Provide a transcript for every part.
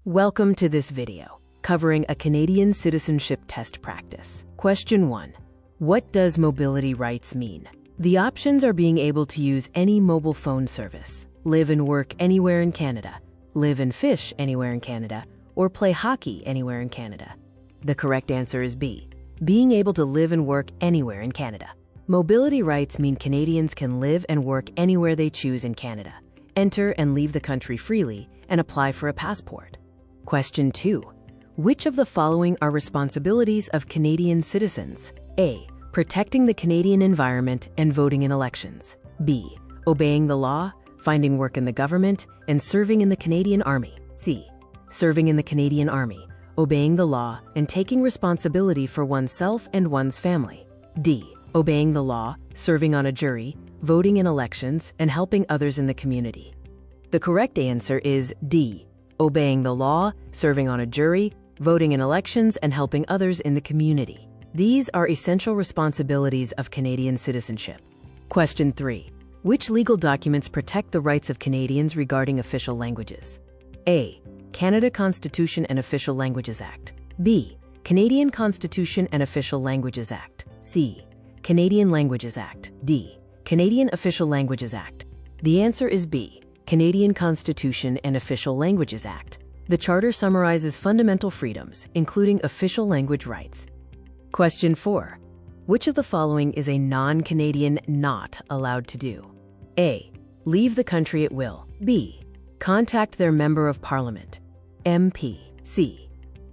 Welcome to this video, covering a Canadian Citizenship Test practice. Question 1. What does mobility rights mean? The options are being able to use any mobile phone service, live and work anywhere in Canada, live and fish anywhere in Canada, or play hockey anywhere in Canada. The correct answer is B. Being able to live and work anywhere in Canada. Mobility rights mean Canadians can live and work anywhere they choose in Canada, enter and leave the country freely, and apply for a passport. Question 2. Which of the following are responsibilities of Canadian citizens? A. Protecting the Canadian environment and voting in elections. B. Obeying the law, finding work in the government, and serving in the Canadian Army. C. Serving in the Canadian Army, obeying the law, and taking responsibility for oneself and one's family. D. Obeying the law, serving on a jury, voting in elections, and helping others in the community. The correct answer is D. Obeying the law, serving on a jury, voting in elections, and helping others in the community. These are essential responsibilities of Canadian citizenship. Question 3. Which legal documents protect the rights of Canadians regarding official languages? A. Canada Constitution and Official Languages Act. B. Canadian Constitution and Official Languages Act. C. Canadian Languages Act. D. Canadian Official Languages Act. The answer is B. Canadian Constitution and Official Languages Act. The Charter summarizes fundamental freedoms, including official language rights. Question 4. Which of the following is a non-Canadian not allowed to do? A. Leave the country at will. B. Contact their Member of Parliament, MP. C.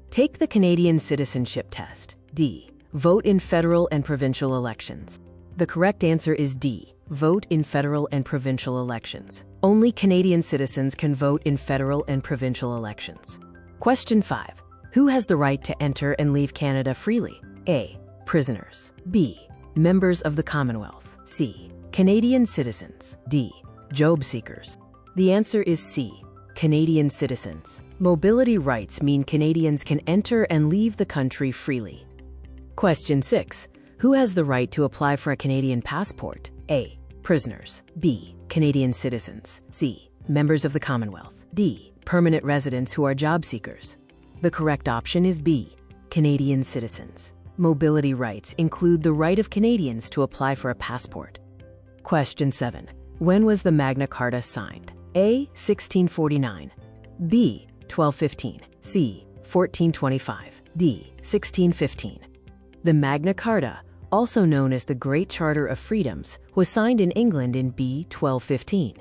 Take the Canadian Citizenship Test. D. Vote in federal and provincial elections. The correct answer is D. Vote in federal and provincial elections. Only Canadian citizens can vote in federal and provincial elections. Question 5. Who has the right to enter and leave Canada freely? A. Prisoners. B. Members of the Commonwealth. C. Canadian citizens. D. Job seekers. The answer is C. Canadian citizens. Mobility rights mean Canadians can enter and leave the country freely. Question 6. Who has the right to apply for a Canadian passport? A. Prisoners. B. Canadian citizens. C. Members of the Commonwealth. D. Permanent residents who are job seekers. The correct option is B. Canadian citizens. Mobility rights include the right of Canadians to apply for a passport. Question 7. When was the Magna Carta signed? A. 1649. B. 1215. C. 1425. D. 1615. The Magna Carta, also known as the Great Charter of Freedoms, was signed in England in B. 1215.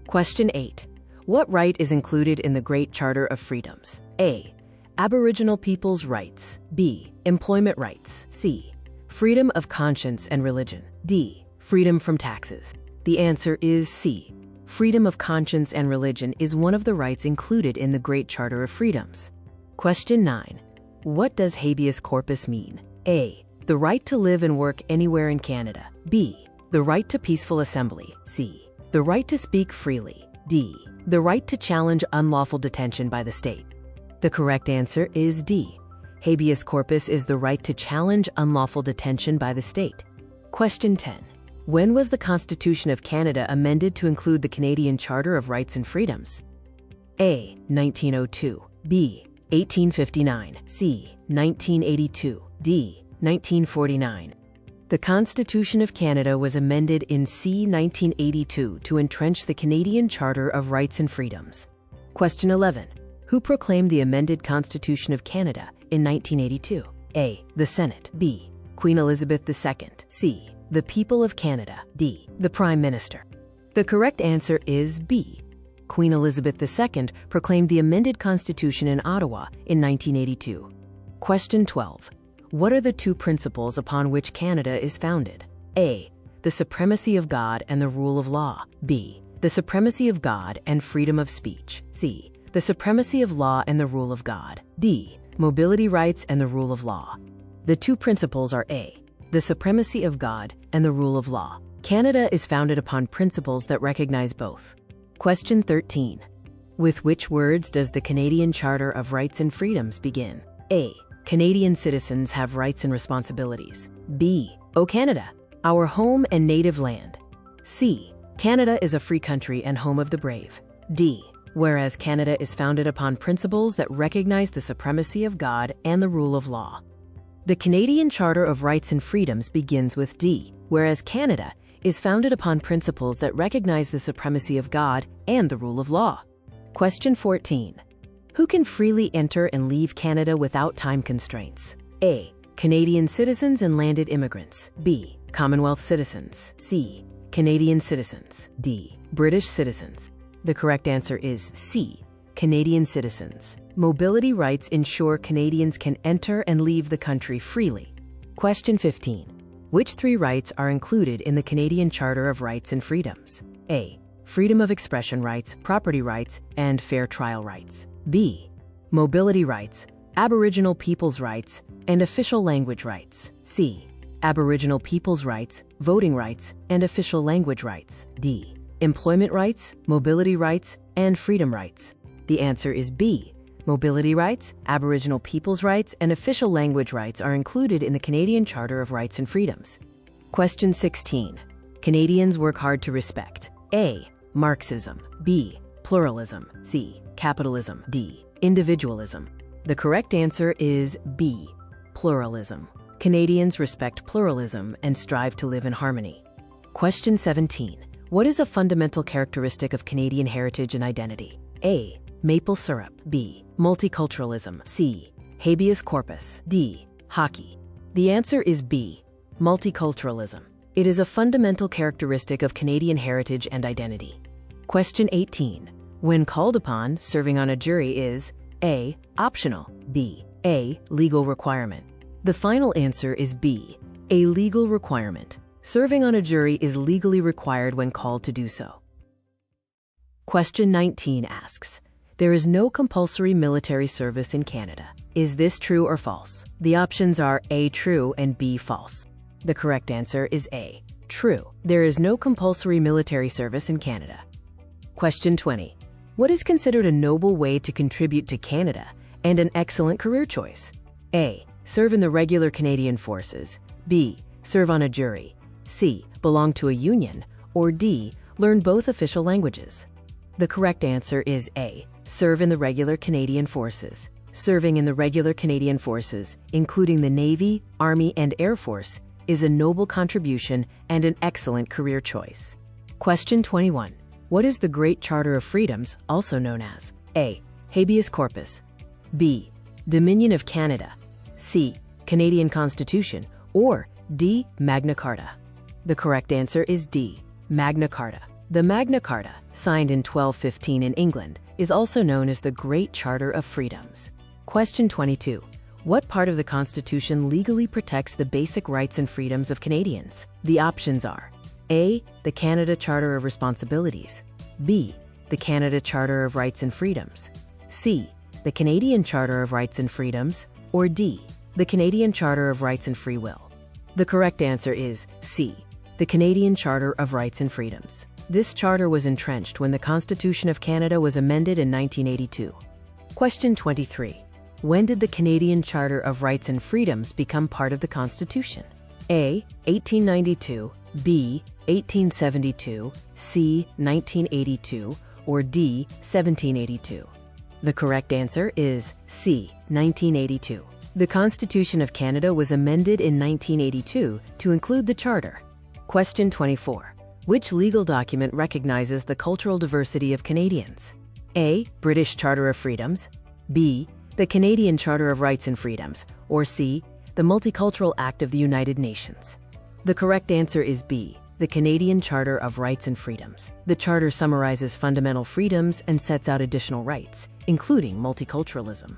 Question 8. What right is included in the Great Charter of Freedoms? A. Aboriginal people's rights. B. Employment rights. C. Freedom of conscience and religion. D. Freedom from taxes. The answer is C. Freedom of conscience and religion is one of the rights included in the Great Charter of Freedoms. Question 9. What does habeas corpus mean? A. The right to live and work anywhere in Canada. B. The right to peaceful assembly. C. The right to speak freely. D. The right to challenge unlawful detention by the state. The correct answer is D. Habeas corpus is the right to challenge unlawful detention by the state. Question 10. When was the Constitution of Canada amended to include the Canadian Charter of Rights and Freedoms? A. 1902. B. 1859. C. 1982. D. 1949. The Constitution of Canada was amended in C. 1982 to entrench the Canadian Charter of Rights and Freedoms. Question 11. Who proclaimed the amended Constitution of Canada in 1982? A. The Senate. B. Queen Elizabeth II. C. The people of Canada. D. The Prime Minister. The correct answer is B. Queen Elizabeth II proclaimed the amended Constitution in Ottawa in 1982. Question 12. What are the two principles upon which Canada is founded? A. The supremacy of God and the rule of law. B. The supremacy of God and freedom of speech. C. The supremacy of law and the rule of God. D. Mobility rights and the rule of law. The two principles are A. The supremacy of God and the rule of law. Canada is founded upon principles that recognize both. Question 13. With which words does the Canadian Charter of Rights and Freedoms begin? A. Canadian citizens have rights and responsibilities. B. O Canada, our home and native land. C. Canada is a free country and home of the brave. D. whereas Canada is founded upon principles that recognize the supremacy of God and the rule of law. The Canadian Charter of Rights and Freedoms begins with D, whereas Canada is founded upon principles that recognize the supremacy of God and the rule of law. Question 14. Who can freely enter and leave Canada without time constraints? A. Canadian citizens and landed immigrants. B. Commonwealth citizens. C. Canadian citizens. D. British citizens. The correct answer is C. Canadian citizens. Mobility rights ensure Canadians can enter and leave the country freely. Question 15. Which three rights are included in the Canadian Charter of Rights and Freedoms? A. Freedom of expression rights, property rights, and fair trial rights. B. Mobility rights, Aboriginal people's rights, and official language rights. C. Aboriginal people's rights, voting rights, and official language rights. D. Employment rights, mobility rights, and freedom rights. The answer is B. Mobility rights, Aboriginal people's rights, and official language rights are included in the Canadian Charter of Rights and Freedoms. Question 16. Canadians work hard to respect A. Marxism. B. Pluralism. C. Capitalism. D. Individualism. The correct answer is B. Pluralism. Canadians respect pluralism and strive to live in harmony. Question 17. What is a fundamental characteristic of Canadian heritage and identity? A. Maple syrup. B. Multiculturalism. C. Habeas corpus. D. Hockey. The answer is B. Multiculturalism. It is a fundamental characteristic of Canadian heritage and identity. Question 18. When called upon, serving on a jury is A. Optional. B. A. Legal requirement. The final answer is B. A legal requirement. Serving on a jury is legally required when called to do so. Question 19 asks, there is no compulsory military service in Canada. Is this true or false? The options are A. True and B. False. The correct answer is A. True. There is no compulsory military service in Canada. Question 20. What is considered a noble way to contribute to Canada and an excellent career choice? A. Serve in the regular Canadian forces. B. Serve on a jury. C. Belong to a union. Or D. Learn both official languages. The correct answer is A. Serve in the regular Canadian forces. Serving in the regular Canadian forces, including the Navy, Army, and Air Force, is a noble contribution and an excellent career choice. Question 21. What is the Great Charter of Freedoms, also known as A. Habeas corpus. B. Dominion of Canada. C. Canadian Constitution. Or D. Magna Carta. The correct answer is D. Magna Carta. The Magna Carta, signed in 1215 in England, is also known as the Great Charter of Freedoms. Question 22. What part of the Constitution legally protects the basic rights and freedoms of Canadians? The options are A. The Canada Charter of Responsibilities. B. The Canada Charter of Rights and Freedoms. C. The Canadian Charter of Rights and Freedoms. Or D. The Canadian Charter of Rights and Free Will. The correct answer is C. The Canadian Charter of Rights and Freedoms. This charter was entrenched when the Constitution of Canada was amended in 1982. Question 23. When did the Canadian Charter of Rights and Freedoms become part of the Constitution? A. 1892, B. 1872, C. 1982, or D. 1782. The correct answer is C. 1982. The Constitution of Canada was amended in 1982 to include the Charter. Question 24. Which legal document recognizes the cultural diversity of Canadians? A. British Charter of Freedoms. B. The Canadian Charter of Rights and Freedoms. Or C. The Multicultural Act of the United Nations. The correct answer is B. The Canadian Charter of Rights and Freedoms. The Charter summarizes fundamental freedoms and sets out additional rights, including multiculturalism.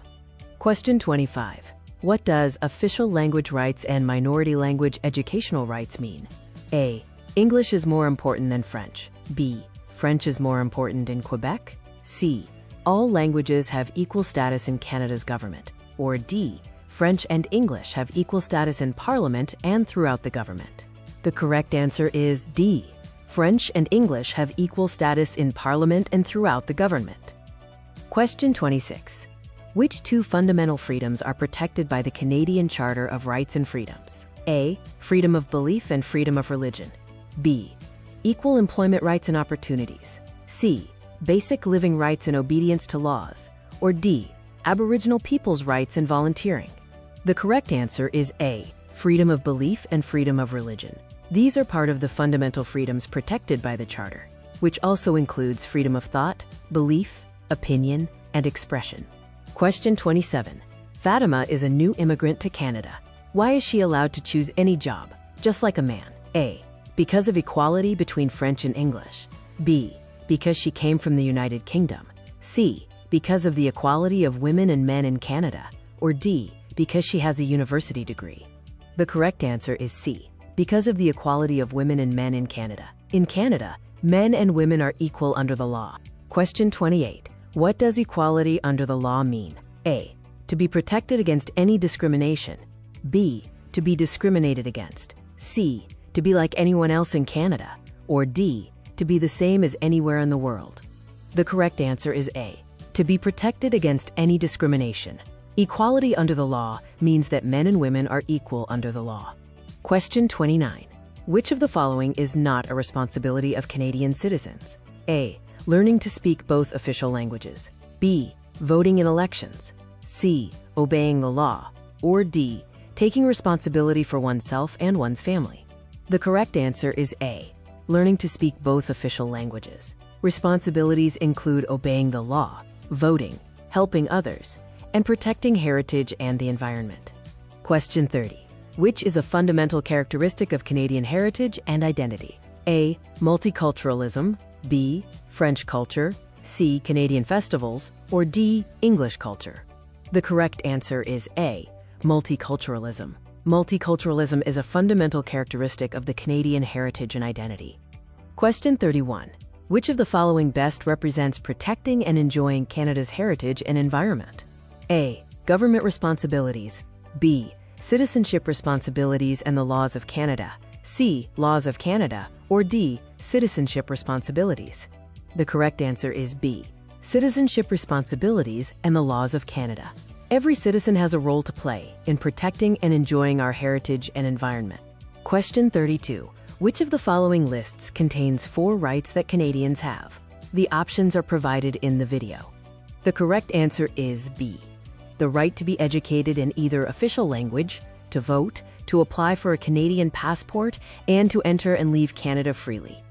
Question 25. What does official language rights and minority language educational rights mean? A. English is more important than French. B. French is more important in Quebec. C. All languages have equal status in Canada's government. Or D. French and English have equal status in Parliament and throughout the government. The correct answer is D. French and English have equal status in Parliament and throughout the government. Question 26. Which two fundamental freedoms are protected by the Canadian Charter of Rights and Freedoms? A. Freedom of belief and freedom of religion. B. Equal employment rights and opportunities. C. basic living rights and obedience to laws, or D, Aboriginal people's rights and volunteering? The correct answer is A, freedom of belief and freedom of religion. These are part of the fundamental freedoms protected by the Charter, which also includes freedom of thought, belief, opinion, and expression. Question 27. Fatima is a new immigrant to Canada. Why is she allowed to choose any job, just like a man? A, because of equality between French and English. B, because she came from the United Kingdom. C, because of the equality of women and men in Canada. Or D, because she has a university degree. The correct answer is C, because of the equality of women and men in Canada. In Canada, men and women are equal under the law. Question 28. What does equality under the law mean? A, to be protected against any discrimination. B, to be discriminated against. C, to be like anyone else in Canada. Or D, to be the same as anywhere in the world. The correct answer is A, to be protected against any discrimination. Equality under the law means that men and women are equal under the law. Question 29. Which of the following is not a responsibility of Canadian citizens? A, learning to speak both official languages. B, voting in elections. C, obeying the law. Or D, taking responsibility for oneself and one's family. The correct answer is A, learning to speak both official languages. Responsibilities include obeying the law, voting, helping others, and protecting heritage and the environment. Question 30. Which is a fundamental characteristic of Canadian heritage and identity? A, multiculturalism. B, French culture. C, Canadian festivals. Or D, English culture. The correct answer is A, multiculturalism. Multiculturalism is a fundamental characteristic of the Canadian heritage and identity. Question 31. Which of the following best represents protecting and enjoying Canada's heritage and environment? A, government responsibilities. B, citizenship responsibilities and the laws of Canada. C, laws of Canada. Or D, citizenship responsibilities. The correct answer is B, citizenship responsibilities and the laws of Canada. Every citizen has a role to play in protecting and enjoying our heritage and environment. Question 32. Which of the following lists contains 4 rights that Canadians have? The options are provided in the video. The correct answer is B, the right to be educated in either official language, to vote, to apply for a Canadian passport, and to enter and leave Canada freely.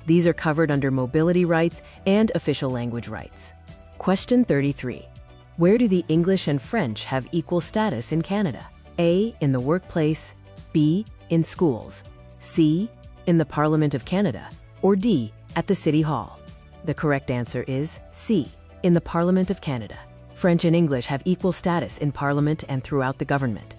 These are covered under mobility rights and official language rights. Question 33. Where do the English and French have equal status in Canada? A, in the workplace. B, in schools. C, in the Parliament of Canada. Or D, at the City Hall. The correct answer is C, in the Parliament of Canada. French and English have equal status in Parliament and throughout the government.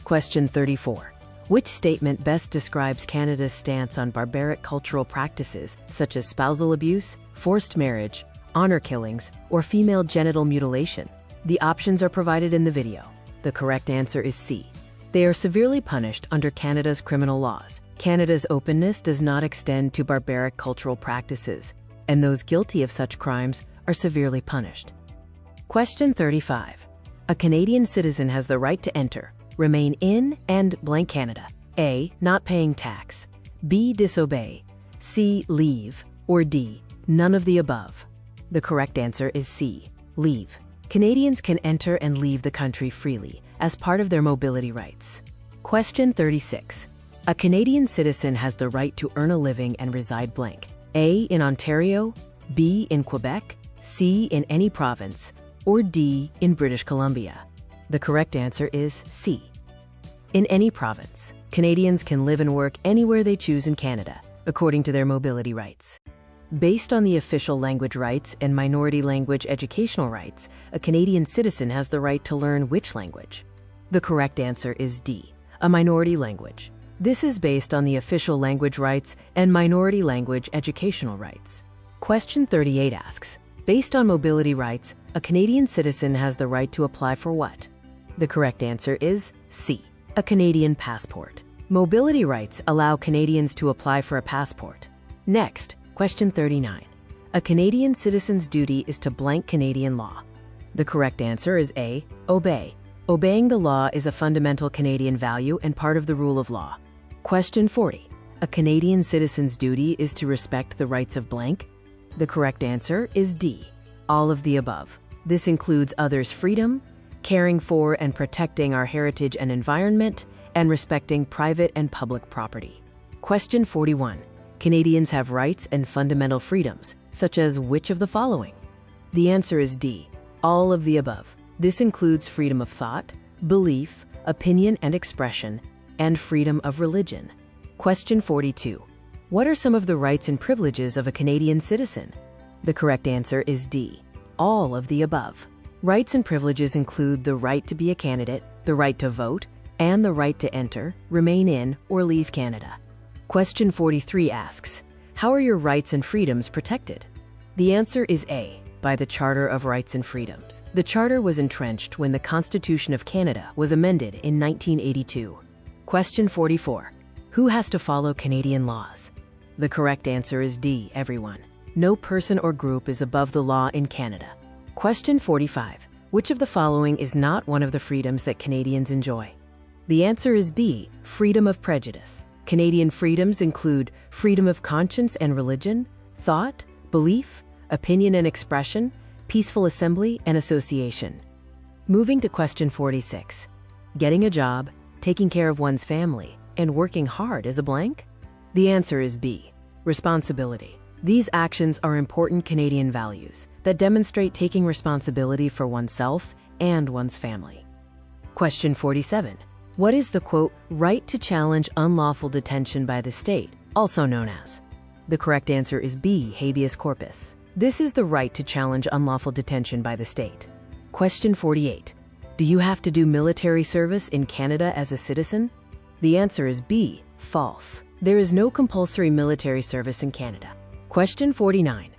Question 34. Which statement best describes Canada's stance on barbaric cultural practices such as spousal abuse, forced marriage, honor killings, or female genital mutilation? The options are provided in the video. The correct answer is C. They are severely punished under Canada's criminal laws. Canada's openness does not extend to barbaric cultural practices, and those guilty of such crimes are severely punished. Question 35. A Canadian citizen has the right to enter, remain in, and blank Canada. A, not paying tax. B, disobey. C, leave. Or D, none of the above. The correct answer is C, leave. Canadians can enter and leave the country freely as part of their mobility rights. Question 36. A Canadian citizen has the right to earn a living and reside blank. A, in Ontario. B, in Quebec. C, in any province. Or D, in British Columbia. The correct answer is C, in any province. Canadians can live and work anywhere they choose in Canada, according to their mobility rights. Based on the official language rights and minority language educational rights, a Canadian citizen has the right to learn which language? The correct answer is D, a minority language. This is based on the official language rights and minority language educational rights. Question 38 asks, based on mobility rights, a Canadian citizen has the right to apply for what? The correct answer is C, a Canadian passport. Mobility rights allow Canadians to apply for a passport. Next, question 39. A Canadian citizen's duty is to blank Canadian law. The correct answer is A, obey. Obeying the law is a fundamental Canadian value and part of the rule of law. Question 40. A Canadian citizen's duty is to respect the rights of blank. The correct answer is D, all of the above. This includes others' freedom, caring for and protecting our heritage and environment, and respecting private and public property. Question 41. Canadians have rights and fundamental freedoms, such as which of the following? The answer is D, all of the above. This includes freedom of thought, belief, opinion and expression, and freedom of religion. Question 42. What are some of the rights and privileges of a Canadian citizen? The correct answer is D, all of the above. Rights and privileges include the right to be a candidate, the right to vote, and the right to enter, remain in, or leave Canada. Question 43 asks, how are your rights and freedoms protected? The answer is A, by the Charter of Rights and Freedoms. The Charter was entrenched when the Constitution of Canada was amended in 1982. Question 44. Who has to follow Canadian laws? The correct answer is D, everyone. No person or group is above the law in Canada. Question 45. Which of the following is not one of the freedoms that Canadians enjoy? The answer is B, freedom of prejudice. Canadian freedoms include freedom of conscience and religion, thought, belief, opinion and expression, peaceful assembly and association. Moving to question 46. Getting a job, taking care of one's family, and working hard is a blank? The answer is B, responsibility. These actions are important Canadian values that demonstrate taking responsibility for oneself and one's family. Question 47. What is the, quote, right to challenge unlawful detention by the state, also known as? The correct answer is B, habeas corpus. This is the right to challenge unlawful detention by the state. Question 48. Do you have to do military service in Canada as a citizen? The answer is B, false. There is no compulsory military service in Canada. Question 49.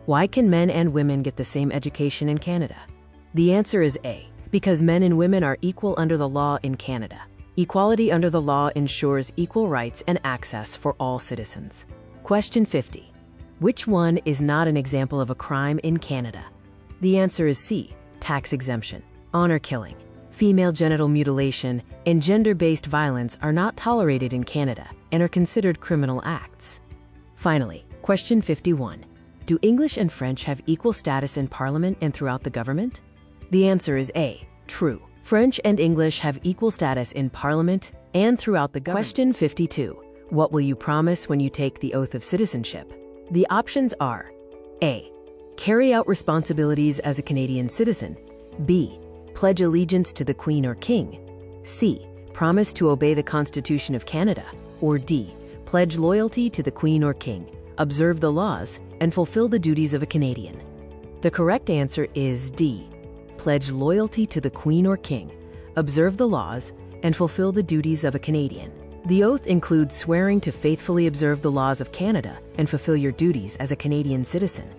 Why can men and women get the same education in Canada? The answer is A, because men and women are equal under the law in Canada. Equality under the law ensures equal rights and access for all citizens. Question 50. Which one is not an example of a crime in Canada? The answer is C, tax exemption. Honor killing, female genital mutilation, and gender-based violence are not tolerated in Canada and are considered criminal acts. Finally, question 51. Do English and French have equal status in Parliament and throughout the government? The answer is A, true. French and English have equal status in Parliament and throughout the government. Question 52. What will you promise when you take the oath of citizenship? The options are A, carry out responsibilities as a Canadian citizen. B, pledge allegiance to the Queen or King. C, promise to obey the Constitution of Canada. Or D, pledge loyalty to the Queen or King, observe the laws, and fulfill the duties of a Canadian. The correct answer is D, pledge loyalty to the Queen or King, observe the laws, and fulfill the duties of a Canadian. The oath includes swearing to faithfully observe the laws of Canada and fulfill your duties as a Canadian citizen.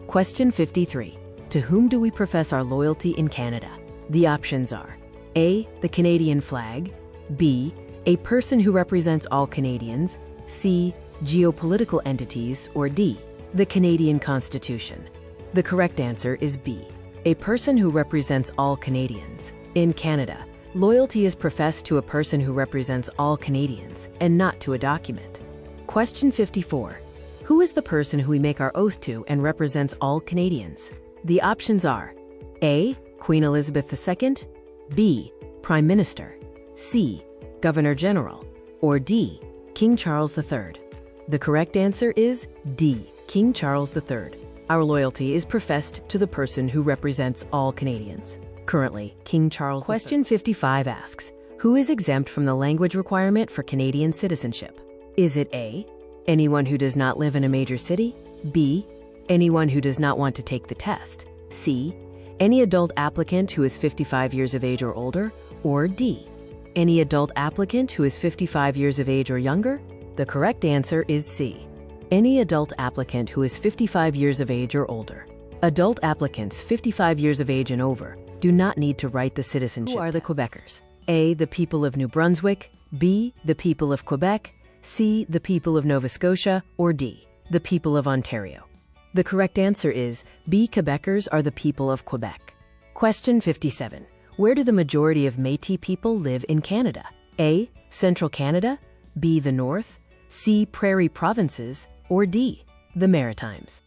Question 53. To whom do we profess our loyalty in Canada? The options are A, the Canadian flag, B, a person who represents all Canadians, C, geopolitical entities, or D, the Canadian Constitution. The correct answer is B, a person who represents all Canadians. In Canada, loyalty is professed to a person who represents all Canadians and not to a document. Question 54. Who is the person who we make our oath to and represents all Canadians? The options are A, Queen Elizabeth II, B, Prime Minister, C, Governor General, or D, King Charles III. The correct answer is D, King Charles III. Our loyalty is professed to the person who represents all Canadians. Currently, King Charles III. Question 55 asks, who is exempt from the language requirement for Canadian citizenship? Is it A, anyone who does not live in a major city? B, anyone who does not want to take the test? C, any adult applicant who is 55 years of age or older? Or D, any adult applicant who is 55 years of age or younger? The correct answer is C, any adult applicant who is 55 years of age or older. Adult applicants 55 years of age and over do not need to write the citizenship. Who are the Quebecers? A, the people of New Brunswick, B, the people of Quebec, C, the people of Nova Scotia, or D, the people of Ontario. The correct answer is B, Quebecers are the people of Quebec. Question 57. Where do the majority of Métis people live in Canada? A, Central Canada, B, the North, C, Prairie Provinces, or D, the Maritimes.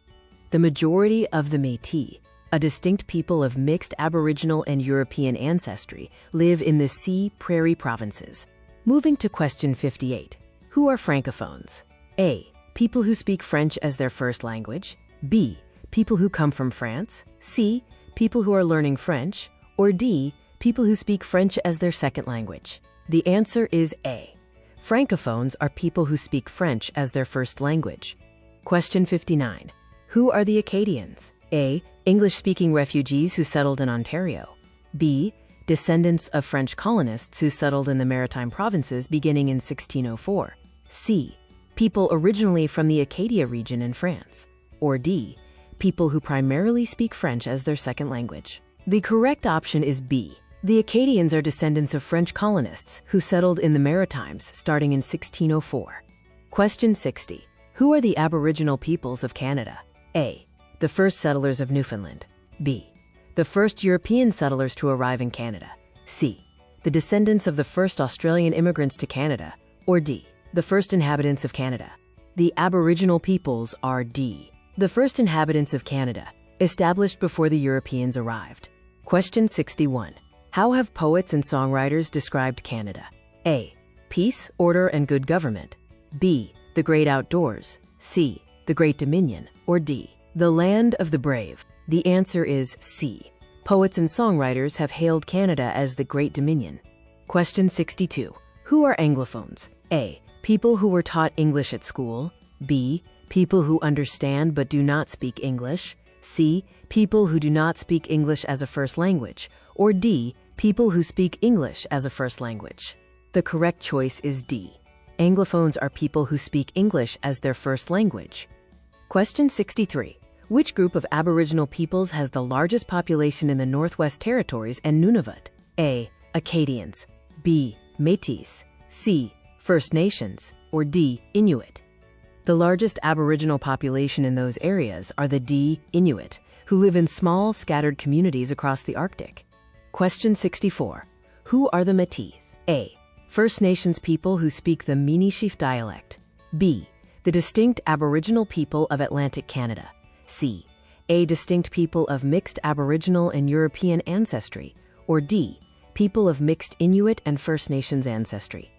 The majority of the Métis, a distinct people of mixed Aboriginal and European ancestry, live in the C Prairie provinces. Moving to question 58. Who are Francophones? A. People who speak French as their first language. B. People who come from France. C. People who are learning French. Or D. People who speak French as their second language. The answer is A. Francophones are people who speak French as their first language. Question 59. Who are the Acadians? A. English-speaking refugees who settled in Ontario. B. Descendants of French colonists who settled in the Maritime provinces beginning in 1604. C. People originally from the Acadia region in France. Or D. People who primarily speak French as their second language. The correct option is B. The Acadians are descendants of French colonists who settled in the Maritimes starting in 1604. Question 60. Who are the Aboriginal peoples of Canada? A. The first settlers of Newfoundland. B. The first European settlers to arrive in Canada. C. The descendants of the first Australian immigrants to Canada. Or D. The first inhabitants of Canada. The Aboriginal peoples are D. The first inhabitants of Canada, established before the Europeans arrived. Question 61. How have poets and songwriters described Canada? A. Peace, order, and good government. B. The great outdoors. C. The great dominion. Or D. The land of the brave. The answer is C. Poets and songwriters have hailed Canada as the great dominion. Question 62. Who are Anglophones? A. People who were taught English at school. B. People who understand but do not speak English. C. People who do not speak English as a first language. Or D. People who speak English as a first language. The correct choice is D. Anglophones are people who speak English as their first language. Question 63. Which group of Aboriginal peoples has the largest population in the Northwest Territories and Nunavut? A. Acadians. B. Métis. C. First Nations. Or D. Inuit. The largest Aboriginal population in those areas are the D. Inuit, who live in small, scattered communities across the Arctic. Question 64. Who are the Métis? A. First Nations people who speak the Minisheef dialect. B. The distinct Aboriginal people of Atlantic Canada. C. A. Distinct people of mixed Aboriginal and European ancestry. Or D. People of mixed Inuit and First Nations ancestry.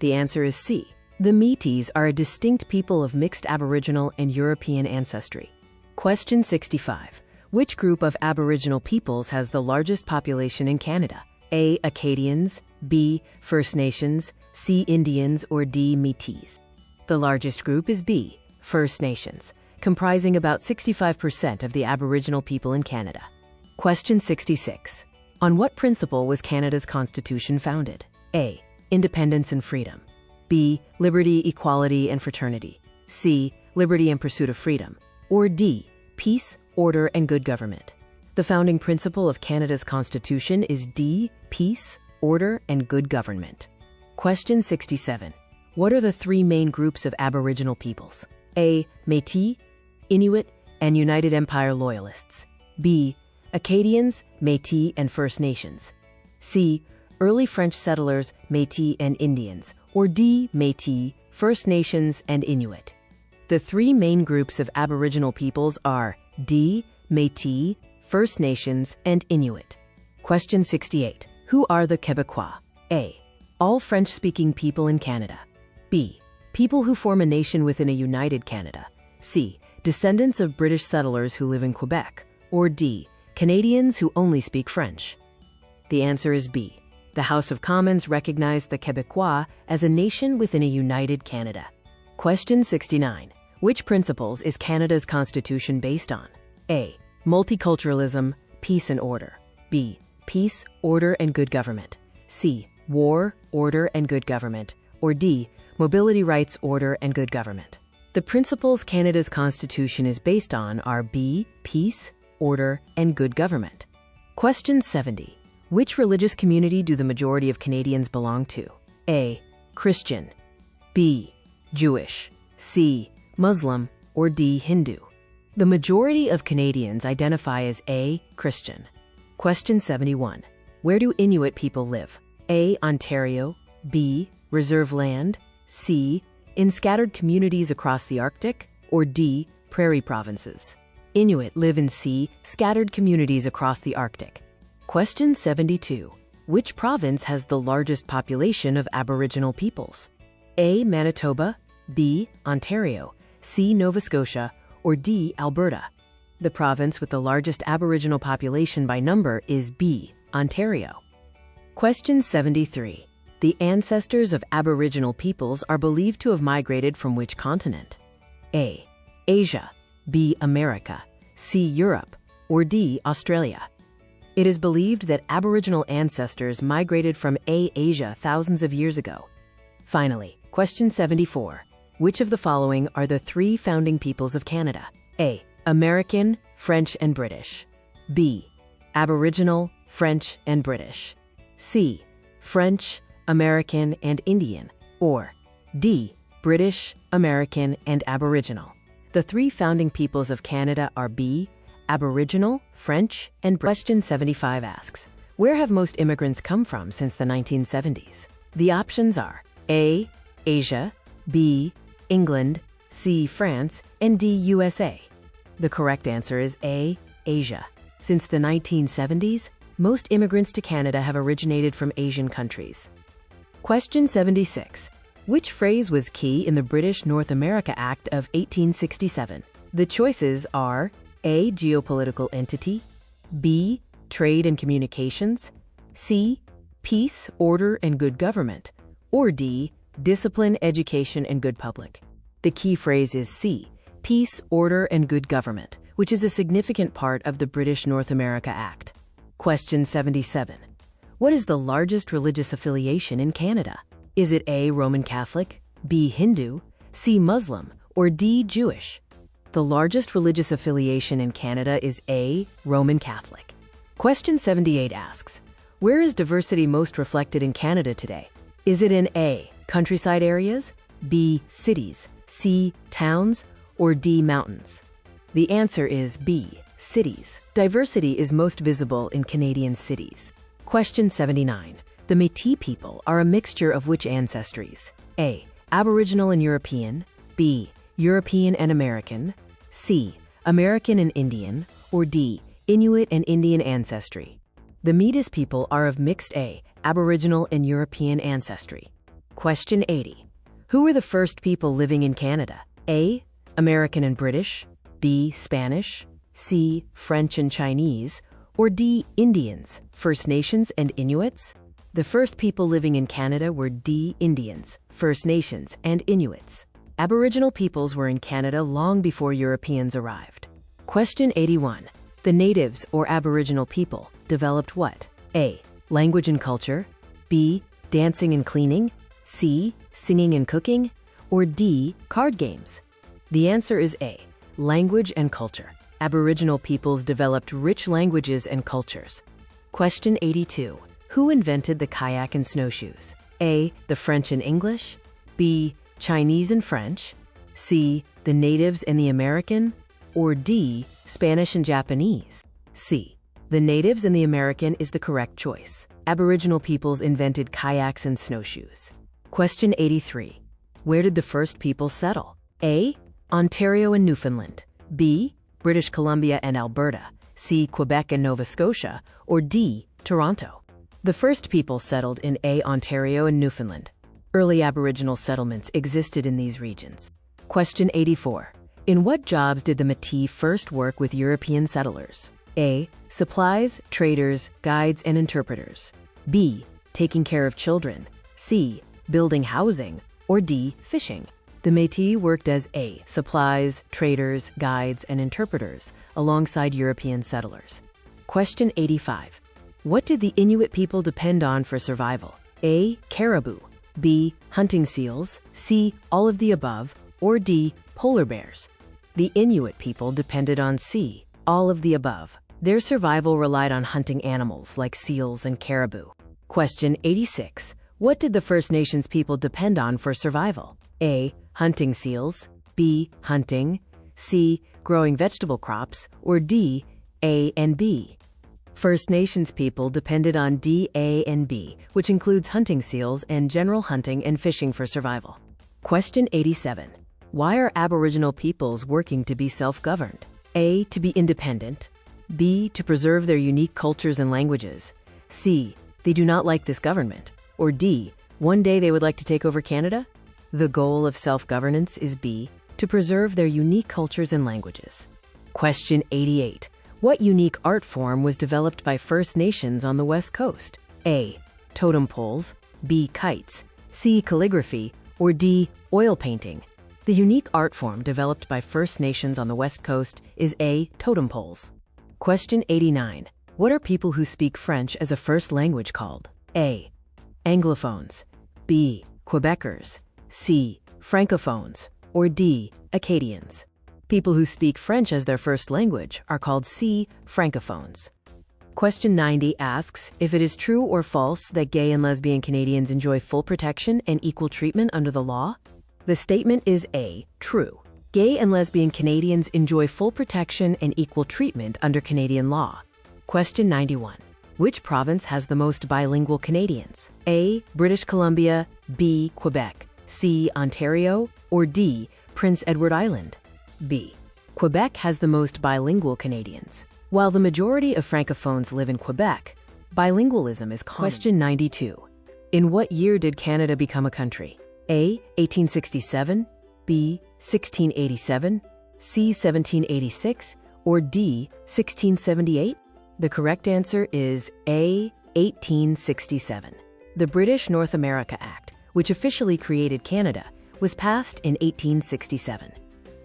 The answer is C. The Métis are a distinct people of mixed Aboriginal and European ancestry. Question 65. Which group of Aboriginal peoples has the largest population in Canada? A. Acadians. B. First Nations. C. Indians. Or D. Métis. The largest group is B. First Nations, comprising about 65% of the Aboriginal people in Canada. Question 66. On what principle was Canada's Constitution founded? A. Independence and freedom. B. Liberty, equality, and fraternity. C. Liberty and pursuit of freedom. Or D. Peace, order, and good government. The founding principle of Canada's Constitution is D. Peace, order, and good government. Question 67. What are the three main groups of Aboriginal peoples? A. Métis, Inuit, and United Empire Loyalists. B. Acadians, Métis, and First Nations. C. Early French settlers, Métis and Indians. Or D. Métis, First Nations, and Inuit. The three main groups of Aboriginal peoples are D. Métis, First Nations, and Inuit. Question 68. Who are the Quebecois? A. All French-speaking people in Canada. B. People who form a nation within a united Canada. C. Descendants of British settlers who live in Quebec. Or D. Canadians who only speak French. The answer is B. The House of Commons recognized the Quebecois as a nation within a united Canada. Question 69. Which principles is Canada's Constitution based on? A. Multiculturalism, peace and order. B. Peace, order, and good government. C. War, order, and good government. Or D. Mobility rights, order, and good government. The principles Canada's Constitution is based on are B. Peace, order, and good government. Question 70. Which religious community do the majority of Canadians belong to? A. Christian. B. Jewish. C. Muslim. Or D. Hindu. The majority of Canadians identify as A. Christian. Question 71. Where do Inuit people live? A. Ontario. B. Reserve land. C. In scattered communities across the Arctic. Or D. Prairie provinces. Inuit live in sea, scattered communities across the Arctic. Question 72. Which province has the largest population of Aboriginal peoples? A. Manitoba, B. Ontario, C. Nova Scotia, or D. Alberta? The province with the largest Aboriginal population by number is B. Ontario. Question 73. The ancestors of Aboriginal peoples are believed to have migrated from which continent? A. Asia, B. America, C. Europe, or D. Australia? It is believed that Aboriginal ancestors migrated from A. Asia thousands of years ago. Finally, question 74. Which of the following are the three founding peoples of Canada? A. American, French, and British. B. Aboriginal, French, and British. C. French, American, and Indian. Or D. British, American, and Aboriginal. The three founding peoples of Canada are B. Aboriginal, French, and Question 75 asks, where have most immigrants come from since the 1970s? The options are A. Asia, B. England, C. France, and D. USA. The correct answer is A. Asia. Since the 1970s, most immigrants to Canada have originated from Asian countries. Question 76. Which phrase was key in the British North America Act of 1867? The choices are A. Geopolitical entity, B. Trade and communications, C. Peace, order, and good government, or D. Discipline, education, and good public. The key phrase is C. Peace, order, and good government, which is a significant part of the British North America Act. Question 77. What is the largest religious affiliation in Canada? Is it A. Roman Catholic, B. Hindu, C. Muslim, or D. Jewish? The largest religious affiliation in Canada is A. Roman Catholic. Question 78 asks, where is diversity most reflected in Canada today? Is it in A. countryside areas, B. cities, C. towns, or D. mountains? The answer is B. cities. Diversity is most visible in Canadian cities. Question 79. The Métis people are a mixture of which ancestries? A. Aboriginal and European, B. European and American, C. American and Indian, or D. Inuit and Indian ancestry? The Métis people are of mixed A. Aboriginal and European ancestry. Question 80. Who were the first people living in Canada? A. American and British, B. Spanish, C. French and Chinese, or D. Indians, First Nations, and Inuits? The first people living in Canada were D. Indians, First Nations, and Inuits. Aboriginal peoples were in Canada long before Europeans arrived. Question 81. The natives, or Aboriginal people, developed what? A. Language and culture, B. Dancing and cleaning, C. Singing and cooking, or D. Card games? The answer is A. Language and culture. Aboriginal peoples developed rich languages and cultures. Question 82. Who invented the kayak and snowshoes? A. The French and English, B. Chinese and French, C. The natives and the American, or D. Spanish and Japanese? C. The natives and the American is the correct choice. Aboriginal peoples invented kayaks and snowshoes. Question 83. Where did the first people settle? A. Ontario and Newfoundland, B. British Columbia and Alberta, C. Quebec and Nova Scotia, or D. Toronto? The first people settled in A. Ontario and Newfoundland. Early Aboriginal settlements existed in these regions. Question 84. In what jobs did the Métis first work with European settlers? A. Supplies, traders, guides, and interpreters, B. Taking care of children, C. Building housing, or D. Fishing? The Métis worked as A. Supplies, traders, guides, and interpreters, alongside European settlers. Question 85. What did the Inuit people depend on for survival? A. Caribou, B. Hunting seals, C. All of the above, or D. Polar bears? The Inuit people depended on C. All of the above. Their survival relied on hunting animals like seals and caribou. Question 86. What did the First Nations people depend on for survival? A. Hunting seals, B. Hunting, C. Growing vegetable crops, or D. A and B? First Nations people depended on D, A, and B, which includes hunting seals and general hunting and fishing for survival. Question 87. Why are Aboriginal peoples working to be self-governed? A. To be independent. B. To preserve their unique cultures and languages. C. They do not like this government. Or D. One day they would like to take over Canada? The goal of self-governance is B. To preserve their unique cultures and languages. Question 88. What unique art form was developed by First Nations on the West Coast? A. Totem poles. B. Kites. C. Calligraphy. Or D. Oil painting. The unique art form developed by First Nations on the West Coast is A. Totem poles. Question 89. What are people who speak French as a first language called? A. Anglophones. B. Quebecers. C. Francophones. Or D. Acadians. People who speak French as their first language are called C. Francophones. Question 90 asks if it is true or false that gay and lesbian Canadians enjoy full protection and equal treatment under the law. The statement is A. True. Gay and lesbian Canadians enjoy full protection and equal treatment under Canadian law. Question 91. Which province has the most bilingual Canadians? A. British Columbia. B. Quebec. C. Ontario. Or D. Prince Edward Island. B. Quebec has the most bilingual Canadians. While the majority of Francophones live in Quebec, bilingualism is common. Question 92. In what year did Canada become a country? A. 1867. B. 1687. C. 1786. Or D. 1678? The correct answer is A. 1867. The British North America Act, which officially created Canada, was passed in 1867.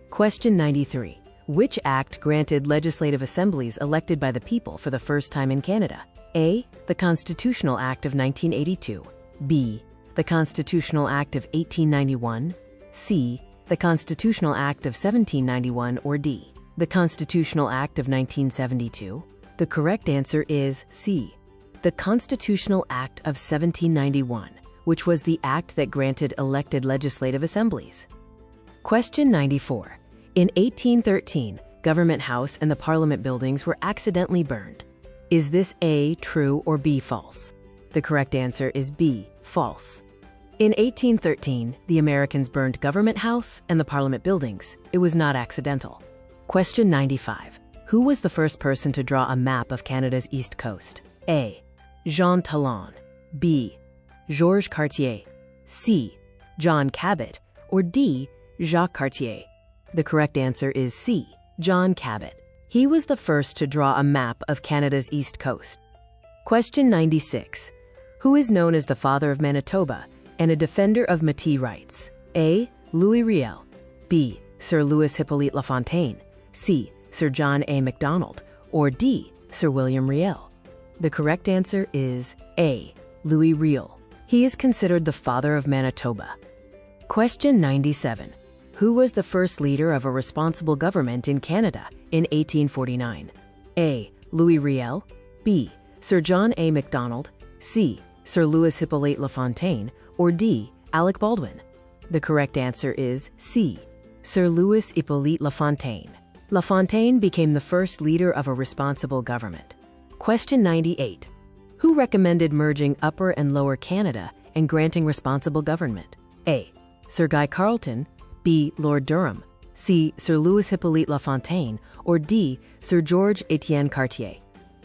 Question 93. Which act granted legislative assemblies elected by the people for the first time in Canada? A. The Constitutional Act of 1982. B. The Constitutional Act of 1891. C. The Constitutional Act of 1791. Or D. The Constitutional Act of 1972. The correct answer is C. The Constitutional Act of 1791, which was the act that granted elected legislative assemblies. Question 94. In 1813, Government House and the Parliament buildings were accidentally burned. Is this A. True or B. False? The correct answer is B. False. In 1813, the Americans burned Government House and the Parliament buildings. It was not accidental. Question 95. Who was the first person to draw a map of Canada's east coast? A. Jean Talon. B. Georges Cartier. C. John Cabot. Or D. Jacques Cartier. The correct answer is C. John Cabot. He was the first to draw a map of Canada's east coast. Question 96. Who is known as the father of Manitoba and a defender of Métis rights? A. Louis Riel. B. Sir Louis Hippolyte Lafontaine. C. Sir John A. Macdonald. Or D. Sir William Riel. The correct answer is A. Louis Riel. He is considered the father of Manitoba. Question 97. Who was the first leader of a responsible government in Canada in 1849? A. Louis Riel. B. Sir John A. Macdonald. C. Sir Louis Hippolyte Lafontaine. Or D. Alec Baldwin. The correct answer is C. Sir Louis Hippolyte Lafontaine. Lafontaine became the first leader of a responsible government. Question 98. Who recommended merging Upper and Lower Canada and granting responsible government? A. Sir Guy Carleton. B. Lord Durham. C. Sir Louis Hippolyte Lafontaine. Or D. Sir Georges Etienne Cartier.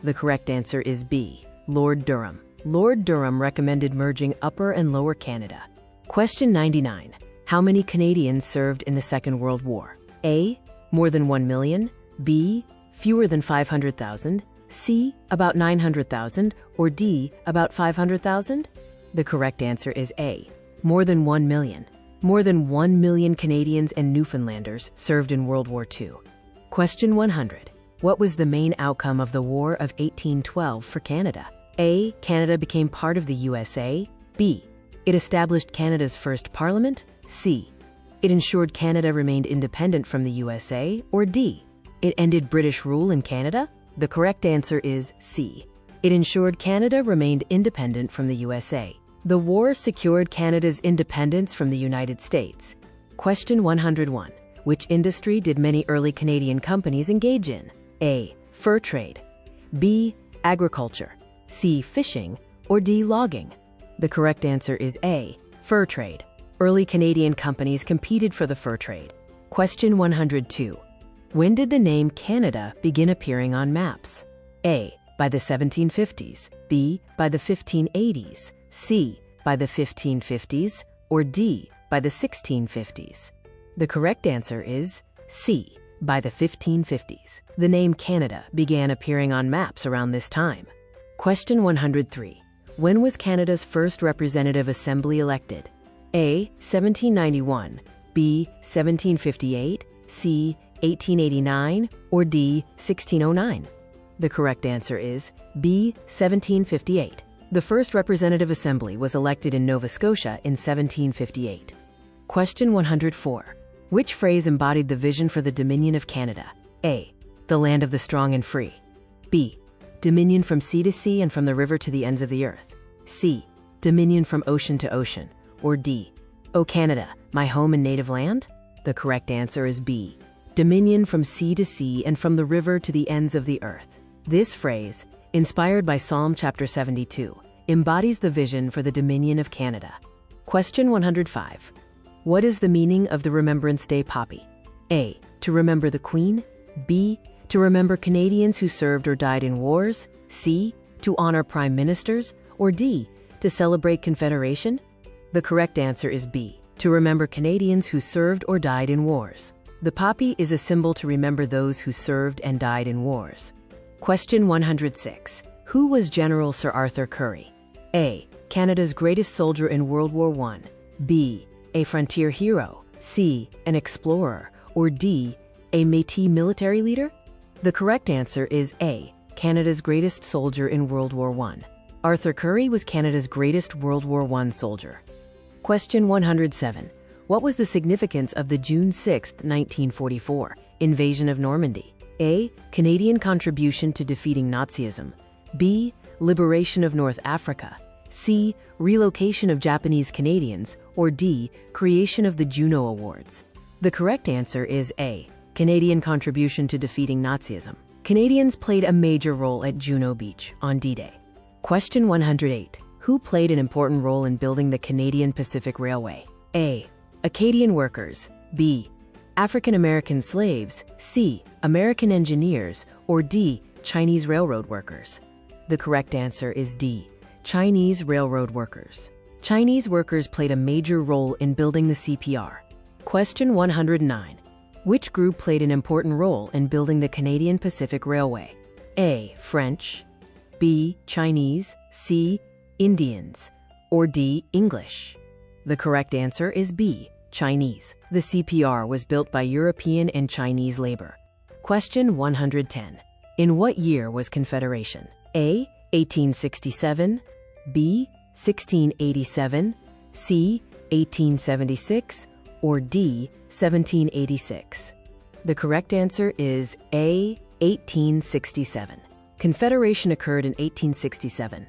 The correct answer is B. Lord Durham. Lord Durham recommended merging Upper and Lower Canada. Question 99. How many Canadians served in the Second World War? A. More than 1 million. B. Fewer than 500,000. C. About 900,000. Or D. About 500,000? The correct answer is A. More than 1 million. More than 1 million Canadians and Newfoundlanders served in World War II. Question 100. What was the main outcome of the War of 1812 for Canada? A. Canada became part of the USA. B. It established Canada's first parliament. C. It ensured Canada remained independent from the USA. Or D. It ended British rule in Canada. The correct answer is C. It ensured Canada remained independent from the USA. The war secured Canada's independence from the United States. Question 101. Which industry did many early Canadian companies engage in? A. Fur trade. B. Agriculture. C. Fishing. Or D. Logging. The correct answer is A. Fur trade. Early Canadian companies competed for the fur trade. Question 102. When did the name Canada begin appearing on maps? A. By the 1750s, B. By the 1580s, C. By the 1550s, or D. By the 1650s? The correct answer is C. By the 1550s. The name Canada began appearing on maps around this time. Question 103. When was Canada's first representative assembly elected? A. 1791, B. 1758, C. 1889, or D. 1609? The correct answer is B. 1758. The first representative assembly was elected in Nova Scotia in 1758. Question 104. Which phrase embodied the vision for the Dominion of Canada? A. The land of the strong and free. B. Dominion from sea to sea and from the river to the ends of the earth. C. Dominion from ocean to ocean. Or D. O Canada, my home and native land? The correct answer is B. Dominion from sea to sea and from the river to the ends of the earth. This phrase, inspired by Psalm chapter 72, embodies the vision for the Dominion of Canada. Question 105. What is the meaning of the Remembrance Day poppy? A. To remember the Queen. B. To remember Canadians who served or died in wars. C. To honor prime ministers. Or D. To celebrate Confederation? The correct answer is B. To remember Canadians who served or died in wars. The poppy is a symbol to remember those who served and died in wars. Question 106. Who was General Sir Arthur Currie? A. Canada's greatest soldier in World War I. B. A frontier hero. C. An explorer. Or D. A Métis military leader? The correct answer is A. Canada's greatest soldier in World War I. Arthur Currie was Canada's greatest World War I soldier. Question 107. What was the significance of the June 6, 1944, invasion of Normandy? A. Canadian contribution to defeating Nazism. B. Liberation of North Africa. C. Relocation of Japanese Canadians. Or D. Creation of the Juno Awards. The correct answer is A. Canadian contribution to defeating Nazism. Canadians played a major role at Juno Beach on D-Day. Question 108. Who played an important role in building the Canadian Pacific Railway? A. Acadian workers. B. African American slaves. C. American engineers. Or D. Chinese railroad workers. The correct answer is D. Chinese railroad workers. Chinese workers played a major role in building the CPR. Question 109. Which group played an important role in building the Canadian Pacific Railway? A. French. B. Chinese. C. Indians. Or D. English. The correct answer is B. Chinese. The CPR was built by European and Chinese labor. Question 110. In what year was Confederation? A. 1867. B. 1687. C. 1876. Or D. 1786. The correct answer is A. 1867. Confederation occurred in 1867.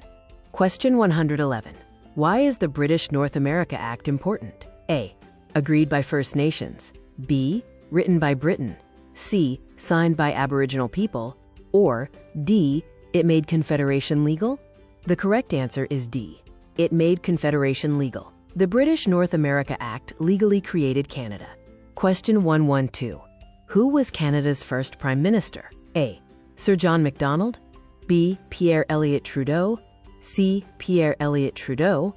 Question 111. Why is the British North America Act important? A. Agreed by First Nations. B. Written by Britain. C. Signed by Aboriginal people. Or D. It made Confederation legal? The correct answer is D. It made Confederation legal. The British North America Act legally created Canada. Question 112. Who was Canada's first Prime Minister? A. Sir John Macdonald. B. Pierre Elliott Trudeau. C. Pierre Elliott Trudeau.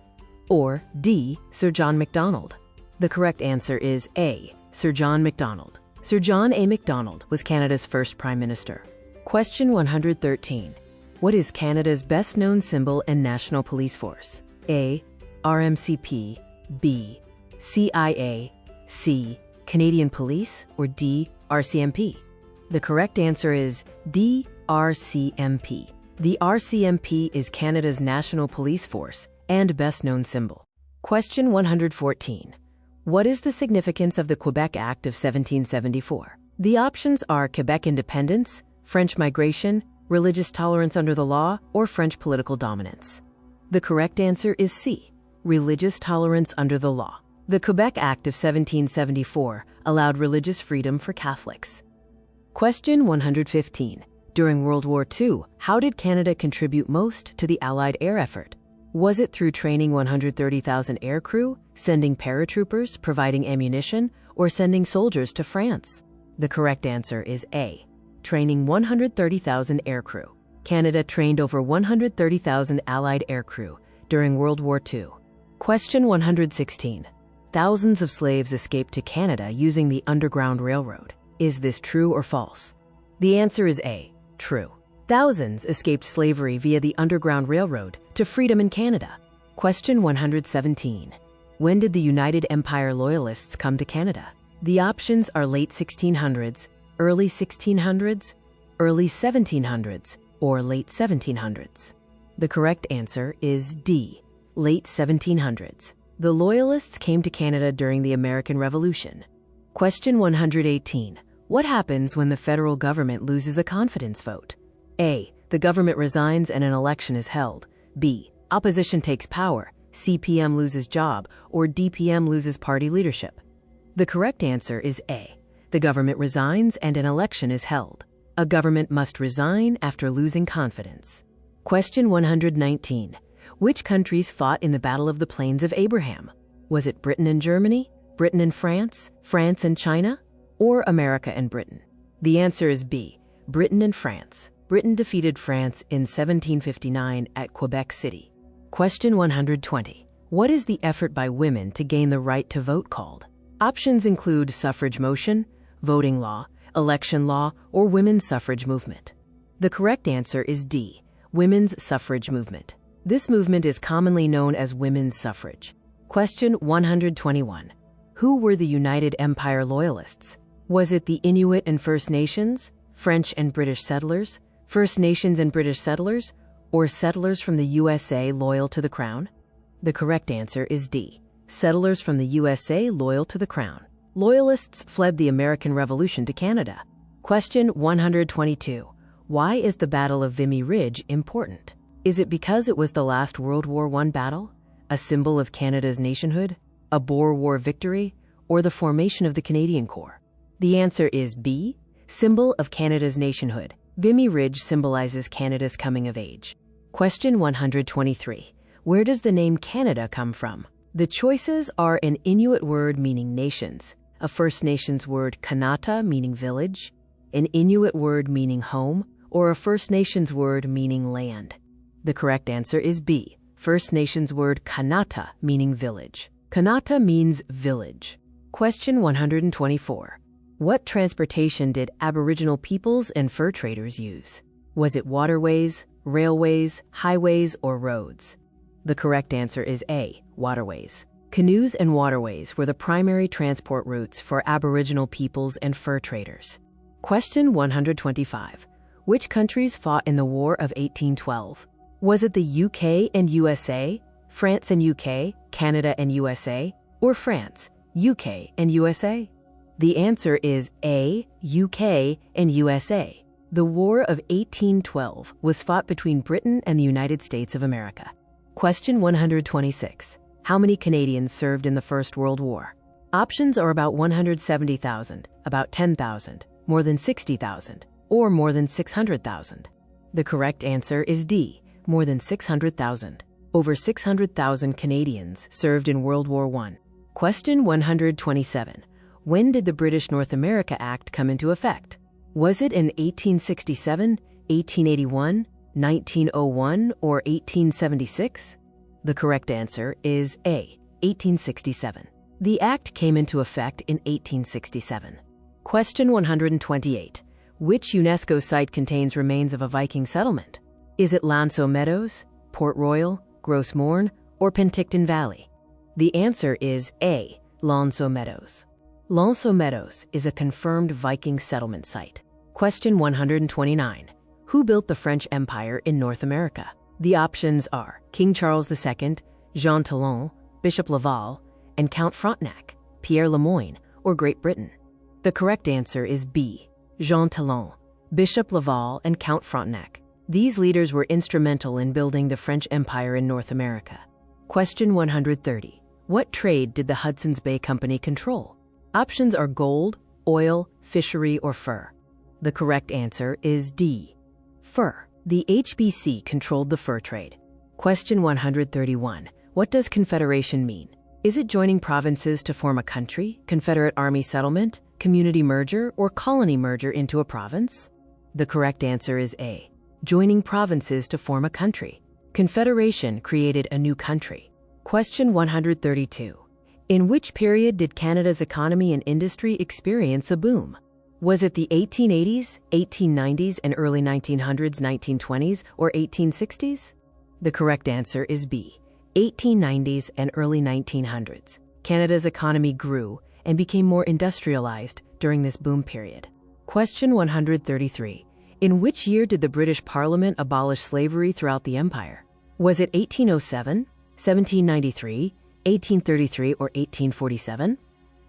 Or D. Sir John Macdonald. The correct answer is A. Sir John Macdonald. Sir John A. Macdonald was Canada's first Prime Minister. Question 113. What is Canada's best-known symbol and national police force? A. RMCP. B. CIA. C. Canadian Police. Or D. RCMP. The correct answer is D. RCMP. The RCMP is Canada's national police force and best-known symbol. Question 114. What is the significance of the Quebec Act of 1774? The options are Quebec independence, French migration, religious tolerance under the law, or French political dominance. The correct answer is C. Religious tolerance under the law. The Quebec Act of 1774 allowed religious freedom for Catholics. Question 115. During World War II, how did Canada contribute most to the Allied air effort? Was it through training 130,000 aircrew, sending paratroopers, providing ammunition, or sending soldiers to France? The correct answer is A, training 130,000 aircrew. Canada trained over 130,000 Allied aircrew during World War II. Question 116. Thousands of slaves escaped to Canada using the Underground Railroad. Is this true or false? The answer is A, true. Thousands escaped slavery via the Underground Railroad to freedom in Canada. Question 117. When did the United Empire Loyalists come to Canada? The options are late 1600s, early 1600s, early 1700s, or late 1700s. The correct answer is D, late 1700s. The Loyalists came to Canada during the American Revolution. Question 118. What happens when the federal government loses a confidence vote? A, the government resigns and an election is held. B, opposition takes power, CPM loses job, or DPM loses party leadership. The correct answer is A, the government resigns and an election is held. A government must resign after losing confidence. Question 119. Which countries fought in the Battle of the Plains of Abraham? Was it Britain and Germany, Britain and France, France and China, or America and Britain? The answer is B, Britain and France. Britain defeated France in 1759 at Quebec City. Question 120. What is the effort by women to gain the right to vote called? Options include suffrage motion, voting law, election law, or women's suffrage movement. The correct answer is D, women's suffrage movement. This movement is commonly known as women's suffrage. Question 121. Who were the United Empire Loyalists? Was it the Inuit and First Nations, French and British settlers, First Nations and British settlers, or settlers from the USA loyal to the Crown? The correct answer is D, settlers from the USA loyal to the Crown. Loyalists fled the American Revolution to Canada. Question 122. Why is the Battle of Vimy Ridge important? Is it because it was the last World War I battle, a symbol of Canada's nationhood, a Boer War victory, or the formation of the Canadian Corps? The answer is B, symbol of Canada's nationhood. Vimy Ridge symbolizes Canada's coming of age. Question 123. Where does the name Canada come from? The choices are an Inuit word meaning nations, a First Nations word Kanata meaning village, an Inuit word meaning home, or a First Nations word meaning land. The correct answer is B, First Nations word Kanata meaning village. Kanata means village. Question 124. What transportation did Aboriginal peoples and fur traders use? Was it waterways, railways, highways, or roads? The correct answer is A, waterways. Canoes and waterways were the primary transport routes for Aboriginal peoples and fur traders. Question 125. Which countries fought in the War of 1812? Was it the UK and USA, France and UK, Canada and USA, or France, UK and USA? The answer is A, UK and USA. The War of 1812 was fought between Britain and the United States of America. Question 126. How many Canadians served in the First World War? Options are about 170,000, about 10,000, more than 60,000, or more than 600,000. The correct answer is D, more than 600,000. Over 600,000 Canadians served in World War I. Question 127. When did the British North America Act come into effect? Was it in 1867, 1881, 1901, or 1876? The correct answer is A, 1867. The Act came into effect in 1867. Question 128. Which UNESCO site contains remains of a Viking settlement? Is it L'Anse aux Meadows, Port Royal, Gros Morne, or Penticton Valley? The answer is A, L'Anse aux Meadows. L'Anse aux Meadows is a confirmed Viking settlement site. Question 129. Who built the French Empire in North America? The options are King Charles II, Jean Talon, Bishop Laval, and Count Frontenac, Pierre Le Moyne, or Great Britain. The correct answer is B, Jean Talon, Bishop Laval, and Count Frontenac. These leaders were instrumental in building the French Empire in North America. Question 130. What trade did the Hudson's Bay Company control? Options are gold, oil, fishery, or fur. The correct answer is D, fur. The HBC controlled the fur trade. Question 131. What does confederation mean? Is it joining provinces to form a country, Confederate Army settlement, community merger, or colony merger into a province? The correct answer is A, joining provinces to form a country. Confederation created a new country. Question 132. In which period did Canada's economy and industry experience a boom? Was it the 1880s, 1890s, and early 1900s, 1920s, or 1860s? The correct answer is B, 1890s and early 1900s. Canada's economy grew and became more industrialized during this boom period. Question 133. In which year did the British Parliament abolish slavery throughout the Empire? Was it 1807, 1793, 1833, or 1847?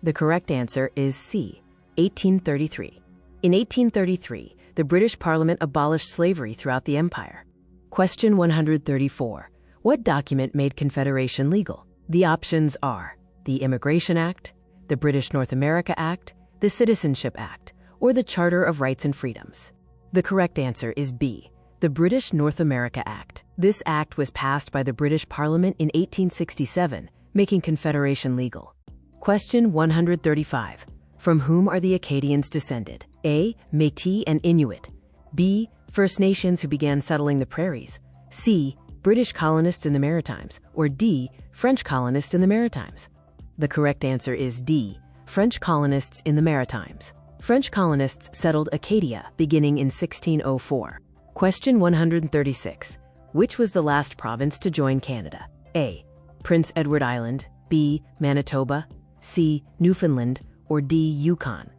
The correct answer is C, 1833. In 1833, the British Parliament abolished slavery throughout the Empire. Question 134. What document made Confederation legal? The options are the Immigration Act, the British North America Act, the Citizenship Act, or the Charter of Rights and Freedoms. The correct answer is B, the British North America Act. This act was passed by the British Parliament in 1867, making Confederation legal. Question 135. From whom are the Acadians descended? A, Métis and Inuit. B, First Nations who began settling the prairies. C, British colonists in the Maritimes. Or D, French colonists in the Maritimes. The correct answer is D, French colonists in the Maritimes. French colonists settled Acadia beginning in 1604. Question 136. Which was the last province to join Canada? A, Prince Edward Island. B, Manitoba. C, Newfoundland. Or D, Yukon.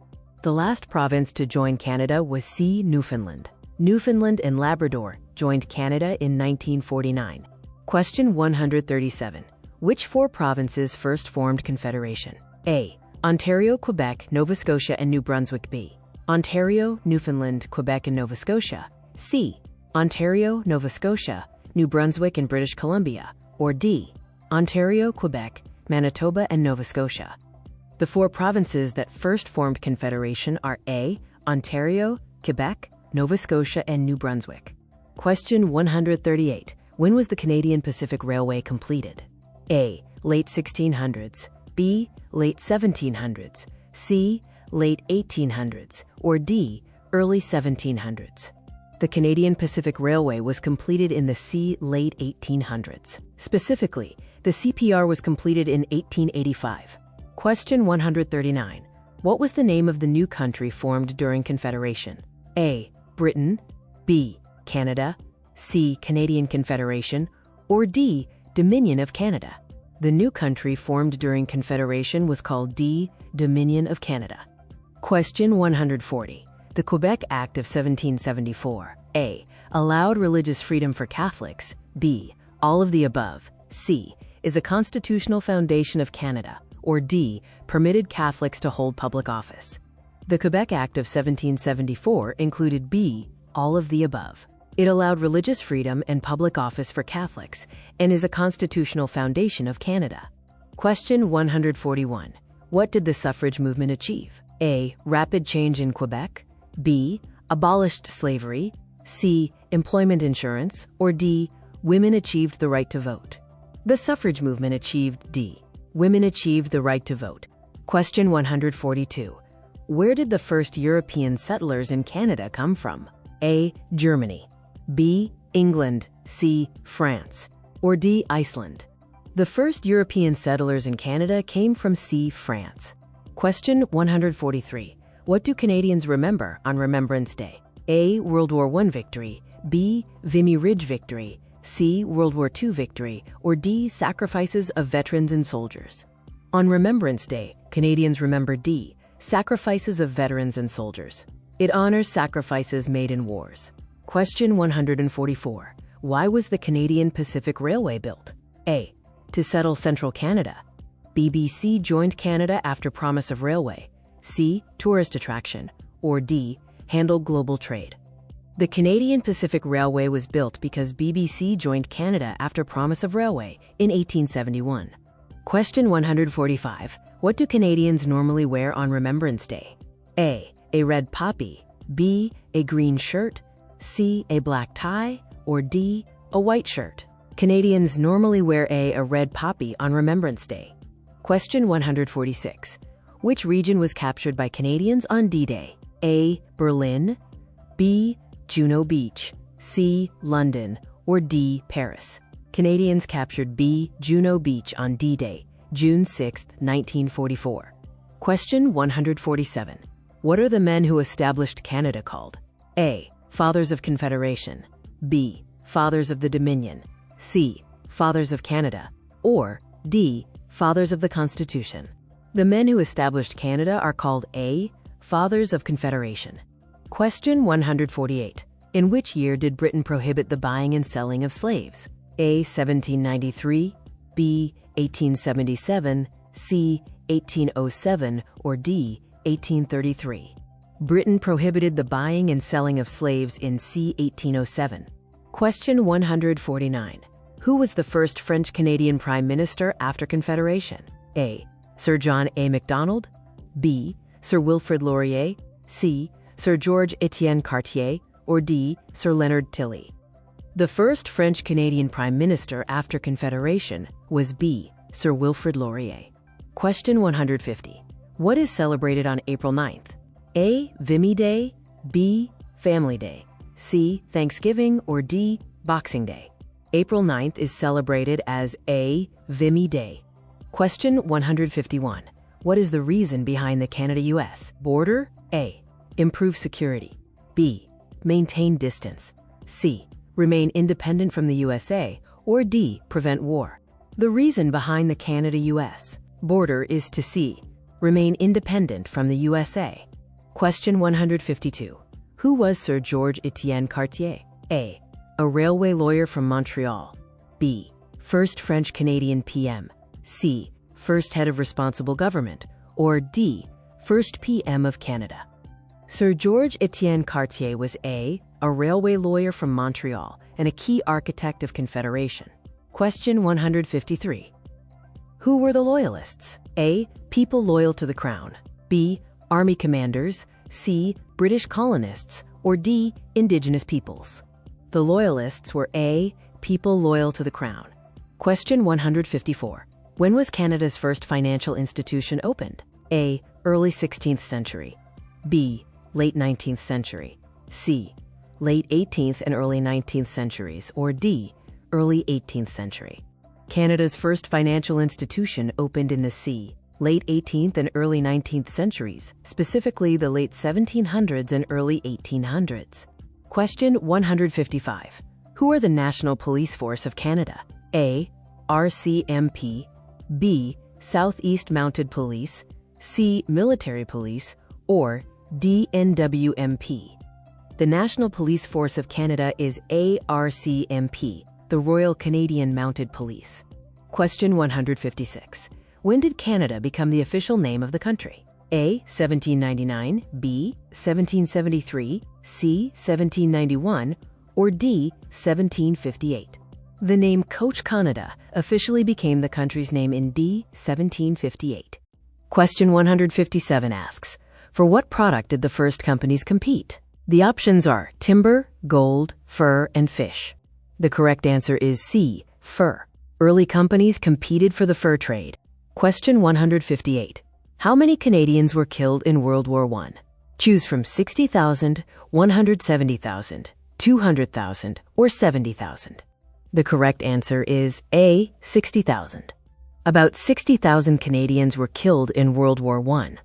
The last province to join Canada was C, Newfoundland. Newfoundland and Labrador joined Canada in 1949. Question 137. Which four provinces first formed Confederation? A, Ontario, Quebec, Nova Scotia, and New Brunswick. B, Ontario, Newfoundland, Quebec, and Nova Scotia. C, Ontario, Nova Scotia, New Brunswick, and British Columbia. Or D, Ontario, Quebec, Manitoba, and Nova Scotia. The four provinces that first formed Confederation are A, Ontario, Quebec, Nova Scotia, and New Brunswick. Question 138. When was the Canadian Pacific Railway completed? A, late 1600s. B, late 1700s. C, late 1800s. Or D, early 1700s. The Canadian Pacific Railway was completed in the C, late 1800s. Specifically, the CPR was completed in 1885. Question 139. What was the name of the new country formed during Confederation? A, Britain. B, Canada. C, Canadian Confederation. Or D, Dominion of Canada. The new country formed during Confederation was called D, Dominion of Canada. Question 140. The Quebec Act of 1774. A, allowed religious freedom for Catholics. B, all of the above. C, is a constitutional foundation of Canada. Or D, permitted Catholics to hold public office. The Quebec Act of 1774 included B, all of the above. It allowed religious freedom and public office for Catholics and is a constitutional foundation of Canada. Question 141. What did the suffrage movement achieve? A, rapid change in Quebec. B, abolished slavery. C, employment insurance. Or D, women achieved the right to vote. The suffrage movement achieved D, women achieved the right to vote. Question 142. Where did the first European settlers in Canada come from? A, Germany. B, England. C, France. Or D, Iceland. The first European settlers in Canada came from C, France. Question 143. What do Canadians remember on Remembrance Day? A, World War I victory. B, Vimy Ridge victory. C, World War II victory. Or D, sacrifices of veterans and soldiers. On Remembrance Day, Canadians remember D, sacrifices of veterans and soldiers. It honors sacrifices made in wars. Question 144. Why was the Canadian Pacific Railway built? A, to settle central Canada. BBC joined Canada after promise of railway. C, tourist attraction. Or D, handle global trade. The Canadian Pacific Railway was built because BBC joined Canada after promise of railway in 1871. Question 145. What do Canadians normally wear on Remembrance Day? A, a red poppy. B, a green shirt. C, a black tie. Or D, a white shirt. Canadians normally wear a red poppy on Remembrance Day. Question 146. Which region was captured by Canadians on D-Day? A. Berlin, B. Juno Beach, C. London, or D. Paris? Canadians captured B. Juno Beach on D-Day, June 6, 1944. Question 147. What are the men who established Canada called? A. Fathers of Confederation, B. Fathers of the Dominion, C. Fathers of Canada, or D. Fathers of the Constitution? The men who established Canada are called A. Fathers of Confederation. Question 148. In which year did Britain prohibit the buying and selling of slaves? A. 1793, B. 1877, C. 1807, or D. 1833? Britain prohibited the buying and selling of slaves in c. 1807. Question 149. Who was the first French-Canadian Prime Minister after Confederation? A. Sir John A. Macdonald, B. Sir Wilfrid Laurier, C. Sir George Etienne Cartier, or D. Sir Leonard Tilley? The first French-Canadian Prime Minister after Confederation was B. Sir Wilfrid Laurier. Question 150. What is celebrated on April 9th? A. Vimy Day, B. Family Day, C. Thanksgiving, or D. Boxing Day? April 9th is celebrated as A. Vimy Day. Question 151. What is the reason behind the Canada-US border? A. Improve security, B. Maintain distance, C. Remain independent from the USA, or D. Prevent war? The reason behind the Canada-US border is to C. Remain independent from the USA. Question 152. Who was Sir George Etienne Cartier? A. A railway lawyer from Montreal, B. First French-Canadian PM, C. First head of responsible government, or D. First PM of Canada? Sir George Etienne Cartier was A. A railway lawyer from Montreal and a key architect of Confederation. Question 153. Who were the Loyalists? A. People loyal to the Crown, B. Army commanders, C. British colonists, or D. Indigenous peoples? The Loyalists were A. People loyal to the Crown. Question 154. When was Canada's first financial institution opened? A. Early 16th century, B. Late 19th century, C. Late 18th and early 19th centuries, or D. Early 18th century? Canada's first financial institution opened in the C. Late 18th and early 19th centuries, specifically the late 1700s and early 1800s. Question 155. Who are the National Police Force of Canada? A. RCMP, B. Southeast Mounted Police, C. Military Police, or D. NWMP? The National Police Force of Canada is ARCMP, the Royal Canadian Mounted Police. Question 156. When did Canada become the official name of the country? A. 1799, B. 1773, C. 1791, or D. 1758? The name Coach Canada officially became the country's name in D. 1758. Question 157 asks, for what product did the first companies compete? The options are timber, gold, fur, and fish. The correct answer is C. Fur. Early companies competed for the fur trade. Question 158. How many Canadians were killed in World War I? Choose from 60,000, 170,000, 200,000, or 70,000. The correct answer is A. 60,000. About 60,000 Canadians were killed in World War I.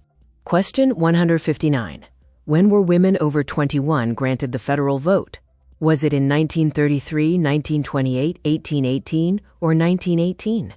Question 159. When were women over 21 granted the federal vote? Was it in 1933, 1928, 1818, or 1918?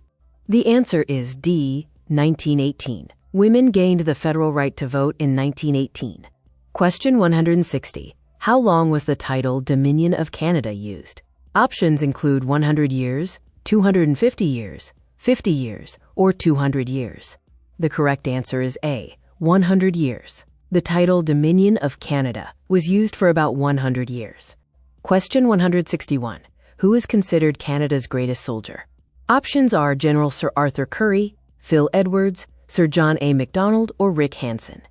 The answer is D. 1918. Women gained the federal right to vote in 1918. Question 160. How long was the title Dominion of Canada used? Options include 100 years, 250 years, 50 years, or 200 years. The correct answer is A. 100 years. The title Dominion of Canada was used for about 100 years. Question 161. Who is considered Canada's greatest soldier? Options are General Sir Arthur Currie, Phil Edwards, Sir John A. Macdonald, or Rick Hansen.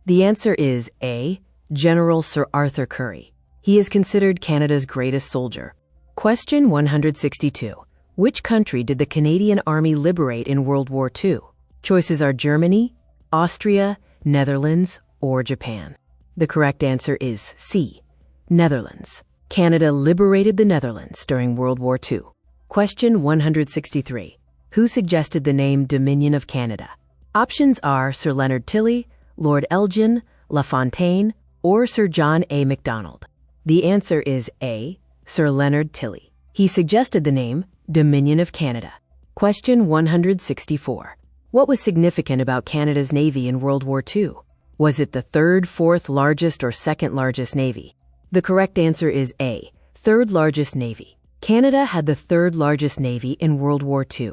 The answer is A. General Sir Arthur Currie. He is considered Canada's greatest soldier. Question 162. Which country did the Canadian Army liberate in World War II? Choices are Germany, Austria, Netherlands, or Japan? The correct answer is C, Netherlands. Canada liberated the Netherlands during World War II. Question 163. Who suggested the name Dominion of Canada? Options are Sir Leonard Tilley, Lord Elgin, La Fontaine, or Sir John A. Macdonald. The answer is A, Sir Leonard Tilley. He suggested the name Dominion of Canada. Question 164. What was significant about Canada's Navy in World War II? Was it the third, fourth largest, or second largest Navy? The correct answer is A, third largest Navy. Canada had the third largest Navy in World War II.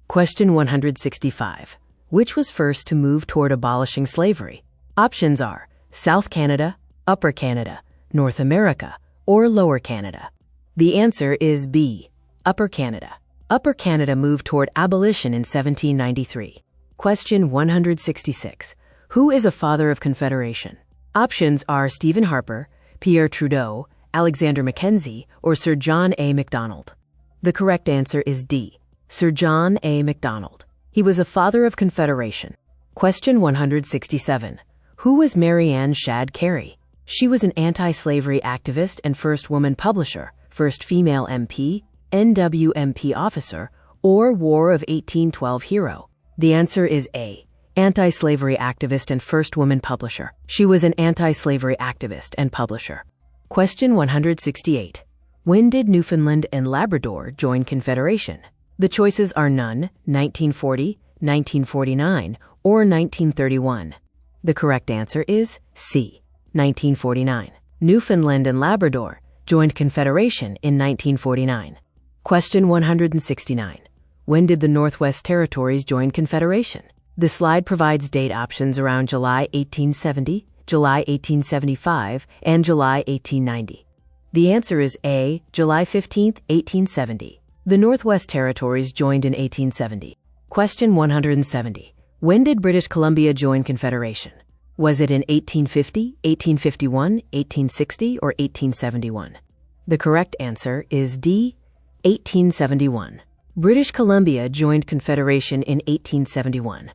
Question 165. Which was first to move toward abolishing slavery? Options are South Canada, Upper Canada, North America, or Lower Canada. The answer is B, Upper Canada. Upper Canada moved toward abolition in 1793. Question 166. Who is a father of Confederation? Options are Stephen Harper, Pierre Trudeau, Alexander Mackenzie, or Sir John A. Macdonald. The correct answer is D, Sir John A. Macdonald. He was a father of Confederation. Question 167. Who was Mary Ann Shadd Cary? She was an anti-slavery activist and first woman publisher, first female MP, NWMP officer, or War of 1812 hero. The answer is A, anti-slavery activist and first woman publisher. She was an anti-slavery activist and publisher. Question 168. When did Newfoundland and Labrador join Confederation? The choices are none, 1940, 1949, or 1931. The correct answer is C, 1949. Newfoundland and Labrador joined Confederation in 1949. Question 169. When did the Northwest Territories join Confederation? The slide provides date options around July 1870, July 1875, and July 1890. The answer is A, July 15, 1870. The Northwest Territories joined in 1870. Question 170. When did British Columbia join Confederation? Was it in 1850, 1851, 1860, or 1871? The correct answer is D, 1871. British Columbia joined Confederation in 1871.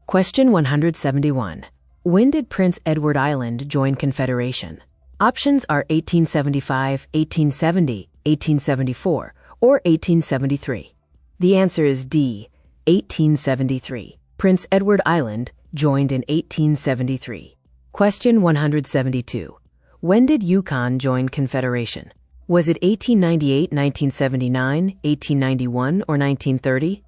Question 171. When did Prince Edward Island join Confederation? Options are 1875, 1870, 1874, or 1873. The answer is D, 1873. Prince Edward Island joined in 1873. Question 172. When did Yukon join Confederation? Was it 1898, 1979, 1891, or 1930?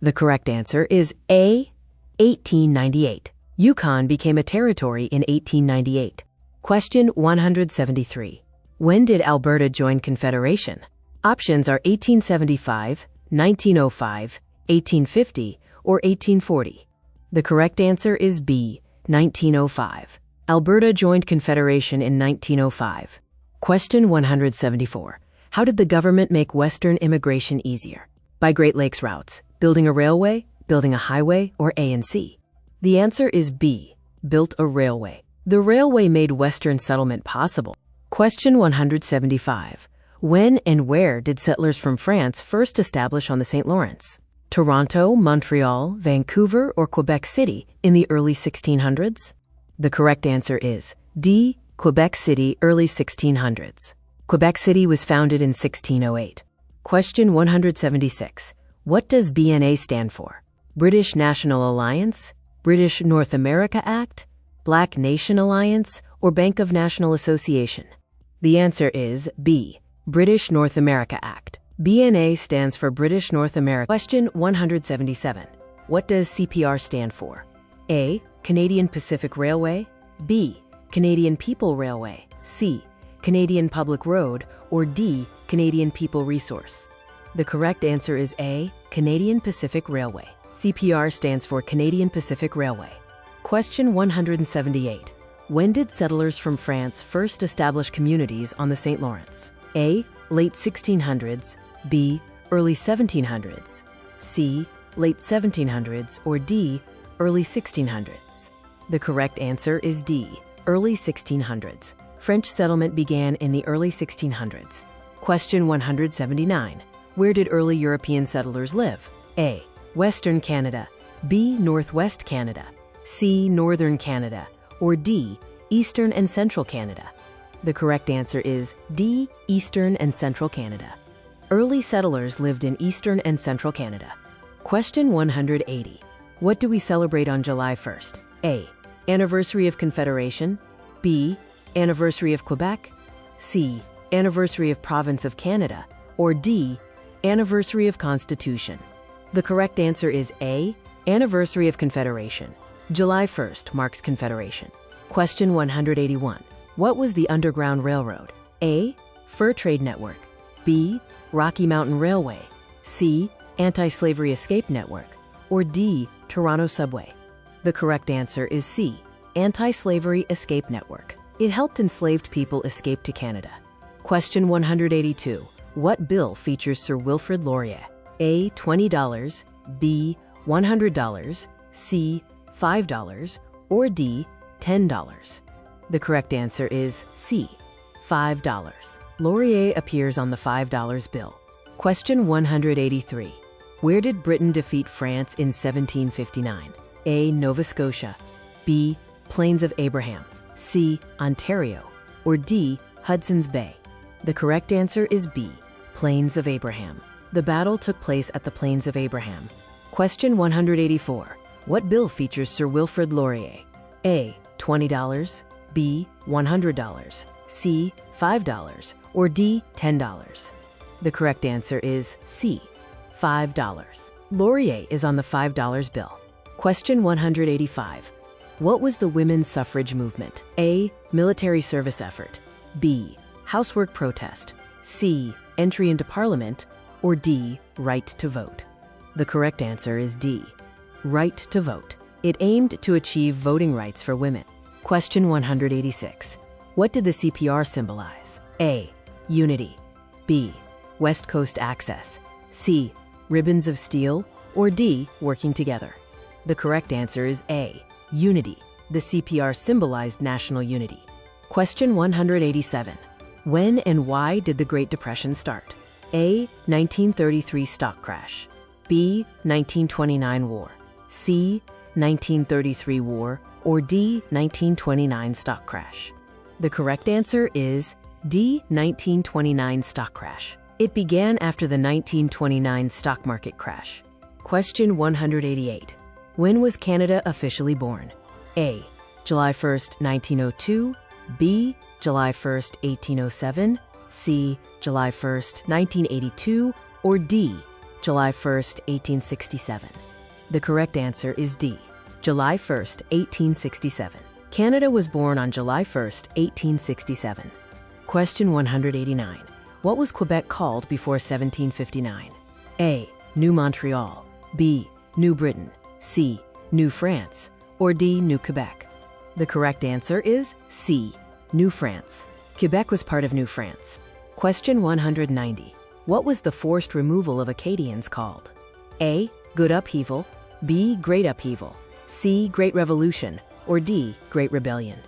The correct answer is A, 1898. Yukon became a territory in 1898. Question 173. When did Alberta join Confederation? Options are 1875, 1905, 1850, or 1840. The correct answer is B, 1905. Alberta joined Confederation in 1905. Question 174. How did the government make Western immigration easier? By Great Lakes routes, building a railway, building a highway, or A and C? The answer is B, built a railway. The railway made Western settlement possible. Question 175. When and where did settlers from France first establish on the St. Lawrence? Toronto, Montreal, Vancouver, or Quebec City in the early 1600s? The correct answer is D, Quebec City, early 1600s. Quebec City was founded in 1608. Question 176. What does BNA stand for? British National Alliance, British North America Act, Black Nation Alliance, or Bank of National Association? The answer is B, British North America Act. BNA stands for British North America. Question 177. What does CPR stand for? A, Canadian Pacific Railway, B, Canadian People Railway, C, Canadian Public Road, or D, Canadian People Resource? The correct answer is A, Canadian Pacific Railway. CPR stands for Canadian Pacific Railway. Question 178. When did settlers from France first establish communities on the St. Lawrence? A, late 1600s, B, early 1700s, C, late 1700s, or D, early 1600s? The correct answer is D, early 1600s. French settlement began in the early 1600s. Question 179. Where did early European settlers live? A, Western Canada, B, Northwest Canada, C. Northern Canada, or D. Eastern and Central Canada? The correct answer is D. Eastern and Central Canada. Early settlers lived in Eastern and Central Canada. Question 180. What do we celebrate on July 1st? A. Anniversary of Confederation. B. Anniversary of Quebec. C. Anniversary of Province of Canada. Or D. Anniversary of Constitution. The correct answer is A. Anniversary of Confederation. July 1st marks Confederation. Question 181. What was the Underground Railroad? A. Fur Trade Network. B. Rocky Mountain Railway. C. Anti-Slavery Escape Network. Or D. Toronto Subway. The correct answer is C. Anti-Slavery Escape Network. It helped enslaved people escape to Canada. Question 182. What bill features Sir Wilfrid Laurier? A. $20, B. $100, C. $5, or D. $10? The correct answer is C. $5. Laurier appears on the $5 bill. Question 183. Where did Britain defeat France in 1759? A. Nova Scotia. B. Plains of Abraham. C. Ontario. Or D. Hudson's Bay. The correct answer is B. Plains of Abraham. The battle took place at the Plains of Abraham. Question 184. What bill features Sir Wilfrid Laurier? A. $20, B. $100, C. $5, or D. $10? The correct answer is C. $5. Laurier is on the $5 bill. Question 185. What was the women's suffrage movement? A. Military service effort. B. Housework protest. C. Entry into Parliament. Or D. Right to vote. The correct answer is D. Right to vote. It aimed to achieve voting rights for women. Question 186. What did the CPR symbolize? A. Unity. B. West Coast access. C. Ribbons of steel. Or D. Working together. The correct answer is A. Unity. The CPR symbolized national unity. Question 187. When and why did the Great Depression start? A. 1933 stock crash. B. 1929 war. C. 1933 war. Or D. 1929 stock crash. The correct answer is D. 1929 stock crash. It began after the 1929 stock market crash. Question 188. When was Canada officially born? A. July 1st, 1902. B. July 1st, 1807. C. July 1st, 1982. Or D. July 1st, 1867. The correct answer is D. July 1st, 1867. Canada was born on July 1st, 1867. Question 189. What was Quebec called before 1759? A. New Montreal. B. New Britain. C. New France. Or D. New Quebec. The correct answer is C. New France. Quebec was part of New France. Question 190. What was the forced removal of Acadians called? A. Good upheaval. B. Great upheaval. C. Great Revolution. Or D. Great Rebellion.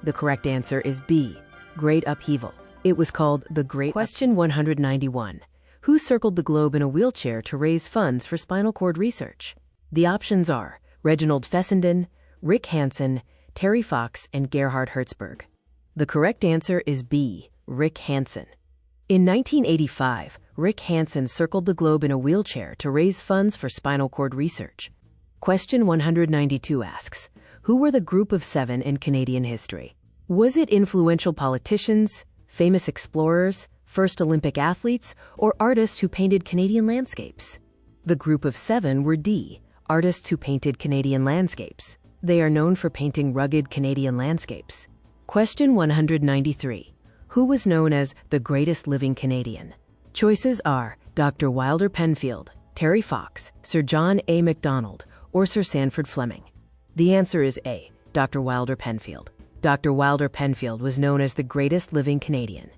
The correct answer is B. Great upheaval. It was called the Great. Question 191. Who circled the globe in a wheelchair to raise funds for spinal cord research? The options are Reginald Fessenden, Rick Hansen, Terry Fox, and Gerhard Hertzberg. The correct answer is B. Rick Hansen. In 1985, Rick Hansen circled the globe in a wheelchair to raise funds for spinal cord research. Question 192 asks, who were the group of seven in Canadian history? Was it influential politicians, famous explorers, first Olympic athletes, or artists who painted Canadian landscapes? The group of seven were D. Artists who painted Canadian landscapes. They are known for painting rugged Canadian landscapes. Question 193. Who was known as the greatest living Canadian? Choices are Dr. Wilder Penfield, Terry Fox, Sir John A. Macdonald, or Sir Sanford Fleming. The answer is A. Dr. Wilder Penfield. Dr. Wilder Penfield was known as the greatest living Canadian.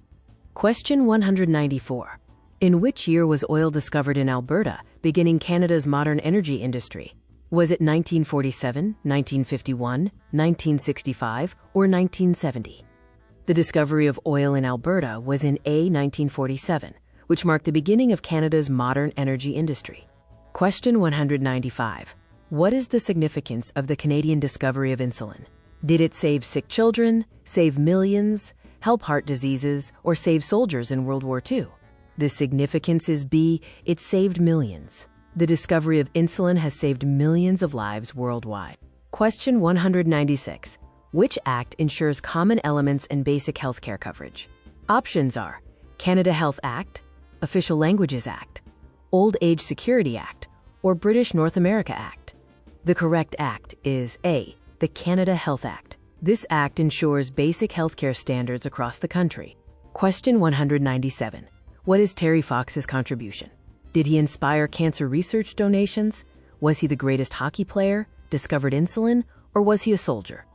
Question 194. In which year was oil discovered in Alberta, beginning Canada's modern energy industry? Was it 1947, 1951, 1965, or 1970? The discovery of oil in Alberta was in A. 1947, which marked the beginning of Canada's modern energy industry. Question 195. What is the significance of the Canadian discovery of insulin? Did it save sick children, save millions, help heart diseases, or save soldiers in World War II? The significance is B, it saved millions. The discovery of insulin has saved millions of lives worldwide. Question 196. Which act ensures common elements and basic healthcare coverage? Options are Canada Health Act, Official Languages Act, Old Age Security Act, or British North America Act. The correct act is A, the Canada Health Act. This act ensures basic healthcare standards across the country. Question 197. What is Terry Fox's contribution? Did he inspire cancer research donations? Was he the greatest hockey player, discovered insulin, or was he a soldier?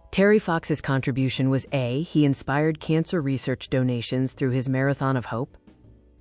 Terry Fox's contribution was A, he inspired cancer research donations through his Marathon of Hope.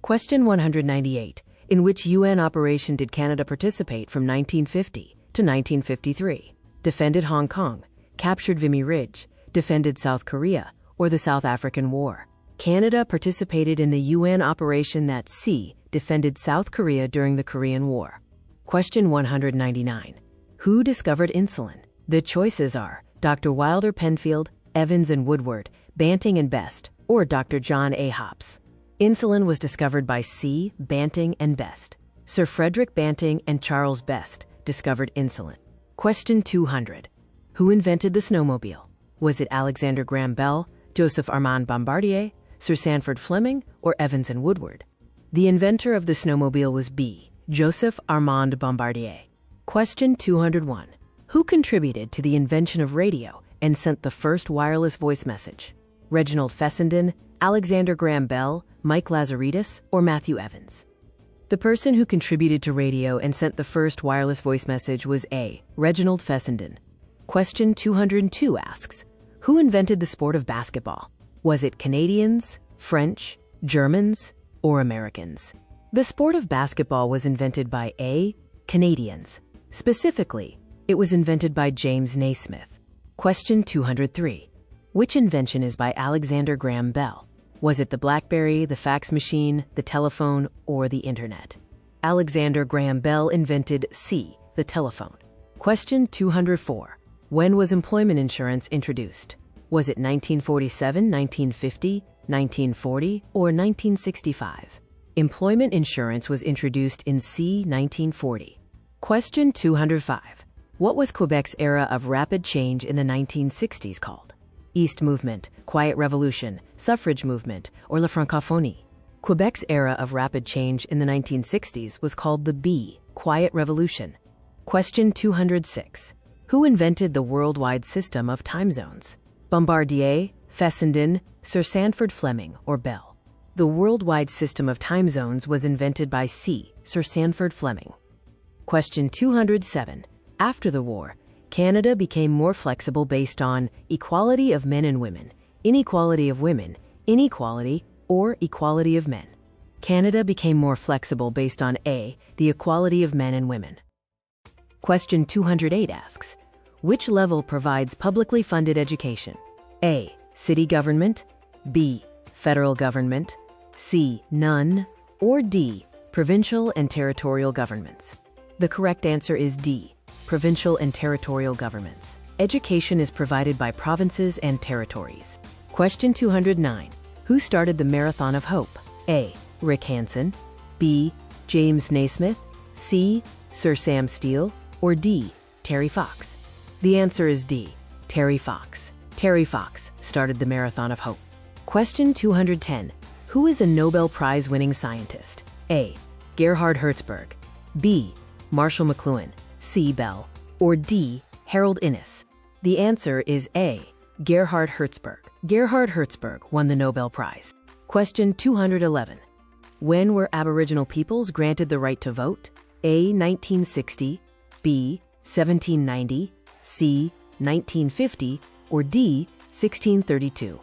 Question 198. In which UN operation did Canada participate from 1950 to 1953? Defended Hong Kong, captured Vimy Ridge, defended South Korea, or the South African War? Canada participated in the UN operation that C, defended South Korea during the Korean War. Question 199. Who discovered insulin? The choices are Dr. Wilder Penfield, Evans and Woodward, Banting and Best, or Dr. John A. Hopps. Insulin was discovered by C. Banting and Best. Sir Frederick Banting and Charles Best discovered insulin. Question 200. Who invented the snowmobile? Was it Alexander Graham Bell, Joseph Armand Bombardier, Sir Sanford Fleming, or Evans and Woodward? The inventor of the snowmobile was B. Joseph Armand Bombardier. Question 201. Who contributed to the invention of radio and sent the first wireless voice message? Reginald Fessenden, Alexander Graham Bell, Mike Lazaridis, or Matthew Evans? The person who contributed to radio and sent the first wireless voice message was A. Reginald Fessenden. Question 202 asks, who invented the sport of basketball? Was it Canadians, French, Germans, or Americans? The sport of basketball was invented by A. Canadians. Specifically, it was invented by James Naismith. Question 203. Which invention is by Alexander Graham Bell? Was it the BlackBerry, the fax machine, the telephone, or the internet? Alexander Graham Bell invented C, the telephone. Question 204. When was employment insurance introduced? Was it 1947, 1950, 1940, or 1965? Employment insurance was introduced in C, 1940. Question 205. What was Quebec's era of rapid change in the 1960s called? East Movement, Quiet Revolution, Suffrage Movement, or La Francophonie? Quebec's era of rapid change in the 1960s was called the B, Quiet Revolution. Question 206. Who invented the worldwide system of time zones? Bombardier, Fessenden, Sir Sanford Fleming, or Bell? The worldwide system of time zones was invented by C, Sir Sanford Fleming. Question 207. After the war, Canada became more flexible based on equality of men and women, inequality of women, inequality, or equality of men. Canada became more flexible based on A, the equality of men and women. Question 208 asks, which level provides publicly funded education? A, city government, B, federal government, C, none, or D, provincial and territorial governments? The correct answer is D, provincial and territorial governments. Education is provided by provinces and territories. Question 209. Who started the Marathon of Hope? A, Rick Hansen, B, James Naismith, C, Sir Sam Steele, or D, Terry Fox? The answer is D, Terry Fox. Terry Fox started the Marathon of Hope. Question 210. Who is a Nobel Prize-winning scientist? A, Gerhard Herzberg, B, Marshall McLuhan, C, Bell, or D, Harold Innis? The answer is A, Gerhard Herzberg. Gerhard Herzberg won the Nobel Prize. Question 211. When were Aboriginal peoples granted the right to vote? A, 1960, B, 1790, C, 1950, or D, 1632?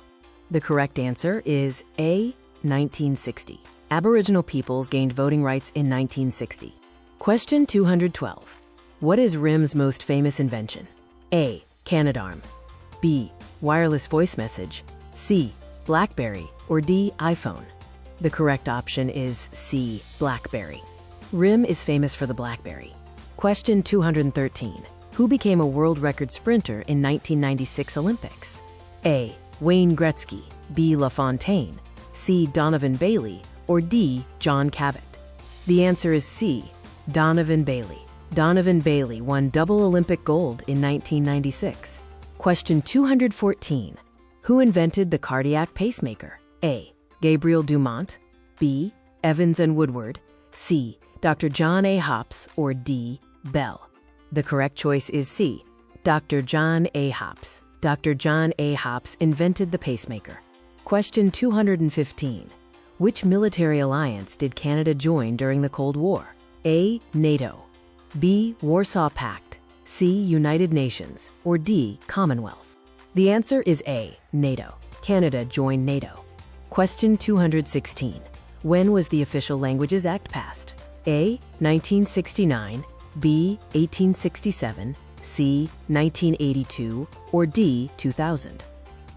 The correct answer is A, 1960. Aboriginal peoples gained voting rights in 1960. Question 212. What is RIM's most famous invention? A, Canadarm, B, wireless voice message, C, BlackBerry, or D, iPhone? The correct option is C, BlackBerry. RIM is famous for the BlackBerry. Question 213. Who became a world record sprinter in 1996 Olympics? A. Wayne Gretzky, B. LaFontaine, C. Donovan Bailey, or D. John Cabot? The answer is C. Donovan Bailey. Donovan Bailey won double Olympic gold in 1996. Question 214. Who invented the cardiac pacemaker? A. Gabriel Dumont, B. Evans and Woodward, C. Dr. John A. Hopps, or D. Bell? The correct choice is C. Dr. John A. Hopps. Dr. John A. Hopps invented the pacemaker. Question 215. Which military alliance did Canada join during the Cold War? A. NATO, B. Warsaw Pact, C. United Nations, or D. Commonwealth? The answer is A. NATO. Canada joined NATO. Question 216. When was the Official Languages Act passed? A. 1969, B. 1867, C. 1982, or D. 2000?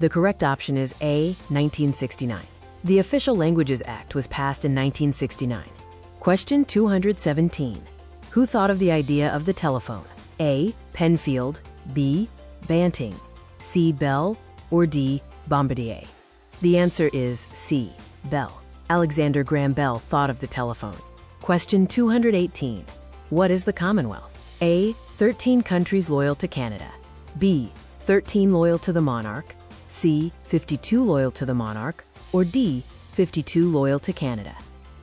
The correct option is A. 1969. The Official Languages Act was passed in 1969. Question 217. Who thought of the idea of the telephone? A. Penfield, B. Banting, C. Bell, or D. Bombardier? The answer is C. Bell. Alexander Graham Bell thought of the telephone. Question 218. What is the Commonwealth? A. 13 countries loyal to Canada, B. 13 loyal to the monarch, C. 52 loyal to the monarch, or D. 52 loyal to Canada?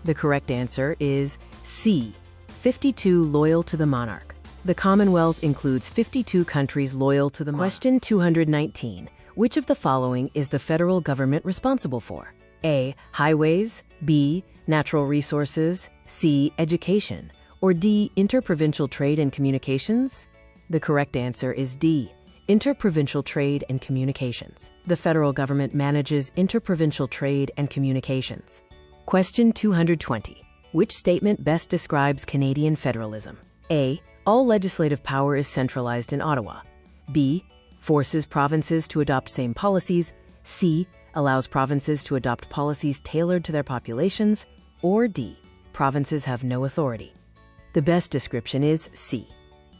The correct answer is C. 52 loyal to the monarch. The Commonwealth includes 52 countries loyal to the monarch. Question 219. Which of the following is the federal government responsible for? A. Highways, B. Natural resources, C. Education, or D. Interprovincial trade and communications? The correct answer is D. Interprovincial trade and communications. The federal government manages interprovincial trade and communications. Question 220. Which statement best describes Canadian federalism? A. All legislative power is centralized in Ottawa. B. Forces provinces to adopt same policies. C. Allows provinces to adopt policies tailored to their populations. Or D. Provinces have no authority. The best description is C.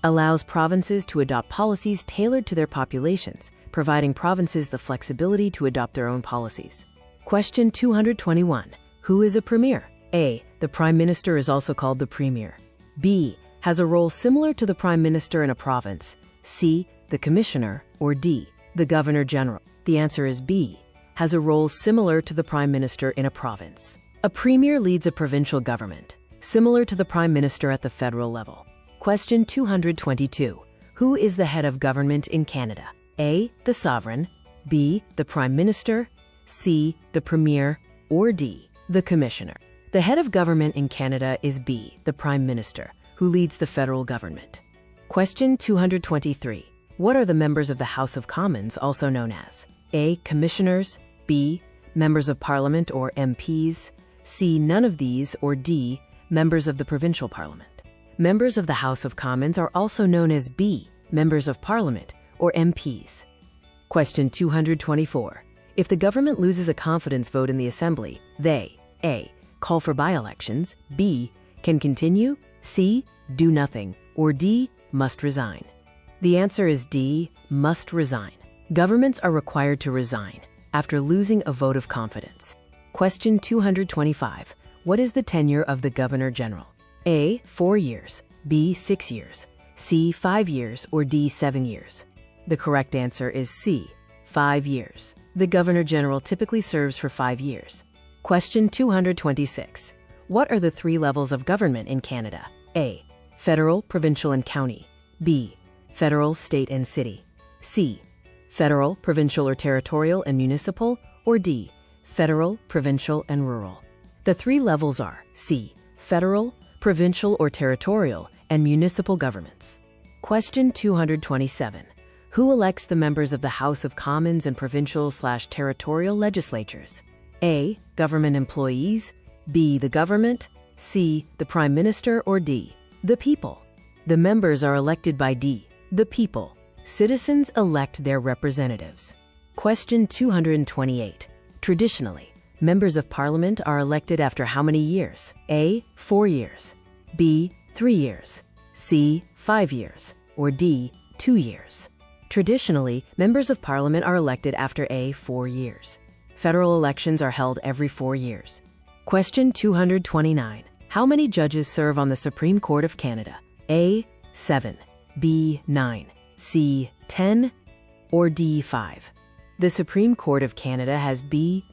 Allows provinces to adopt policies tailored to their populations, providing provinces the flexibility to adopt their own policies. Question 221. Who is a premier? A. The Prime Minister is also called the Premier. B. Has a role similar to the Prime Minister in a province. C. The Commissioner, or D. The Governor General? The answer is B. Has a role similar to the Prime Minister in a province. A Premier leads a provincial government, similar to the Prime Minister at the federal level. Question 222. Who is the head of government in Canada? A. The Sovereign, B. The Prime Minister, C. The Premier, or D. The Commissioner? The head of government in Canada is B. The Prime Minister, who leads the federal government. Question 223. What are the members of the House of Commons also known as? A. Commissioners, B. Members of Parliament or MPs, C. None of these, or D. Members of the Provincial Parliament? Members of the House of Commons are also known as B. Members of Parliament or MPs. Question 224. If the government loses a confidence vote in the Assembly, they A. Call for by-elections, B. Can continue, C. Do nothing, or D. Must resign? The answer is D. Must resign. Governments are required to resign after losing a vote of confidence. Question 225. What is the tenure of the Governor General? A. 4 years, B. 6 years, C. 5 years, or D. 7 years? The correct answer is C. 5 years. The Governor General typically serves for 5 years. Question 226. What are the 3 levels of government in Canada? A. Federal, provincial, and county, B. Federal, state, and city, C. Federal, provincial, or territorial, and municipal, or D. Federal, provincial, and rural? The 3 levels are C. Federal, provincial or territorial, and municipal governments. Question 227. Who elects the members of the House of Commons and provincial/territorial legislatures? A. Government employees, B. The government, C. The Prime Minister, or D. The people? The members are elected by D. The people. Citizens elect their representatives. Question 228. Traditionally, members of Parliament are elected after how many years? A. 4 years, B. 3 years, C. 5 years, or D. 2 years? Traditionally, members of parliament are elected after A. 4 years. Federal elections are held every 4 years. Question 229. How many judges serve on the Supreme Court of Canada? A. 7, B. 9, C. 10, or D. 5? The Supreme Court of Canada has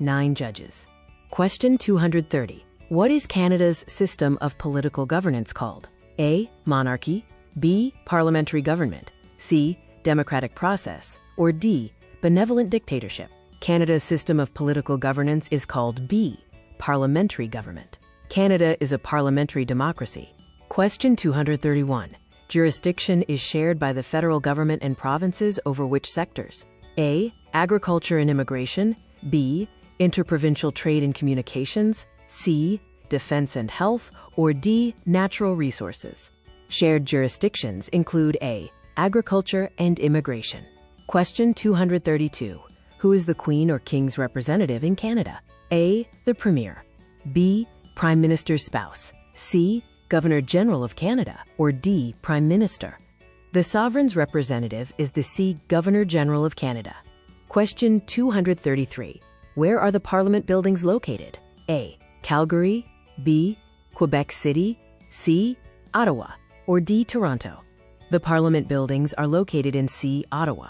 9 judges. Question 230. What is Canada's system of political governance called? A. Monarchy, B. Parliamentary government, C. Democratic process, or D. Benevolent dictatorship? Canada's system of political governance is called B. Parliamentary government. Canada is a parliamentary democracy. Question 231. Jurisdiction is shared by the federal government and provinces over which sectors? A. Agriculture and immigration, B. Interprovincial trade and communications, C. Defense and health, or D. Natural resources? Shared jurisdictions include A. Agriculture and immigration. Question 232. Who is the Queen or King's representative in Canada? A. The Premier, B. Prime Minister's spouse, C. Governor General of Canada, or D. Prime Minister? The Sovereign's representative is the C. Governor General of Canada. Question 233. Where are the Parliament buildings located? A. Calgary, B. Quebec City, C. Ottawa, or D. Toronto? The Parliament buildings are located in C. Ottawa.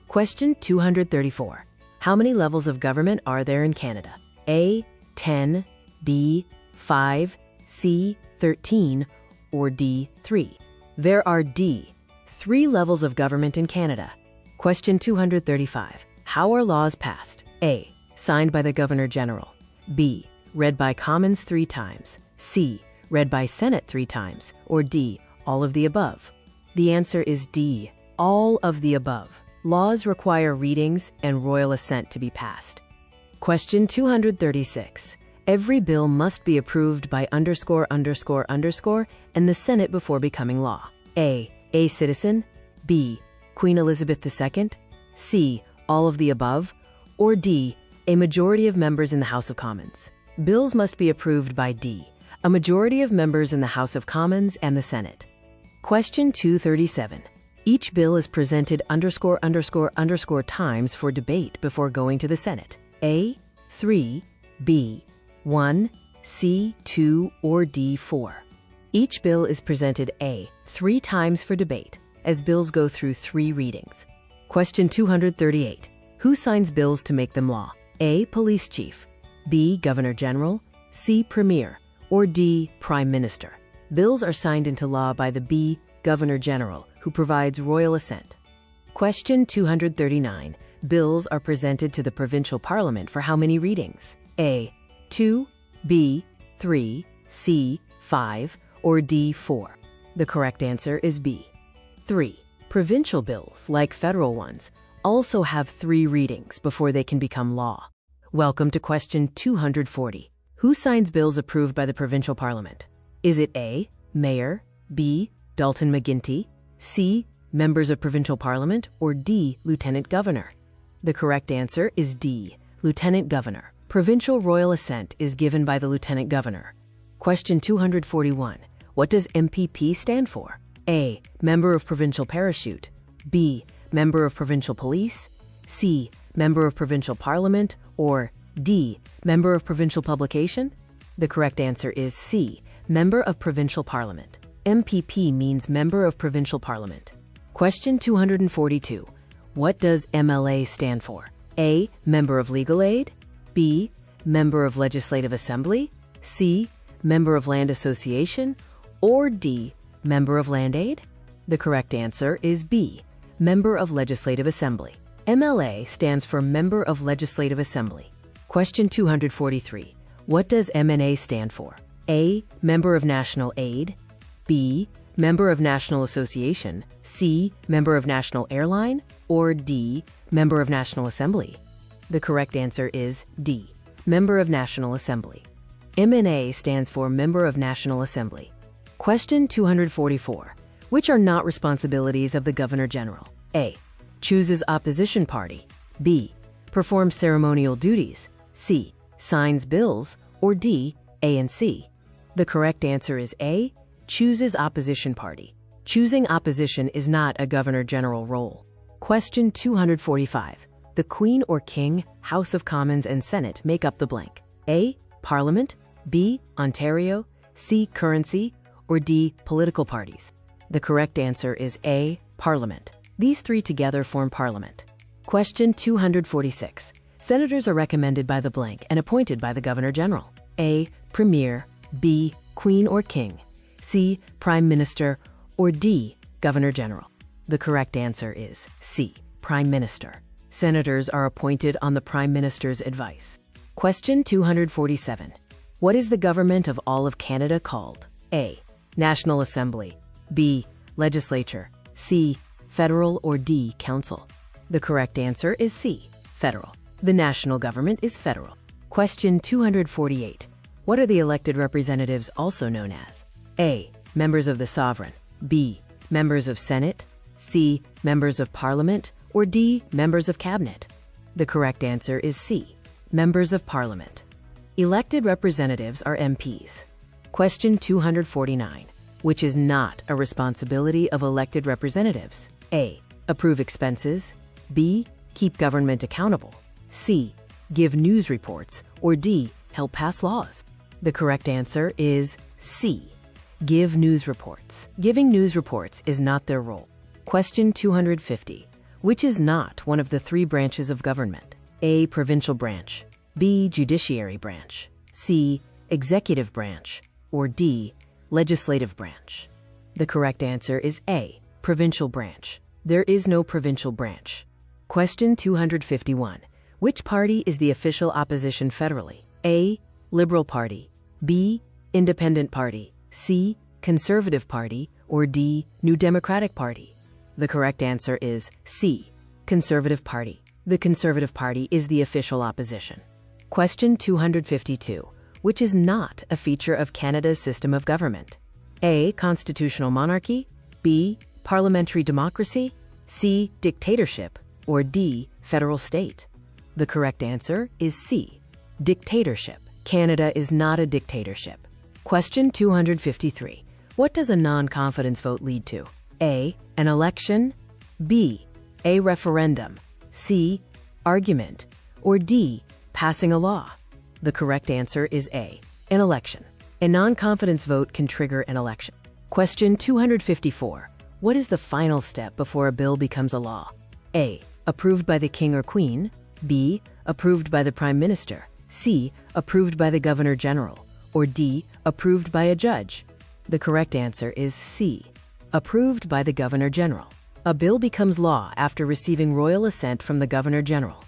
Question 234. How many levels of government are there in Canada? A. 10, B. 5, C. 13, or D. 3? There are D. 3 levels of government in Canada. Question 235. How are laws passed? A. Signed by the Governor General, B. Read by Commons 3 times, C. Read by Senate 3 times, or D. All of the above? The answer is D. All of the above. Laws require readings and royal assent to be passed. Question 236. Every bill must be approved by ____ and the Senate before becoming law. A citizen, B. Queen Elizabeth II, C. All of the above, or D. A majority of members in the House of Commons? Bills must be approved by D. A majority of members in the House of Commons and the Senate. Question 237. Each bill is presented ____ times for debate before going to the Senate. A. 3, B. 1, C. 2, or D. 4? Each bill is presented A. 3 times for debate, as bills go through 3 readings. Question 238. Who signs bills to make them law? A. Police Chief, B. Governor General, C. Premier, or D. Prime Minister? Bills are signed into law by the B. Governor General, who provides royal assent. Question 239. Bills are presented to the provincial parliament for how many readings? A. 2, B. 3, C. 5, or D. 4? The correct answer is B. 3. Provincial bills, like federal ones, also have 3 readings before they can become law. Welcome to question 240. Who signs bills approved by the provincial parliament? Is it A. Mayor, B. Dalton McGuinty, C. Members of provincial parliament, or D. Lieutenant Governor? The correct answer is D. Lieutenant Governor. Provincial royal assent is given by the Lieutenant Governor. Question 241. What does MPP stand for? A. Member of Provincial Parachute, B. Member of Provincial Police, C. Member of Provincial Parliament, or D. Member of Provincial Publication? The correct answer is C. Member of Provincial Parliament. MPP means Member of Provincial Parliament. Question 242. What does MLA stand for? A. Member of Legal Aid, B. Member of Legislative Assembly, C. Member of Land Association, or D. Member of Land Aid? The correct answer is B. Member of Legislative Assembly. MLA stands for Member of Legislative Assembly. Question 243. What does MNA stand for? A. Member of National Aid, B. Member of National Association, C. Member of National Airline, or D. Member of National Assembly? The correct answer is D. Member of National Assembly. MNA stands for Member of National Assembly. Question 244. Which are not responsibilities of the Governor General? A. Chooses opposition party, B. Performs ceremonial duties, C. Signs bills, or D. A and C? The correct answer is A. Chooses opposition party. Choosing opposition is not a governor-general role. Question 245. The Queen or King, House of Commons and Senate make up the blank. A. Parliament, B. Ontario, C. Currency, or D. Political parties. The correct answer is A. Parliament. These three together form Parliament. Question 246. Senators are recommended by the blank and appointed by the Governor-General. A. Premier, B. Queen or King, C. Prime Minister, or D. Governor-General. The correct answer is C. Prime Minister. Senators are appointed on the Prime Minister's advice. Question 247. What is the government of all of Canada called? A. National Assembly, B. Legislature, C. Federal, or D. Council. The correct answer is C. Federal. The national government is federal. Question 248. What are the elected representatives also known as? A. Members of the Sovereign, B. Members of Senate, C. Members of Parliament, or D. Members of Cabinet. The correct answer is C. Members of Parliament. Elected representatives are MPs. Question 249. Which is not a responsibility of elected representatives? A. Approve expenses, B. Keep government accountable, C. Give news reports, or D. Help pass laws. The correct answer is C. Give news reports. Giving news reports is not their role. Question 250. Which is not one of the three branches of government? A. Provincial branch, B. Judiciary branch, C. Executive branch, or D. Legislative branch. The correct answer is A. Provincial branch. There is no provincial branch. Question 251. Which party is the official opposition federally? A. Liberal Party, B. Independent Party, C. Conservative Party, or D. New Democratic Party. The correct answer is C. Conservative Party. The Conservative Party is the official opposition. Question 252. Which is not a feature of Canada's system of government? A. Constitutional monarchy, B. Parliamentary democracy, C. Dictatorship, or D. Federal state. The correct answer is C. Dictatorship. Canada is not a dictatorship. Question 253. What does a non-confidence vote lead to? A. An election, B. A referendum, C. Argument, or D. Passing a law. The correct answer is A. An election. A non-confidence vote can trigger an election. Question 254. What is the final step before a bill becomes a law? A. Approved by the King or Queen, B. Approved by the Prime Minister, C. Approved by the Governor-General, or D. Approved by a judge. The correct answer is C. Approved by the Governor-General. A bill becomes law after receiving royal assent from the Governor-General.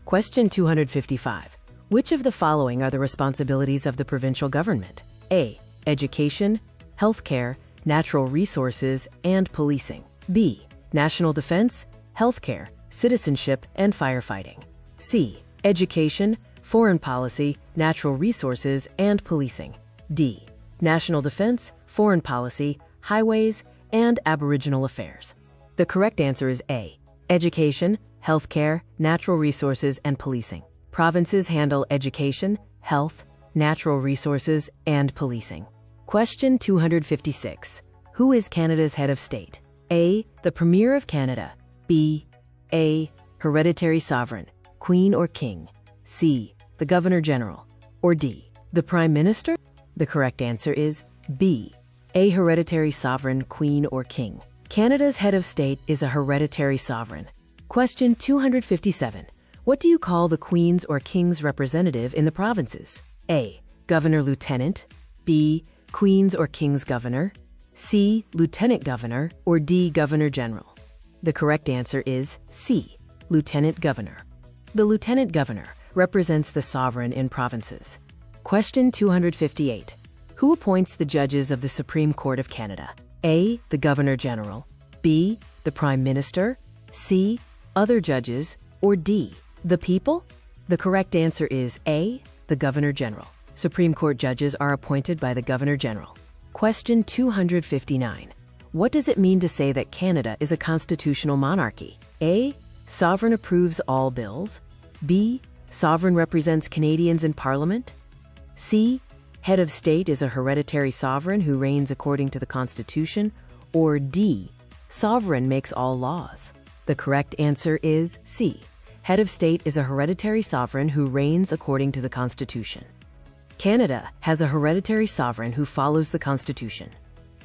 Question 255. Which of the following are the responsibilities of the provincial government? A. Education, healthcare, natural resources, and policing. B. National defense, healthcare, citizenship, and firefighting. C. Education, foreign policy, natural resources, and policing. D. National defense, foreign policy, highways, and Aboriginal affairs. The correct answer is A. Education, healthcare, natural resources, and policing. Provinces handle education, health, natural resources, and policing. Question 256. Who is Canada's head of state? A. The Premier of Canada, B. A. Hereditary sovereign, Queen or King, C. The Governor-General, or D. The Prime Minister? The correct answer is B. A hereditary sovereign, Queen or King. Canada's head of state is a hereditary sovereign. Question 257. What do you call the Queen's or King's representative in the provinces? A. Governor-Lieutenant, B. Queen's or King's Governor, C. Lieutenant Governor, or D. Governor-General. The correct answer is C. Lieutenant Governor. The Lieutenant Governor represents the sovereign in provinces. Question 258. Who appoints the judges of the Supreme Court of Canada? A. The Governor-General, B. The Prime Minister, C. Other judges, or D. The people? The correct answer is A. The Governor-General. Supreme Court judges are appointed by the Governor-General. Question 259. What does it mean to say that Canada is a constitutional monarchy? A. Sovereign approves all bills, B. Sovereign represents Canadians in Parliament, C. Head of state is a hereditary sovereign who reigns according to the Constitution, or D, sovereign makes all laws? The correct answer is C. Head of state is a hereditary sovereign who reigns according to the Constitution. Canada has a hereditary sovereign who follows the Constitution.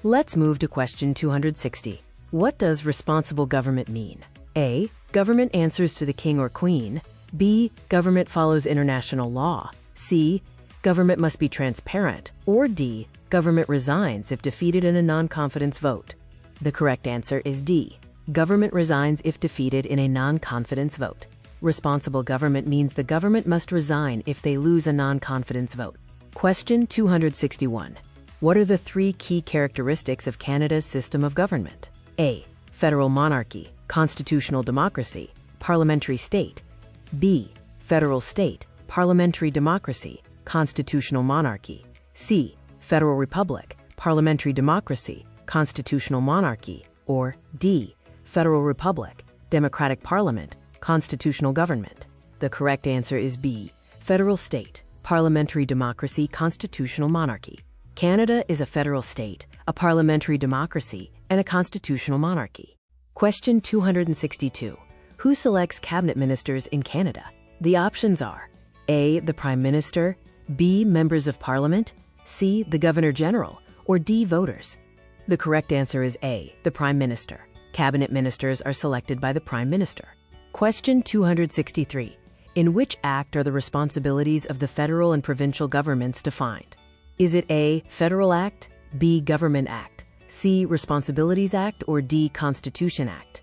Let's move to question 260. What does responsible government mean? A. Government answers to the king or queen. B. Government follows international law. C. Government must be transparent. Or D. Government resigns if defeated in a non-confidence vote. The correct answer is D. Government resigns if defeated in a non-confidence vote. Responsible government means the government must resign if they lose a non-confidence vote. Question 261. What are the three key characteristics of Canada's system of government? A. Federal monarchy, constitutional democracy, parliamentary state. B. Federal state, parliamentary democracy, constitutional monarchy. C. Federal republic, parliamentary democracy, constitutional monarchy. Or D. Federal republic, democratic parliament, constitutional government. The correct answer is B. Federal state, parliamentary democracy, constitutional monarchy. Canada is a federal state, a parliamentary democracy, and a constitutional monarchy. Question 262. Who selects cabinet ministers in Canada? The options are A. The Prime Minister, B. Members of Parliament, C. The Governor General, or D. Voters. The correct answer is A. The Prime Minister. Cabinet ministers are selected by the Prime Minister. Question 263. In which act are the responsibilities of the federal and provincial governments defined? Is it A. Federal Act, B. Government Act, C. Responsibilities Act, or D. Constitution Act?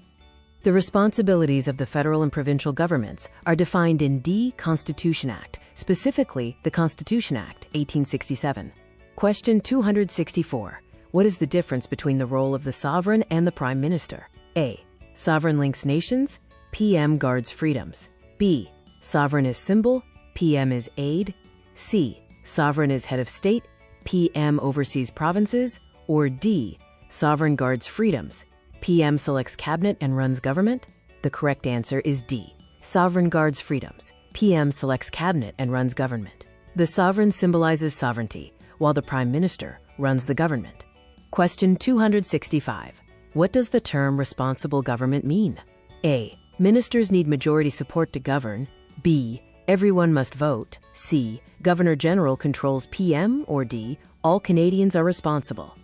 The responsibilities of the federal and provincial governments are defined in D. Constitution Act, specifically the Constitution Act, 1867. Question 264. What is the difference between the role of the sovereign and the Prime Minister? A. Sovereign links nations, PM guards freedoms. B. Sovereign is symbol, PM is aid. C. Sovereign is head of state, PM oversees provinces. Or D. Sovereign guards freedoms, PM selects cabinet and runs government. The correct answer is D. Sovereign guards freedoms, PM selects cabinet and runs government. The sovereign symbolizes sovereignty, while the Prime Minister runs the government. Question 265. What does the term responsible government mean? A. Ministers need majority support to govern. B. Everyone must vote. C. Governor General controls PM. Or D. All Canadians are responsible.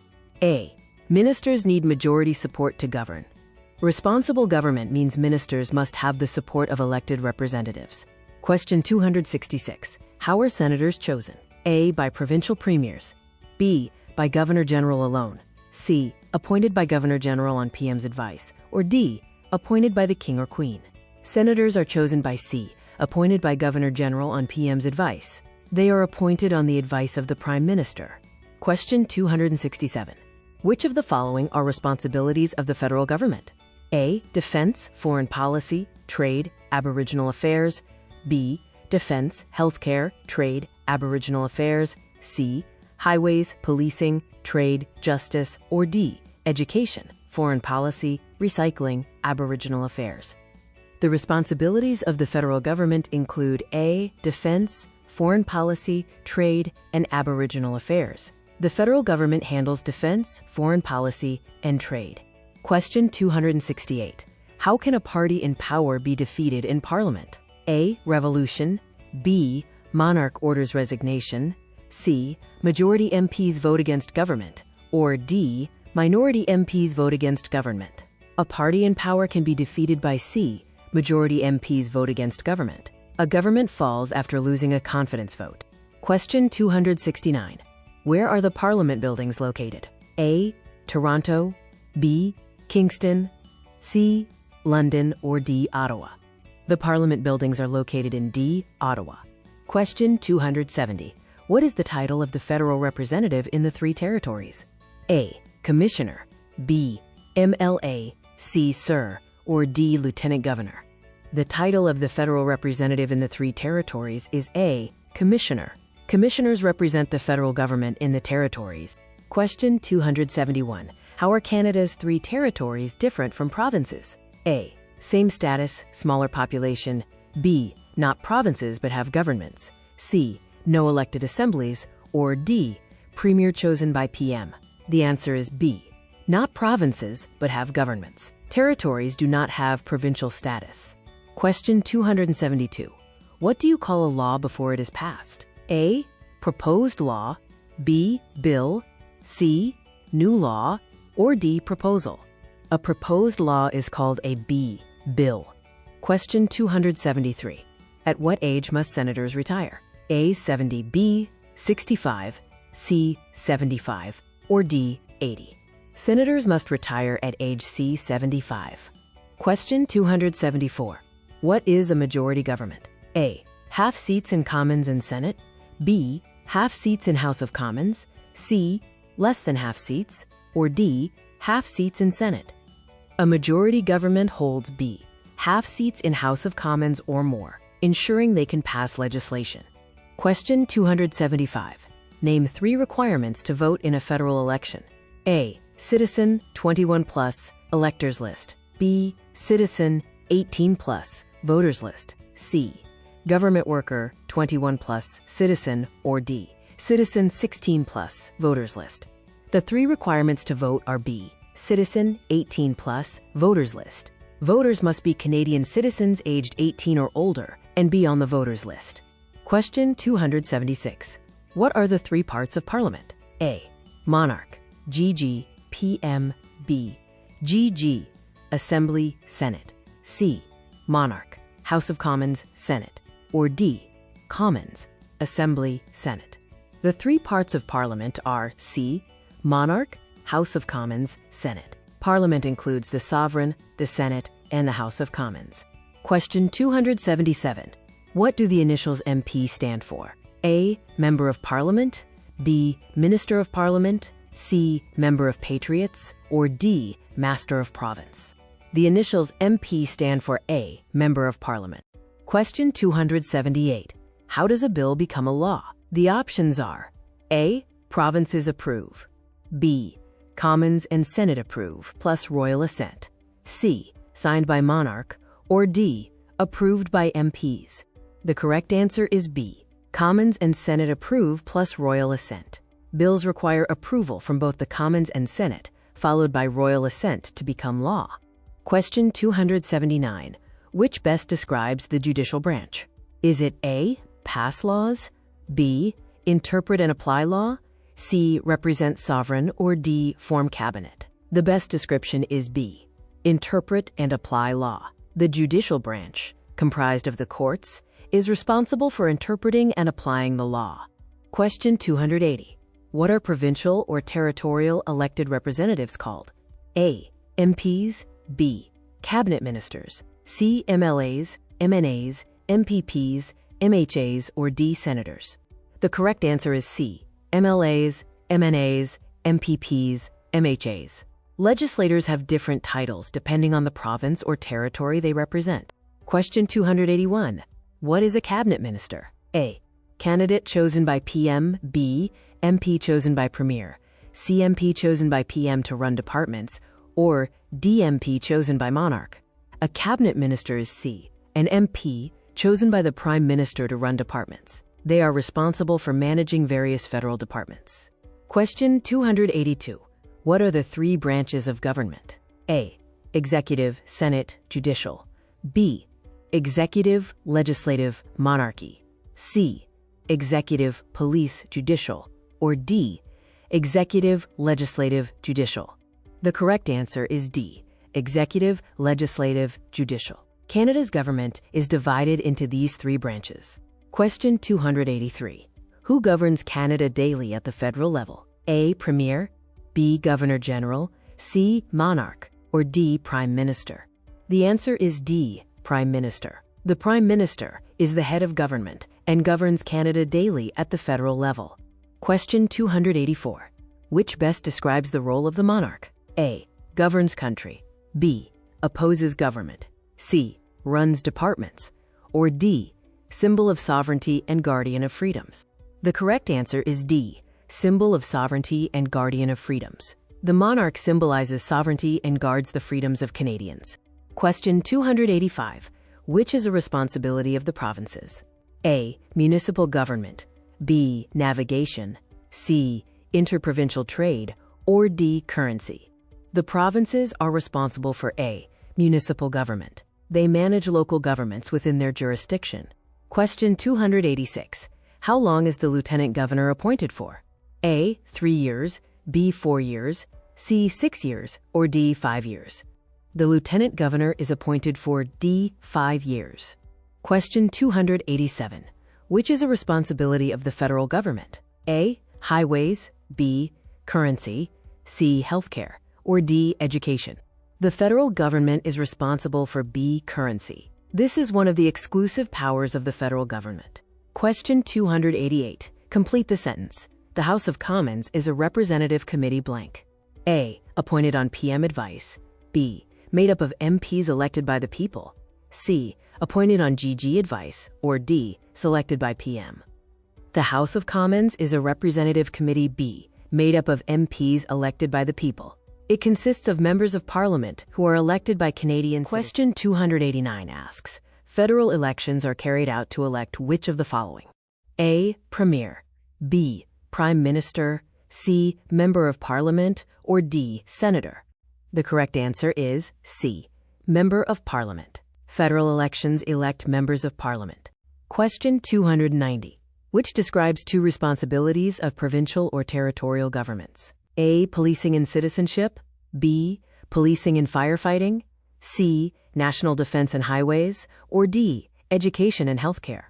A. Ministers need majority support to govern. Responsible government means ministers must have the support of elected representatives. Question 266. How are senators chosen? A. By provincial premiers. B. By Governor General alone. C. Appointed by Governor General on PM's advice. Or D. Appointed by the King or Queen. Senators are chosen by C. Appointed by Governor General on PM's advice. They are appointed on the advice of the Prime Minister. Question 267. Which of the following are responsibilities of the federal government? A. Defense, foreign policy, trade, Aboriginal affairs. B. Defense, healthcare, trade, Aboriginal affairs. C. Highways, policing, trade, justice. Or D. Education, foreign policy, recycling, Aboriginal affairs. The responsibilities of the federal government include A. Defense, foreign policy, trade, and Aboriginal affairs. The federal government handles defense, foreign policy, and trade. Question 268. How can a party in power be defeated in Parliament? A. Revolution. B. Monarch orders resignation. C. Majority MPs vote against government. Or D. Minority MPs vote against government. A party in power can be defeated by C. Majority MPs vote against government. A government falls after losing a confidence vote. Question 269. Where are the Parliament buildings located? A. Toronto. B. Kingston. C. London. Or D. Ottawa. The Parliament buildings are located in D. Ottawa. Question 270. What is the title of the federal representative in the three territories? A. Commissioner. B. MLA. C. Sir. Or D. Lieutenant Governor. The title of the federal representative in the three territories is A. Commissioner. Commissioners represent the federal government in the territories. Question 271. How are Canada's three territories different from provinces? A. Same status, smaller population. B. Not provinces but have governments. C. No elected assemblies. Or D. Premier chosen by PM. The answer is B. Not provinces, but have governments. Territories do not have provincial status. Question 272. What do you call a law before it is passed? A. Proposed law. B. Bill. C. New law. Or D. Proposal. A proposed law is called a B. Bill. Question 273. At what age must senators retire? A. 70. B. 65. C. 75. Or D. 80. Senators must retire at age C. 75. Question 274. What is a majority government? A. Half seats in Commons and Senate. B. Half seats in House of Commons. C. Less than half seats. Or D. Half seats in Senate. A majority government holds B. Half seats in House of Commons or more, ensuring they can pass legislation. Question 275. Name 3 requirements to vote in a federal election. A. Citizen 21 plus, electors list. B. Citizen 18 plus, voters list. C. Government worker 21 plus, citizen. Or D. Citizen 16 plus, voters list. The 3 requirements to vote are B. Citizen 18 plus, voters list. Voters must be Canadian citizens aged 18 or older and be on the voters list. Question 276. What are the 3 parts of Parliament? A. Monarch. GG. PM. B. GG. Assembly. Senate. C. Monarch. House of Commons. Senate. Or D. Commons. Assembly. Senate. The 3 parts of Parliament are C. Monarch, House of Commons, Senate. Parliament includes the Sovereign, the Senate, and the House of Commons. Question 277. What do the initials MP stand for? A. Member of Parliament. B. Minister of Parliament. C. Member of Patriots. Or D. Master of Province. The initials MP stand for A. Member of Parliament. Question 278. How does a bill become a law? The options are A. Provinces approve. B. Commons and Senate approve, plus royal assent. C. Signed by monarch. Or D. Approved by MPs. The correct answer is B. Commons and Senate approve plus royal assent. Bills require approval from both the Commons and Senate, followed by royal assent to become law. Question 279. Which best describes the judicial branch? Is it A. Pass laws? B. Interpret and apply law? C. Represent sovereign? Or D. Form cabinet? The best description is B. Interpret and apply law. The judicial branch, comprised of the courts, is responsible for interpreting and applying the law. Question 280. What are provincial or territorial elected representatives called? A. MPs. B. Cabinet ministers. C. MLAs, MNAs, MPPs, MHAs, or D. senators. The correct answer is C. MLAs, MNAs, MPPs, MHAs. Legislators have different titles depending on the province or territory they represent. Question 281. What is a cabinet minister? A. Candidate chosen by PM. B. MP chosen by Premier. C. MP chosen by PM to run departments. Or D. MP chosen by monarch. A cabinet minister is C. An MP chosen by the Prime Minister to run departments. They are responsible for managing various federal departments. Question 282. What are the 3 branches of government? A. Executive, Senate, Judicial. B. Executive, Legislative, Monarchy. C. Executive, Police, Judicial. Or D. Executive, Legislative, Judicial. The correct answer is D. Executive, Legislative, Judicial. Canada's government is divided into these 3 branches. Question 283. Who governs Canada daily at the federal level? A. Premier. B. Governor General. C. Monarch. Or D. Prime Minister. The answer is D. Prime Minister. The Prime Minister is the head of government and governs Canada daily at the federal level. Question 284. Which best describes the role of the monarch? A. Governs country. B. Opposes government. C. Runs departments. Or D. Symbol of sovereignty and guardian of freedoms. The correct answer is D. Symbol of sovereignty and guardian of freedoms. The monarch symbolizes sovereignty and guards the freedoms of Canadians. Question 285. Which is a responsibility of the provinces? A. Municipal government. B. Navigation. C. Interprovincial trade. Or D. Currency. The provinces are responsible for A. Municipal government. They manage local governments within their jurisdiction. Question 286. How long is the lieutenant governor appointed for? A. 3 years, B. 4 years, C. 6 years, or D. 5 years. The lieutenant governor is appointed for D. 5 years. Question 287. Which is a responsibility of the federal government? A. Highways, B. Currency, C. Healthcare, or D. Education. The federal government is responsible for B. Currency. This is one of the exclusive powers of the federal government. Question 288. Complete the sentence. The House of Commons is a representative committee blank. A. Appointed on PM advice. B. Made up of MPs elected by the people. C. Appointed on GG advice. Or D. Selected by PM. The House of Commons is a representative committee B, made up of MPs elected by the people. It consists of members of parliament who are elected by Canadian citizens. Question 289 asks, federal elections are carried out to elect which of the following? A. Premier, B. Prime Minister, C. Member of Parliament, or D. Senator. The correct answer is C. Member of Parliament. Federal elections elect members of Parliament. Question 290. Which describes two responsibilities of provincial or territorial governments? A. Policing and citizenship, B. Policing and firefighting, C. National defense and highways, or D. Education and healthcare.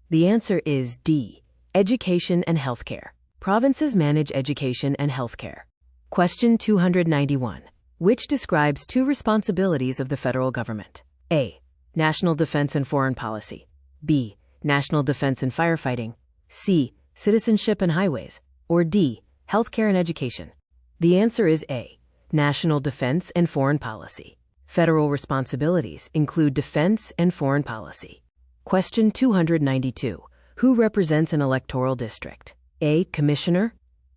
The answer is D. Education and healthcare. Provinces manage education and healthcare. Question 291. Which describes two responsibilities of the federal government? A. National defense and foreign policy, B. National defense and firefighting, C. Citizenship and highways, or D. Healthcare and education. The answer is A. National defense and foreign policy. Federal responsibilities include defense and foreign policy. Question 292. Who represents an electoral district? A. Commissioner,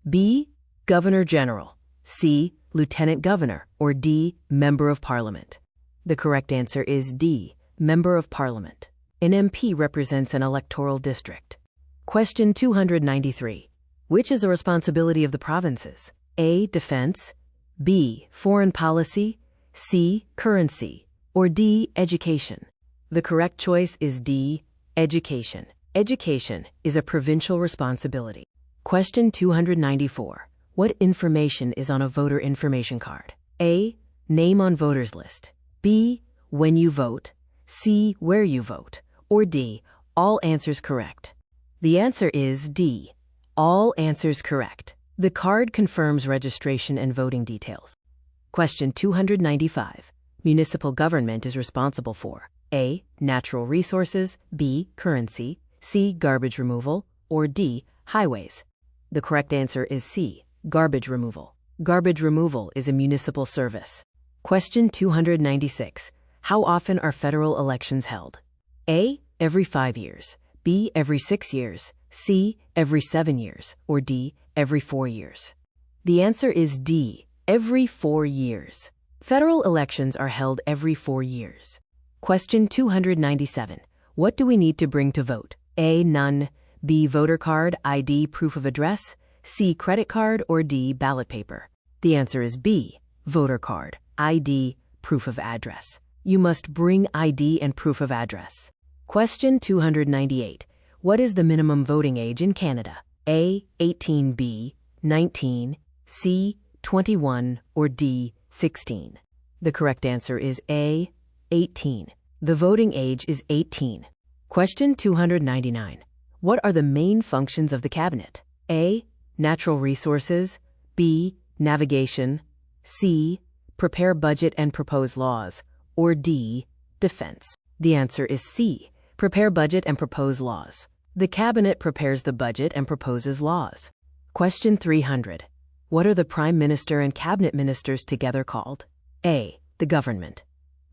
B. Governor General, C. Lieutenant Governor, or D. Member of Parliament. The correct answer is D. Member of Parliament. An MP represents an electoral district. Question 293. Which is a responsibility of the provinces? A. Defense, B. Foreign policy, C. Currency, or D. Education. The correct choice is D. Education. Education is a provincial responsibility. Question 294. What information is on a voter information card? A. Name on voters list, B. When you vote, C. Where you vote, or D. All answers correct. The answer is D. All answers correct. The card confirms registration and voting details. Question 295. Municipal government is responsible for A. Natural resources, B. Currency, C. Garbage removal, or D. Highways. The correct answer is C. Garbage removal. Garbage removal is a municipal service. Question 296. How often are federal elections held? A. Every 5 years, B. Every 6 years, C. Every 7 years, or D. Every 4 years. The answer is D. Every 4 years. Federal elections are held every 4 years. Question 297. What do we need to bring to vote? A. None, B. Voter card, ID, proof of address, C. Credit card, or D. Ballot paper. The answer is B. Voter card, ID, proof of address. You must bring ID and proof of address. Question 298. What is the minimum voting age in Canada? A. 18, B. 19, C. 21, or D. 16. The correct answer is A. 18. The voting age is 18. Question 299. What are the main functions of the cabinet? A. Natural resources, B. Navigation, C. Prepare budget and propose laws, or D. Defense. The answer is C. Prepare budget and propose laws. The cabinet prepares the budget and proposes laws. Question 300. What are the prime minister and cabinet ministers together called? A. The government,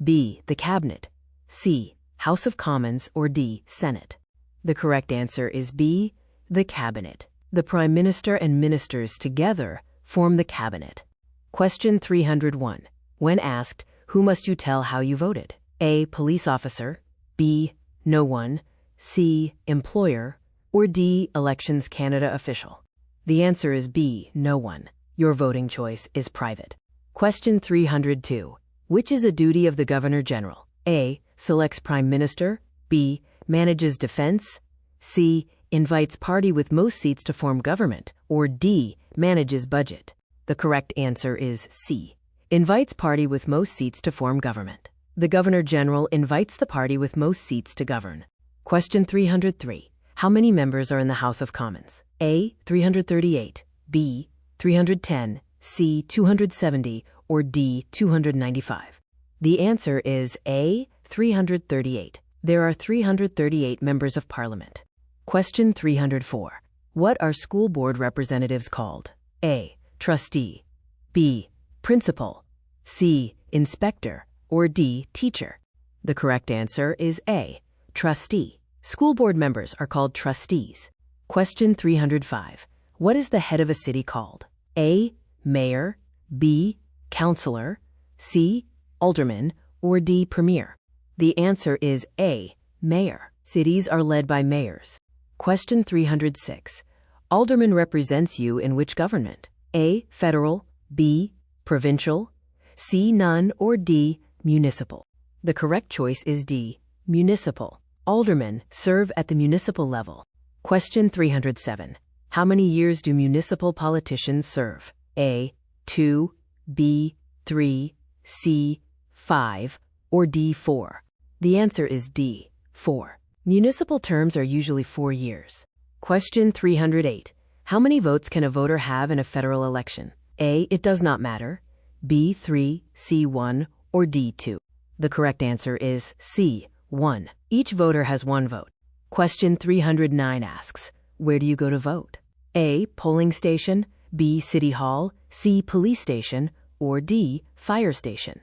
B. The cabinet, C. House of Commons, or D. Senate. The correct answer is B. The cabinet. The prime minister and ministers together form the cabinet. Question 301. When asked, who must you tell how you voted? A. Police officer, B. No one, C. Employer, or D. Elections Canada official. The answer is B. No one. Your voting choice is private. Question 302. Which is a duty of the Governor General? A. Selects Prime Minister. B. Manages defense. C. Invites party with most seats to form government. Or D. Manages budget. The correct answer is C. Invites party with most seats to form government. The Governor General invites the party with most seats to govern. Question 303. How many members are in the House of Commons? A. 338. B. 310. C. 270. Or D. 295. The answer is A. 338. There are 338 members of Parliament. Question 304. What are school board representatives called? A. Trustee. B. Principal. C. Inspector. Or D. Teacher. The correct answer is A. Trustee. School board members are called trustees. Question 305. What is the head of a city called? A. Mayor. B. Councillor. C. Alderman. Or D. Premier. The answer is A. Mayor. Cities are led by mayors. Question 306. Alderman represents you in which government? A. Federal. B. Provincial. C. None. Or D. Municipal. The correct choice is D. Municipal. Aldermen serve at the municipal level. Question 307. How many years do municipal politicians serve? A. 2. B. 3. C. 5. Or D. 4. The answer is D. 4. Municipal terms are usually 4 years. Question 308. How many votes can a voter have in a federal election? A. It does not matter. B. 3. C. 1. Or D. 2. The correct answer is C. 1. Each voter has 1 vote. Question 309 asks, where do you go to vote? A. Polling station. B. City Hall. C. Police station. Or D. Fire station.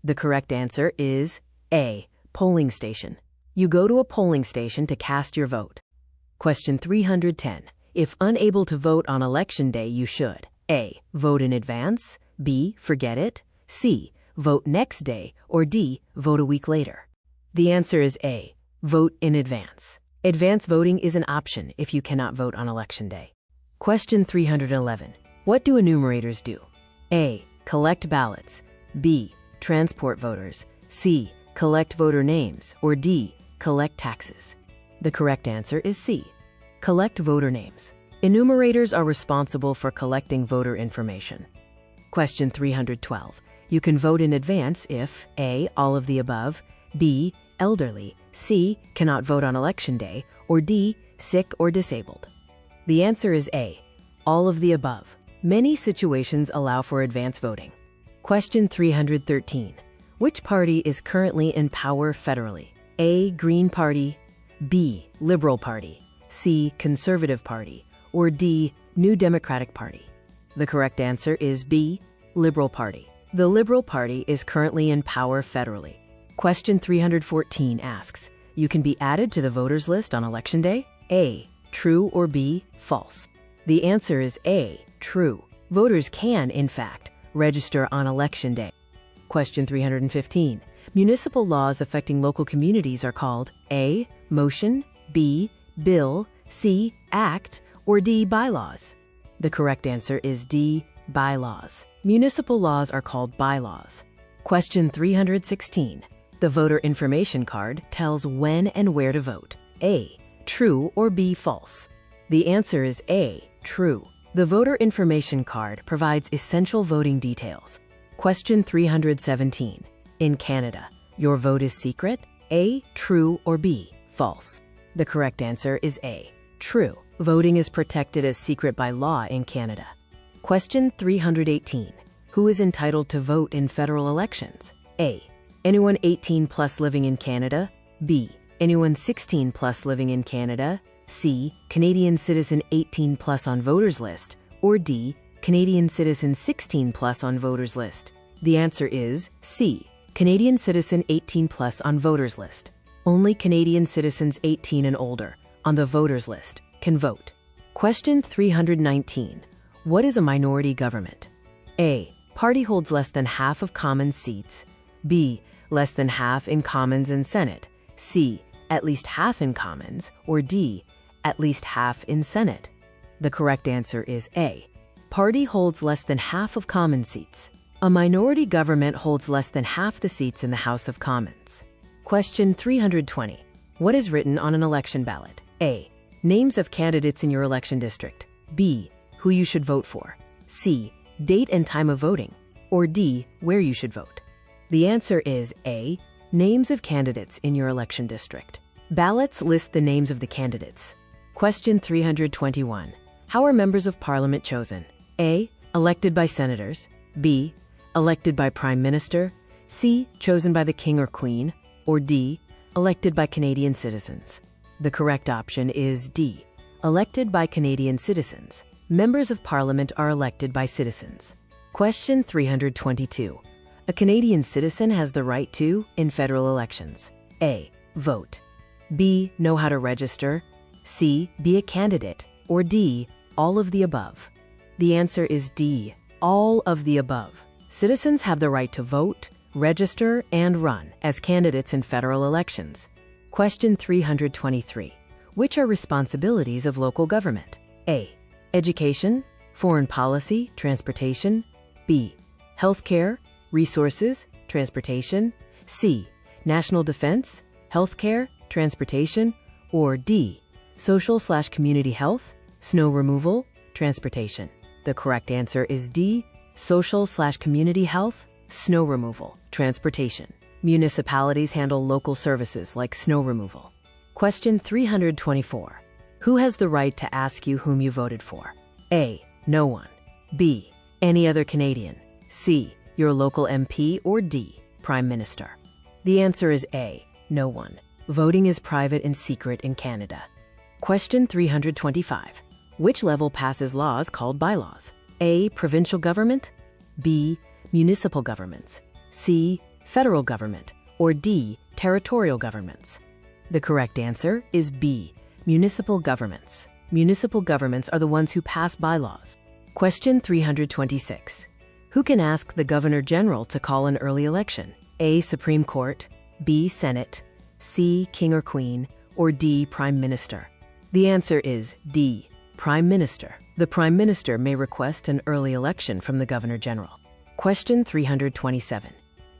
The correct answer is A. Polling station. You go to a polling station to cast your vote. Question 310. If unable to vote on election day, you should A. Vote in advance. B. Forget it. C. Vote next day. Or D. Vote a week later. The answer is A. Vote in advance. Advance voting is an option if you cannot vote on election day. Question 311. What do enumerators do? A. Collect ballots. B. Transport voters. C. Collect voter names. Or D. Collect taxes. The correct answer is C. Collect voter names. Enumerators are responsible for collecting voter information. Question 312. You can vote in advance if A. All of the above. B. Elderly. C. Cannot vote on election day. Or D. Sick or disabled. The answer is A. All of the above. Many situations allow for advance voting. Question 313. Which party is currently in power federally? A. Green Party. B. Liberal Party. C. Conservative Party. Or D. New Democratic Party. The correct answer is B. Liberal Party. The Liberal Party is currently in power federally. Question 314 asks, you can be added to the voters list on election day? A. True. Or B. False. The answer is A. True. Voters can, in fact, register on election day. Question 315. Municipal laws affecting local communities are called A. Motion. B. Bill. C. Act. Or D. Bylaws. The correct answer is D. Bylaws. Municipal laws are called bylaws. Question 316. The voter information card tells when and where to vote. A. True. Or B. False. The answer is A. True. The voter information card provides essential voting details. Question 317. In Canada, your vote is secret? A. True. Or B. False. The correct answer is A. True. Voting is protected as secret by law in Canada. Question 318. Who is entitled to vote in federal elections? A. Anyone 18 plus living in Canada. B. Anyone 16 plus living in Canada. C. Canadian citizen 18 plus on voters list. Or D. Canadian citizen 16 plus on voters list. The answer is C. Canadian citizen 18 plus on voters list. Only Canadian citizens 18 and older on the voters list can vote. Question 319. What is a minority government? A. Party holds less than half of Commons seats. B. Less than half in Commons and Senate. C. At least half in Commons. Or D. At least half in Senate. The correct answer is A. Party holds less than half of Commons seats. A minority government holds less than half the seats in the House of Commons. Question 320. What is written on an election ballot? A. Names of candidates in your election district. B. Who you should vote for. C. Date and time of voting. Or D. Where you should vote. The answer is A. Names of candidates in your election district. Ballots list the names of the candidates. Question 321. How are members of Parliament chosen? A. Elected by senators. B. Elected by Prime Minister. C. Chosen by the King or Queen. Or D. Elected by Canadian citizens. The correct option is D. Elected by Canadian citizens. Members of Parliament are elected by citizens. Question 322. A Canadian citizen has the right to, in federal elections, A. Vote. B. Know how to register. C. Be a candidate. Or D. All of the above. The answer is D. All of the above. Citizens have the right to vote, register, and run as candidates in federal elections. Question 323. Which are responsibilities of local government? A. Education, foreign policy, transportation. B. Healthcare, resources, transportation. C. National defense, healthcare, transportation. Or D. Social/community health, snow removal, transportation. The correct answer is D. Social/community health, snow removal, transportation. Municipalities handle local services like snow removal. Question 324. Who has the right to ask you whom you voted for? A. No one. B. Any other Canadian. C. Your local MP. Or D. Prime Minister. The answer is A. No one. Voting is private and secret in Canada. Question 325. Which level passes laws called bylaws? A. Provincial government. B. Municipal governments. C. Federal government. Or D. Territorial governments. The correct answer is B. Municipal governments. Municipal governments are the ones who pass bylaws. Question 326. Who can ask the Governor General to call an early election? A. Supreme Court. B. Senate. C. King or Queen. Or D. Prime Minister. The answer is D. Prime Minister. The Prime Minister may request an early election from the Governor General. Question 327.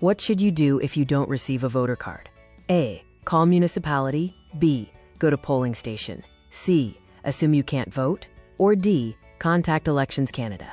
What should you do if you don't receive a voter card? A. Call municipality. B. Go to polling station. C. Assume you can't vote. Or D. Contact Elections Canada.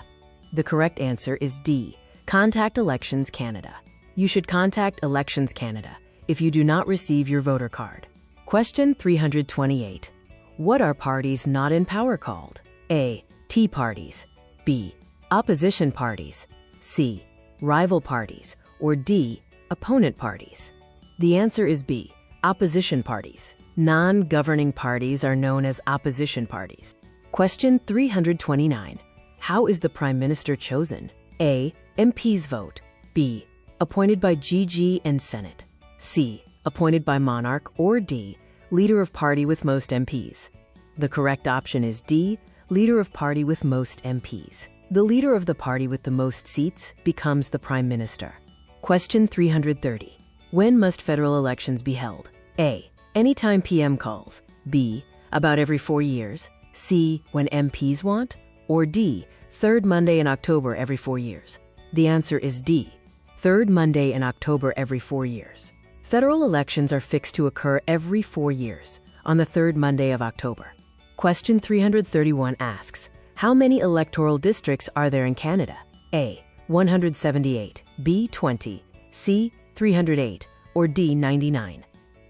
The correct answer is D. Contact Elections Canada. You should contact Elections Canada if you do not receive your voter card. Question 328. What are parties not in power called? A. Tea parties. B. Opposition parties. C. Rival parties. Or D. Opponent parties. The answer is B. Opposition parties. Non-governing parties are known as opposition parties. Question 329. How is the Prime Minister chosen? A. MPs vote. B. Appointed by GG and Senate. C. Appointed by monarch. Or D. Leader of party with most MPs. The correct option is D. Leader of party with most MPs. The leader of the party with the most seats becomes the Prime Minister. Question 330. When must federal elections be held? A. Anytime PM calls. B. About every 4 years. C. When MPs want. Or D. Third Monday in October every 4 years. The answer is D. Third Monday in October every 4 years. Federal elections are fixed to occur every 4 years, on the third Monday of October. Question 331 asks, how many electoral districts are there in Canada? A. 178, B. 20, C. 308, or D. 99.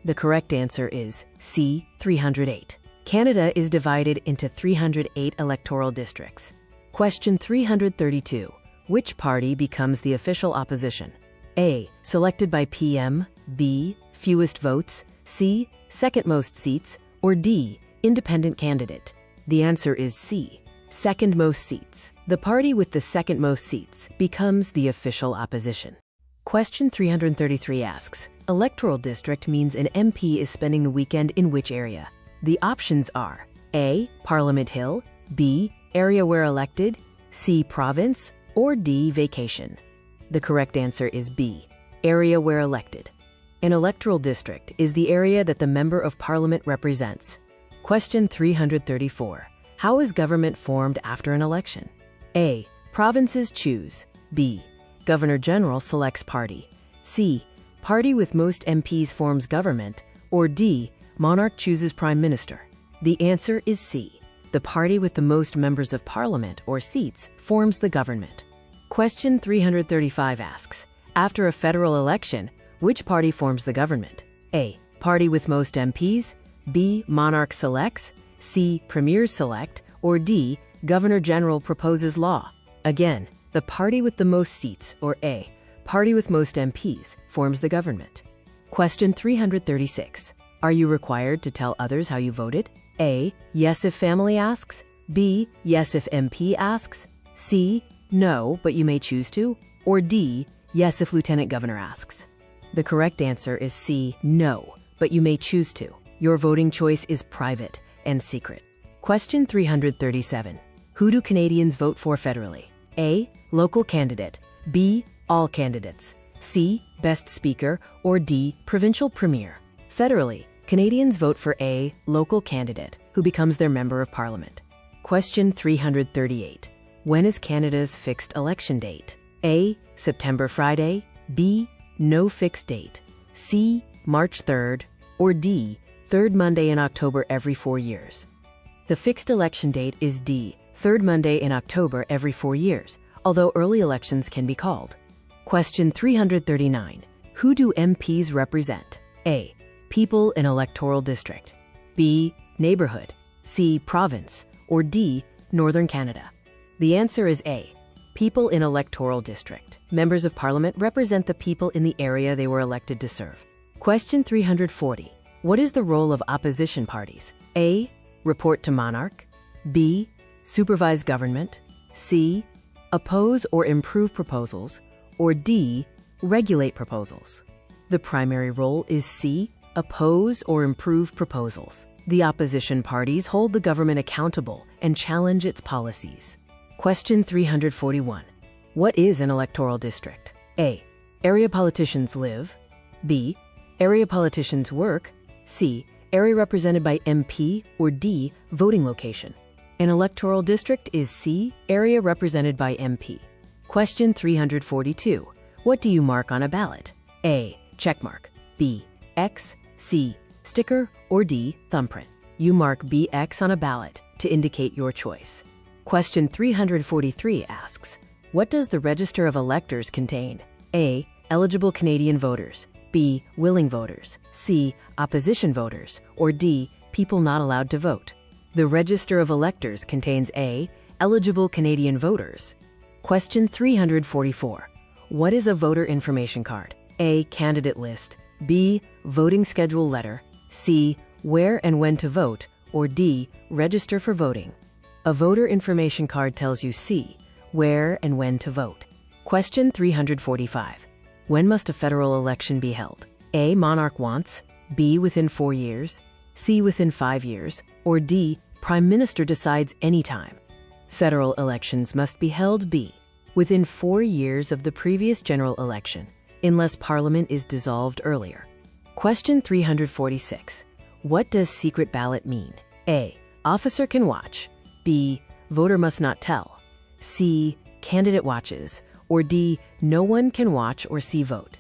The correct answer is C. 308. Canada is divided into 308 electoral districts. Question 332. Which party becomes the official opposition? A. Selected by PM. B. Fewest votes. C. Second most seats. Or D. Independent candidate. The answer is C. Second most seats. The party with the second most seats becomes the official opposition. Question 333 asks, electoral district means an MP is spending the weekend in which area? The options are A. Parliament Hill. B. Area where elected. C. Province. Or D. Vacation. The correct answer is B. Area where elected. An electoral district is the area that the Member of Parliament represents. Question 334. How is government formed after an election? A. Provinces choose. B. Governor General selects party. C. Party with most MPs forms government. Or D. Monarch chooses prime minister. The answer is C. The party with the most members of parliament or seats forms the government. Question 335 asks, after a federal election, which party forms the government? A. Party with most MPs. B. Monarch selects. C. Premiers select. Or D. Governor General proposes law. Again, the party with the most seats, or A. Party with most MPs, forms the government. Question 336. Are you required to tell others how you voted? A. Yes if family asks. B. Yes if MP asks. C. No, but you may choose to. Or D. Yes if Lieutenant Governor asks. The correct answer is C. No, but you may choose to. Your voting choice is private and secret. Question 337. Who do Canadians vote for federally? A. Local candidate. B. All candidates. C. Best speaker. Or D. Provincial premier. Federally, Canadians vote for A. Local candidate, who becomes their member of parliament. Question 338. When is Canada's fixed election date? A. September Friday. B. No fixed date. C. March 3rd. Or D. Third Monday in October every 4 years. The fixed election date is D. Third Monday in October every 4 years, although early elections can be called. Question 339. Who do MPs represent? A. People in electoral district. B. Neighborhood. C. Province. Or D. Northern Canada. The answer is A. People in electoral district. Members of Parliament represent the people in the area they were elected to serve. Question 340. What is the role of opposition parties? A. Report to monarch. B. Supervise government. C. Oppose or improve proposals. Or D. Regulate proposals. The primary role is C. Oppose or improve proposals. The opposition parties hold the government accountable and challenge its policies. Question 341. What is an electoral district? A. Area politicians live. B. Area politicians work. C. Area represented by MP. Or D. Voting location. An electoral district is C. Area represented by MP. Question 342. What do you mark on a ballot? A. Checkmark. B. X. C. Sticker. Or D. Thumbprint. You mark BX on a ballot to indicate your choice. Question 343 asks, what does the Register of Electors contain? A. Eligible Canadian voters. B. Willing voters. C. Opposition voters. Or D. People not allowed to vote. The Register of Electors contains A. Eligible Canadian voters. Question 344. What is a voter information card? A. Candidate list. B. Voting schedule letter. C. Where and when to vote. Or D. Register for voting. A voter information card tells you C. Where and when to vote. Question 345. When must a federal election be held? A. Monarch wants. B. Within 4 years. C. Within 5 years. Or D. Prime Minister decides anytime. Federal elections must be held B. Within 4 years of the previous general election, unless Parliament is dissolved earlier. Question 346. What does secret ballot mean? A. Officer can watch. B. Voter must not tell. C. Candidate watches. Or D. No one can watch or see vote.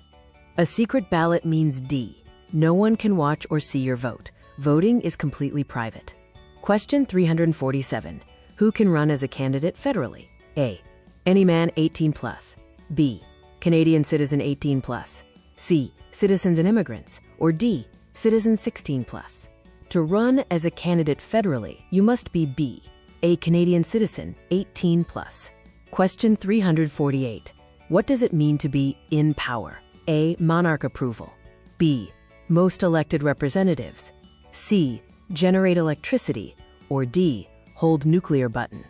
A secret ballot means D. No one can watch or see your vote. Voting is completely private. Question 347. Who can run as a candidate federally? A. Any man 18 plus. B. Canadian citizen 18 plus. C. Citizens and immigrants. Or D. Citizens 16 plus. To run as a candidate federally, you must be B. A Canadian citizen 18 plus. Question 348. What does it mean to be in power? A. Monarch approval. B. Most elected representatives. C. Generate electricity. Or D. Hold nuclear button.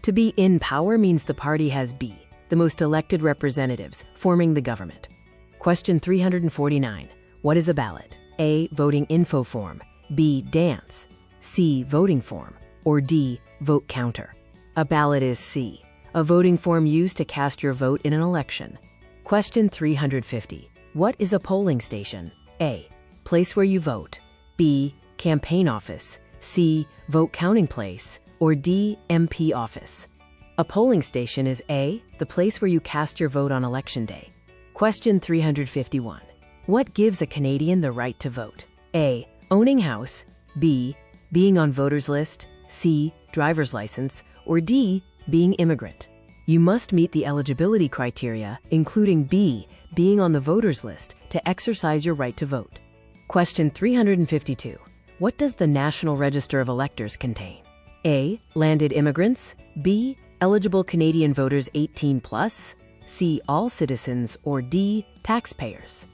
To be in power means the party has B. The most elected representatives, forming the government. Question 349. What is a ballot? A. Voting info form. B. Dance. C. Voting form. Or D. Vote counter. A ballot is C. A voting form used to cast your vote in an election. Question 350. What is a polling station? A. Place where you vote. B. Campaign office. C. Vote counting place. Or D. MP office. A polling station is A, the place where you cast your vote on election day. Question 351. What gives a Canadian the right to vote? A, owning house, B, being on voter's list, C, driver's license, or D, being immigrant. You must meet the eligibility criteria, including B, being on the voter's list, to exercise your right to vote. Question 352. What does the National Register of Electors contain? A, landed immigrants, B, eligible Canadian voters 18 plus, C, all citizens, or D, taxpayers.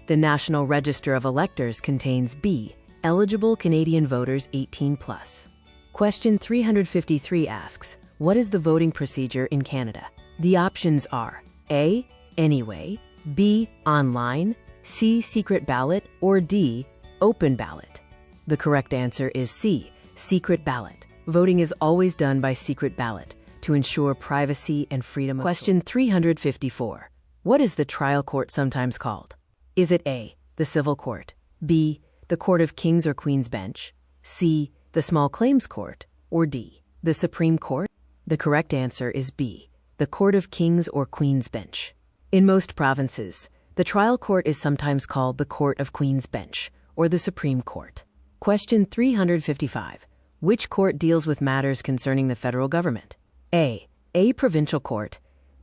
The National Register of Electors contains B, eligible Canadian voters 18 plus. Question 353 asks, what is the voting procedure in Canada? The options are A, anyway, B, online, C, secret ballot, or D, open ballot. The correct answer is C, secret ballot. Voting is always done by secret ballot to ensure privacy and freedom of Question 354. What is the trial court sometimes called? Is it A, the civil court, B, the Court of King's or Queen's Bench, C, the Small Claims Court, or D, the Supreme Court? The correct answer is B, the Court of King's or Queen's Bench. In most provinces, the trial court is sometimes called the Court of Queen's Bench or the Supreme Court. Question 355. Which court deals with matters concerning the federal government? A, provincial court,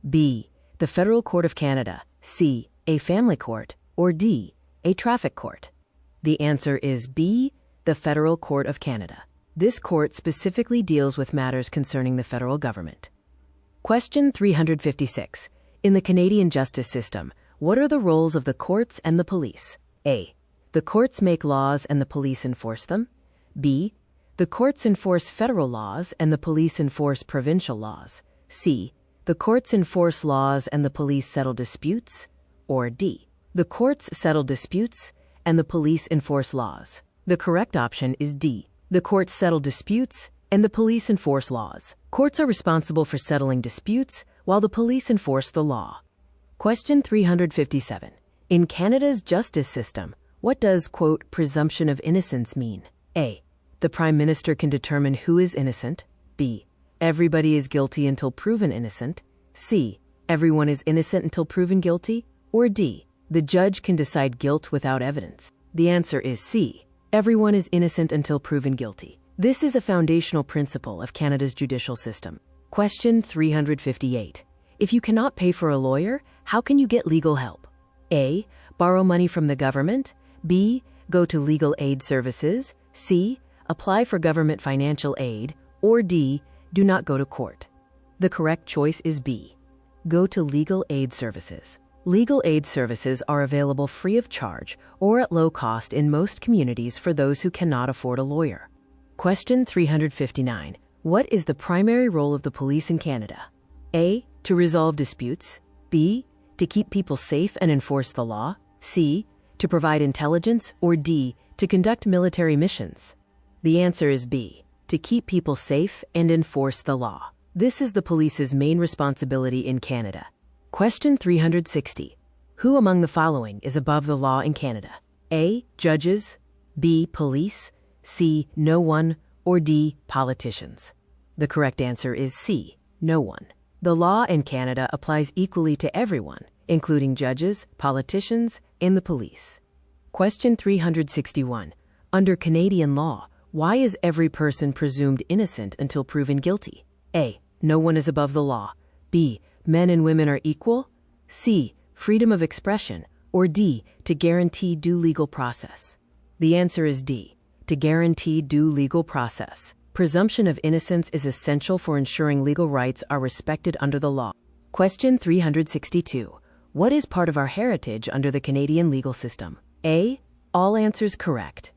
B, the Federal Court of Canada, C, a family court, or D, a traffic court. The answer is B, the Federal Court of Canada. This court specifically deals with matters concerning the federal government. Question 356. In the Canadian justice system, what are the roles of the courts and the police? A, the courts make laws and the police enforce them. B, the courts enforce federal laws and the police enforce provincial laws. C, the courts enforce laws and the police settle disputes. Or D, the courts settle disputes and the police enforce laws. The correct option is D, the courts settle disputes and the police enforce laws. Courts are responsible for settling disputes while the police enforce the law. Question 357. In Canada's justice system, what does, quote, presumption of innocence mean? A, the Prime Minister can determine who is innocent. B, everybody is guilty until proven innocent. C, everyone is innocent until proven guilty. Or D, the judge can decide guilt without evidence. The answer is C, everyone is innocent until proven guilty. This is a foundational principle of Canada's judicial system. Question 358. If you cannot pay for a lawyer, how can you get legal help? A, borrow money from the government. B, go to legal aid services. C, apply for government financial aid. Or D, do not go to court. The correct choice is B, go to legal aid services. Legal aid services are available free of charge or at low cost in most communities for those who cannot afford a lawyer. Question 359. What is the primary role of the police in Canada? A, to resolve disputes. B, to keep people safe and enforce the law. C, to provide intelligence. Or D, to conduct military missions. The answer is B, to keep people safe and enforce the law. This is the police's main responsibility in Canada. Question 360. Who among the following is above the law in Canada? A, judges. B, police. C, no one. Or D, politicians. The correct answer is C, no one. The law in Canada applies equally to everyone, including judges, politicians, and the police. Question 361. Under Canadian law, why is every person presumed innocent until proven guilty? A, no one is above the law. B, men and women are equal. C, freedom of expression. Or D, to guarantee due legal process. The answer is D, to guarantee due legal process. Presumption of innocence is essential for ensuring legal rights are respected under the law. Question 362. What is part of our heritage under the Canadian legal system? A, all answers correct.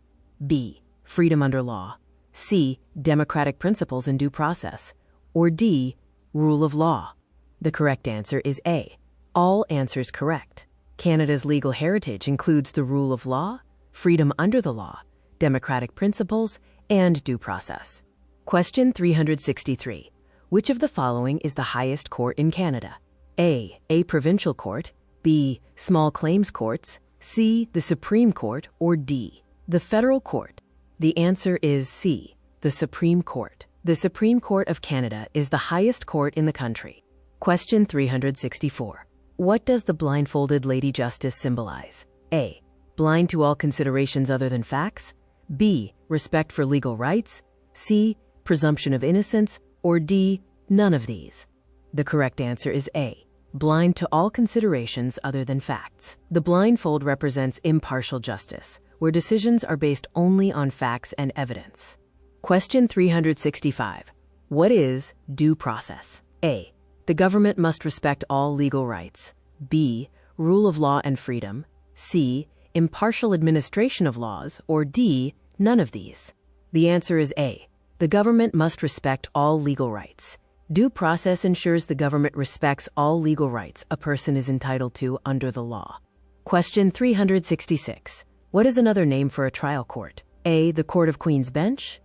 B, freedom under law. C, democratic principles and due process. Or D, rule of law. The correct answer is A, all answers correct. Canada's legal heritage includes the rule of law, freedom under the law, democratic principles, and due process. Question 363. Which of the following is the highest court in Canada? A, provincial court. B, small claims courts. C, the Supreme Court. Or D, the federal court. The answer is C, the Supreme Court. The Supreme Court of Canada is the highest court in the country. Question 364. What does the blindfolded Lady Justice symbolize? A. Blind to all considerations other than facts. B. Respect for legal rights. C. Presumption of innocence. Or D. None of these. The correct answer is A. Blind to all considerations other than facts. The blindfold represents impartial justice, where decisions are based only on facts and evidence. Question 365. What is due process? A. The government must respect all legal rights. B. Rule of law and freedom. C. Impartial administration of laws. Or D. None of these. The answer is A. The government must respect all legal rights. Due process ensures the government respects all legal rights a person is entitled to under the law. Question 366. What is another name for a trial court? A. The Court of Queen's Bench.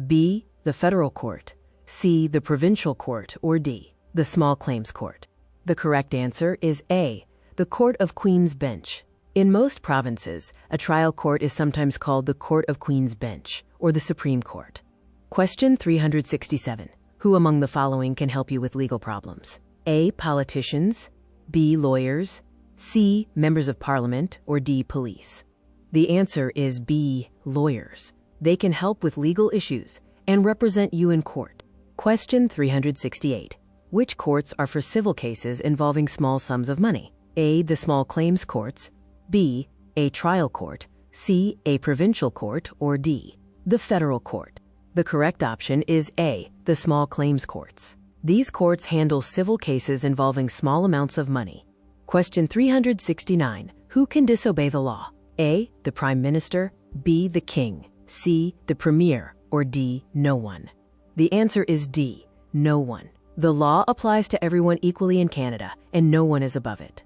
B. The Federal Court. C. The Provincial Court. Or D. The Small Claims Court. The correct answer is A. The Court of Queen's Bench. In most provinces, a trial court is sometimes called the Court of Queen's Bench or the Supreme Court. Question 367. Who among the following can help you with legal problems? A. Politicians. B. Lawyers. C. Members of Parliament. Or D. Police. The answer is B. Lawyers. They can help with legal issues and represent you in court. Question 368. Which courts are for civil cases involving small sums of money? A. The small claims courts. B. A trial court. C. A provincial court. Or D. The federal court. The correct option is A. The small claims courts. These courts handle civil cases involving small amounts of money. Question 369. Who can disobey the law? A. The Prime Minister. B. The King. C. The Premier. Or D. No one. The answer is D. No one. The law applies to everyone equally in Canada, and no one is above it.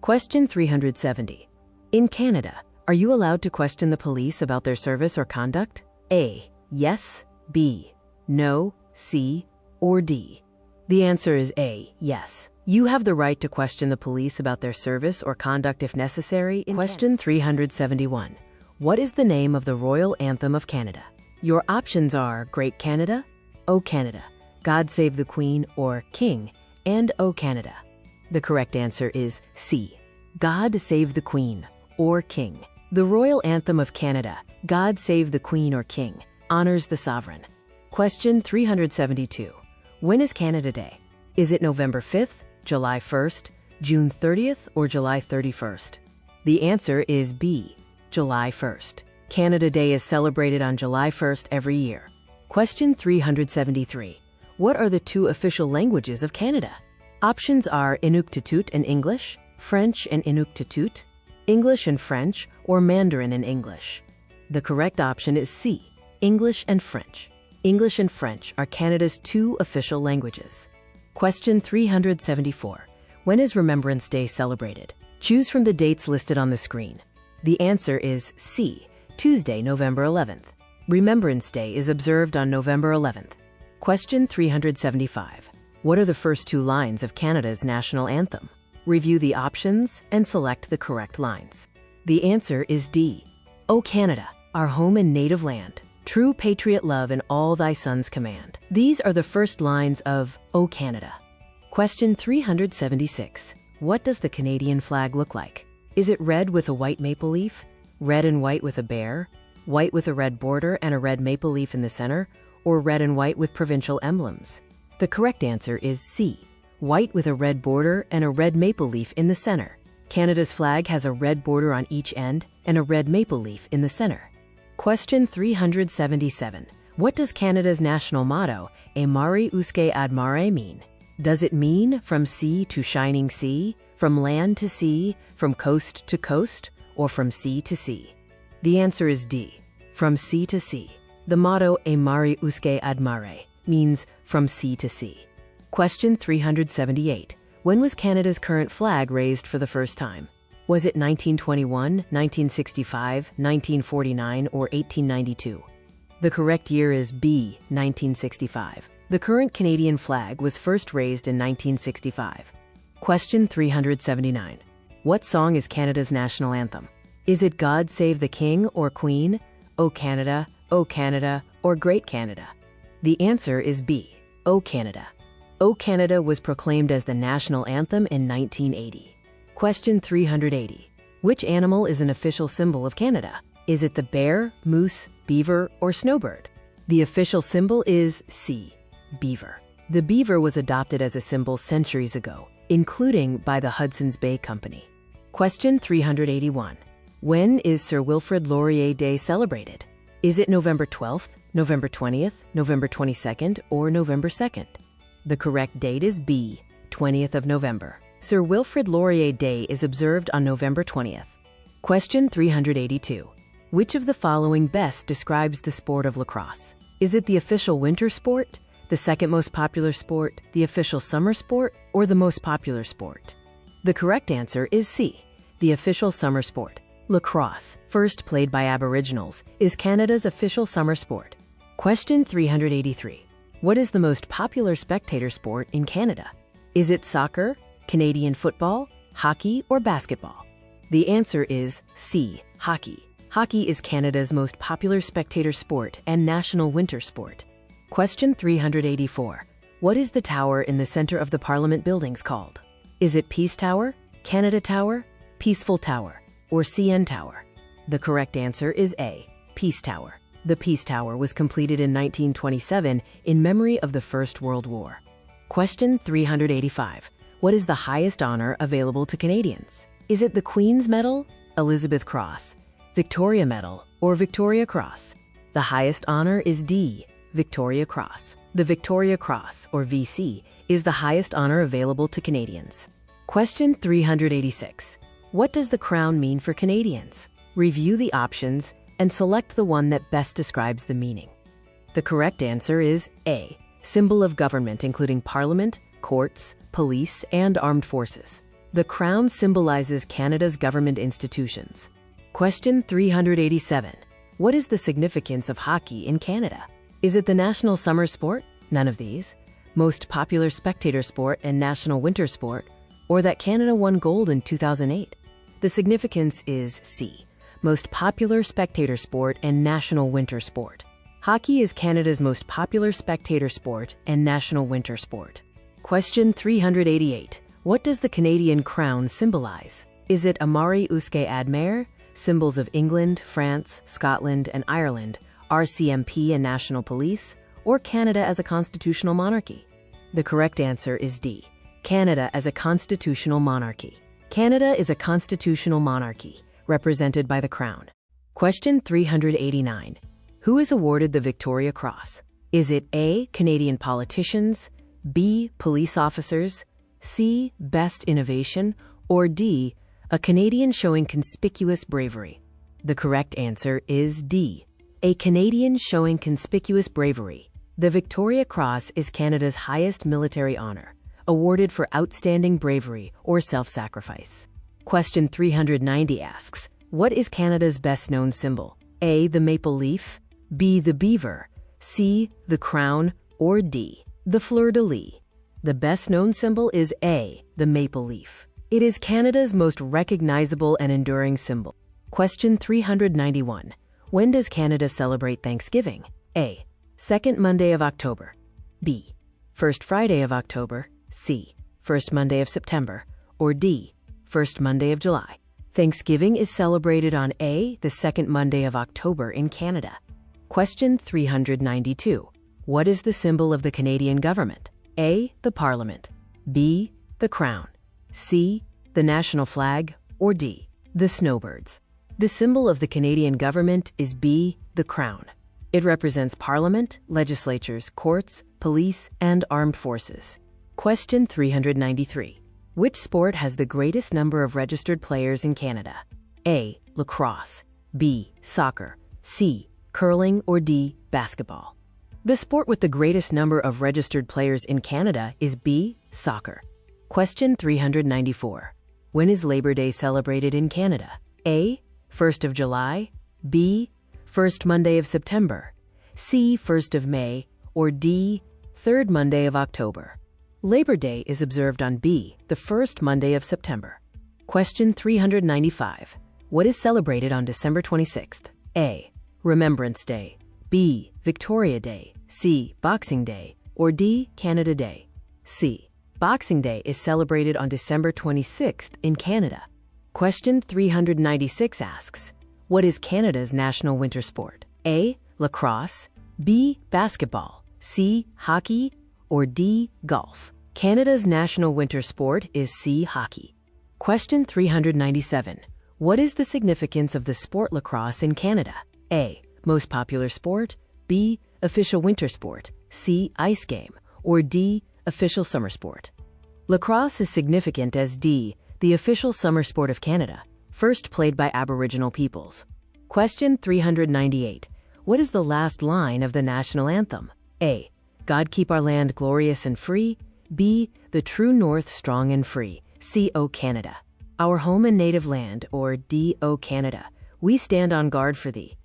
Question 370. In Canada, are you allowed to question the police about their service or conduct? A. Yes. B. No. C. Or D. The answer is A. Yes. You have the right to question the police about their service or conduct if necessary. Question 371. What is the name of the Royal Anthem of Canada? Your options are Great Canada, O Canada, God Save the Queen, or King, and O Canada. The correct answer is C. God Save the Queen, or King. The Royal Anthem of Canada, God Save the Queen or King, honors the sovereign. Question 372. When is Canada Day? Is it November 5th, July 1st, June 30th, or July 31st? The answer is B. July 1st. Canada Day is celebrated on July 1st every year. Question 373. What are the two official languages of Canada? Options are Inuktitut and English, French and Inuktitut, English and French, or Mandarin and English. The correct option is C. English and French. English and French are Canada's two official languages. Question 374. When is Remembrance Day celebrated? Choose from the dates listed on the screen. The answer is C. Tuesday, November 11th. Remembrance Day is observed on November 11th. Question 375. What are the first two lines of Canada's national anthem? Review the options and select the correct lines. The answer is D. O Canada, our home and native land, true patriot love in all thy sons command. These are the first lines of O Canada. Question 376. What does the Canadian flag look like? Is it red with a white maple leaf, red and white with a bear, white with a red border and a red maple leaf in the center, or red and white with provincial emblems? The correct answer is C. White with a red border and a red maple leaf in the center. Canada's flag has a red border on each end and a red maple leaf in the center. Question 377. What does Canada's national motto, E mare usque ad mare, mean? Does it mean from sea to shining sea, from land to sea, from coast to coast, or from sea to sea? The answer is D. From sea to sea. The motto E mare usque ad mare means from sea to sea. Question 378. When was Canada's current flag raised for the first time? Was it 1921, 1965, 1949, or 1892? The correct year is B, 1965. The current Canadian flag was first raised in 1965. Question 379. What song is Canada's national anthem? Is it God Save the King or Queen, O Canada, or Great Canada? The answer is B. O Canada. O Canada was proclaimed as the national anthem in 1980. Question 380. Which animal is an official symbol of Canada? Is it the bear, moose, beaver, or snowbird? The official symbol is C. Beaver. The beaver was adopted as a symbol centuries ago, including by the Hudson's Bay Company. Question 381. When is Sir Wilfrid Laurier Day celebrated? Is it November 12th, November 20th, November 22nd, or November 2nd? The correct date is B. 20th of November. Sir Wilfrid Laurier Day is observed on November 20th. Question 382. Which of the following best describes the sport of lacrosse? Is it the official winter sport, the second most popular sport, the official summer sport, or the most popular sport? The correct answer is C. The official summer sport. Lacrosse, first played by Aboriginals, is Canada's official summer sport. Question 383. What is the most popular spectator sport in Canada? Is it soccer, Canadian football, hockey, or basketball? The answer is C. Hockey. Hockey is Canada's most popular spectator sport and national winter sport. Question 384. What is the tower in the center of the Parliament buildings called? Is it Peace Tower, Canada Tower, Peaceful Tower, or CN Tower? The correct answer is A. Peace Tower. The Peace Tower was completed in 1927 in memory of the First World War. Question 385. What is the highest honor available to Canadians? Is it the Queen's Medal, Elizabeth Cross, Victoria Medal, or Victoria Cross? The highest honor is D. Victoria Cross. The Victoria Cross, or VC, is the highest honor available to Canadians. Question 386. What does the crown mean for Canadians? Review the options and select the one that best describes the meaning. The correct answer is A. Symbol of government including Parliament, courts, police, and armed forces. The crown symbolizes Canada's government institutions. Question 387. What is the significance of hockey in Canada? Is it the national summer sport? None of these. Most popular spectator sport and national winter sport? Or that Canada won gold in 2008? The significance is C. Most popular spectator sport and national winter sport. Hockey is Canada's most popular spectator sport and national winter sport. Question 388. What does the Canadian crown symbolize? Is it Amari Uske Admire, symbols of England, France, Scotland, and Ireland, RCMP and National Police, or Canada as a constitutional monarchy? The correct answer is D. Canada as a constitutional monarchy. Canada is a constitutional monarchy, represented by the Crown. Question 389. Who is awarded the Victoria Cross? Is it A. Canadian politicians, B. Police officers, C. Best innovation, or D. A Canadian showing conspicuous bravery? The correct answer is D. A Canadian showing conspicuous bravery. The Victoria Cross is Canada's highest military honor, awarded for outstanding bravery or self-sacrifice. Question 390 asks, what is Canada's best-known symbol? A. The maple leaf, B. The beaver, C. The crown, or D. The fleur-de-lis? The best-known symbol is A. The maple leaf. It is Canada's most recognizable and enduring symbol. Question 391. When does Canada celebrate Thanksgiving? A. Second Monday of October, B. First Friday of October, C. First Monday of September, or D. First Monday of July? Thanksgiving is celebrated on A. The second Monday of October in Canada. Question 392. What is the symbol of the Canadian government? A. The Parliament, B. The Crown, C. The national flag, or D. The snowbirds? The symbol of the Canadian government is B. The Crown. It represents Parliament, legislatures, courts, police, and armed forces. Question 393. Which sport has the greatest number of registered players in Canada? A. Lacrosse, B. Soccer, C. Curling, or D. Basketball? The sport with the greatest number of registered players in Canada is B. Soccer. Question 394. When is Labor Day celebrated in Canada? A. 1st of July, B. 1st Monday of September, C. 1st of May, or D. 3rd Monday of October? Labor Day is observed on B. the 1st Monday of September. Question 395. What is celebrated on December 26th? A. Remembrance Day, B. Victoria Day, C. Boxing Day, or D. Canada Day? C. Boxing Day is celebrated on December 26th in Canada. Question 396 asks, what is Canada's national winter sport? A. Lacrosse, B. Basketball, C. Hockey, or D. Golf? Canada's national winter sport is C. Hockey. Question 397. What is the significance of the sport lacrosse in Canada? A. Most popular sport, B. Official winter sport, C. Ice game, or D. Official summer sport? Lacrosse is significant as D. The official summer sport of Canada, first played by Aboriginal peoples. Question 398. What is the last line of the national anthem? A. God keep our land glorious and free, B. The true north strong and free, C. O Canada. Our home and native land, or D. O Canada, we stand on guard for thee.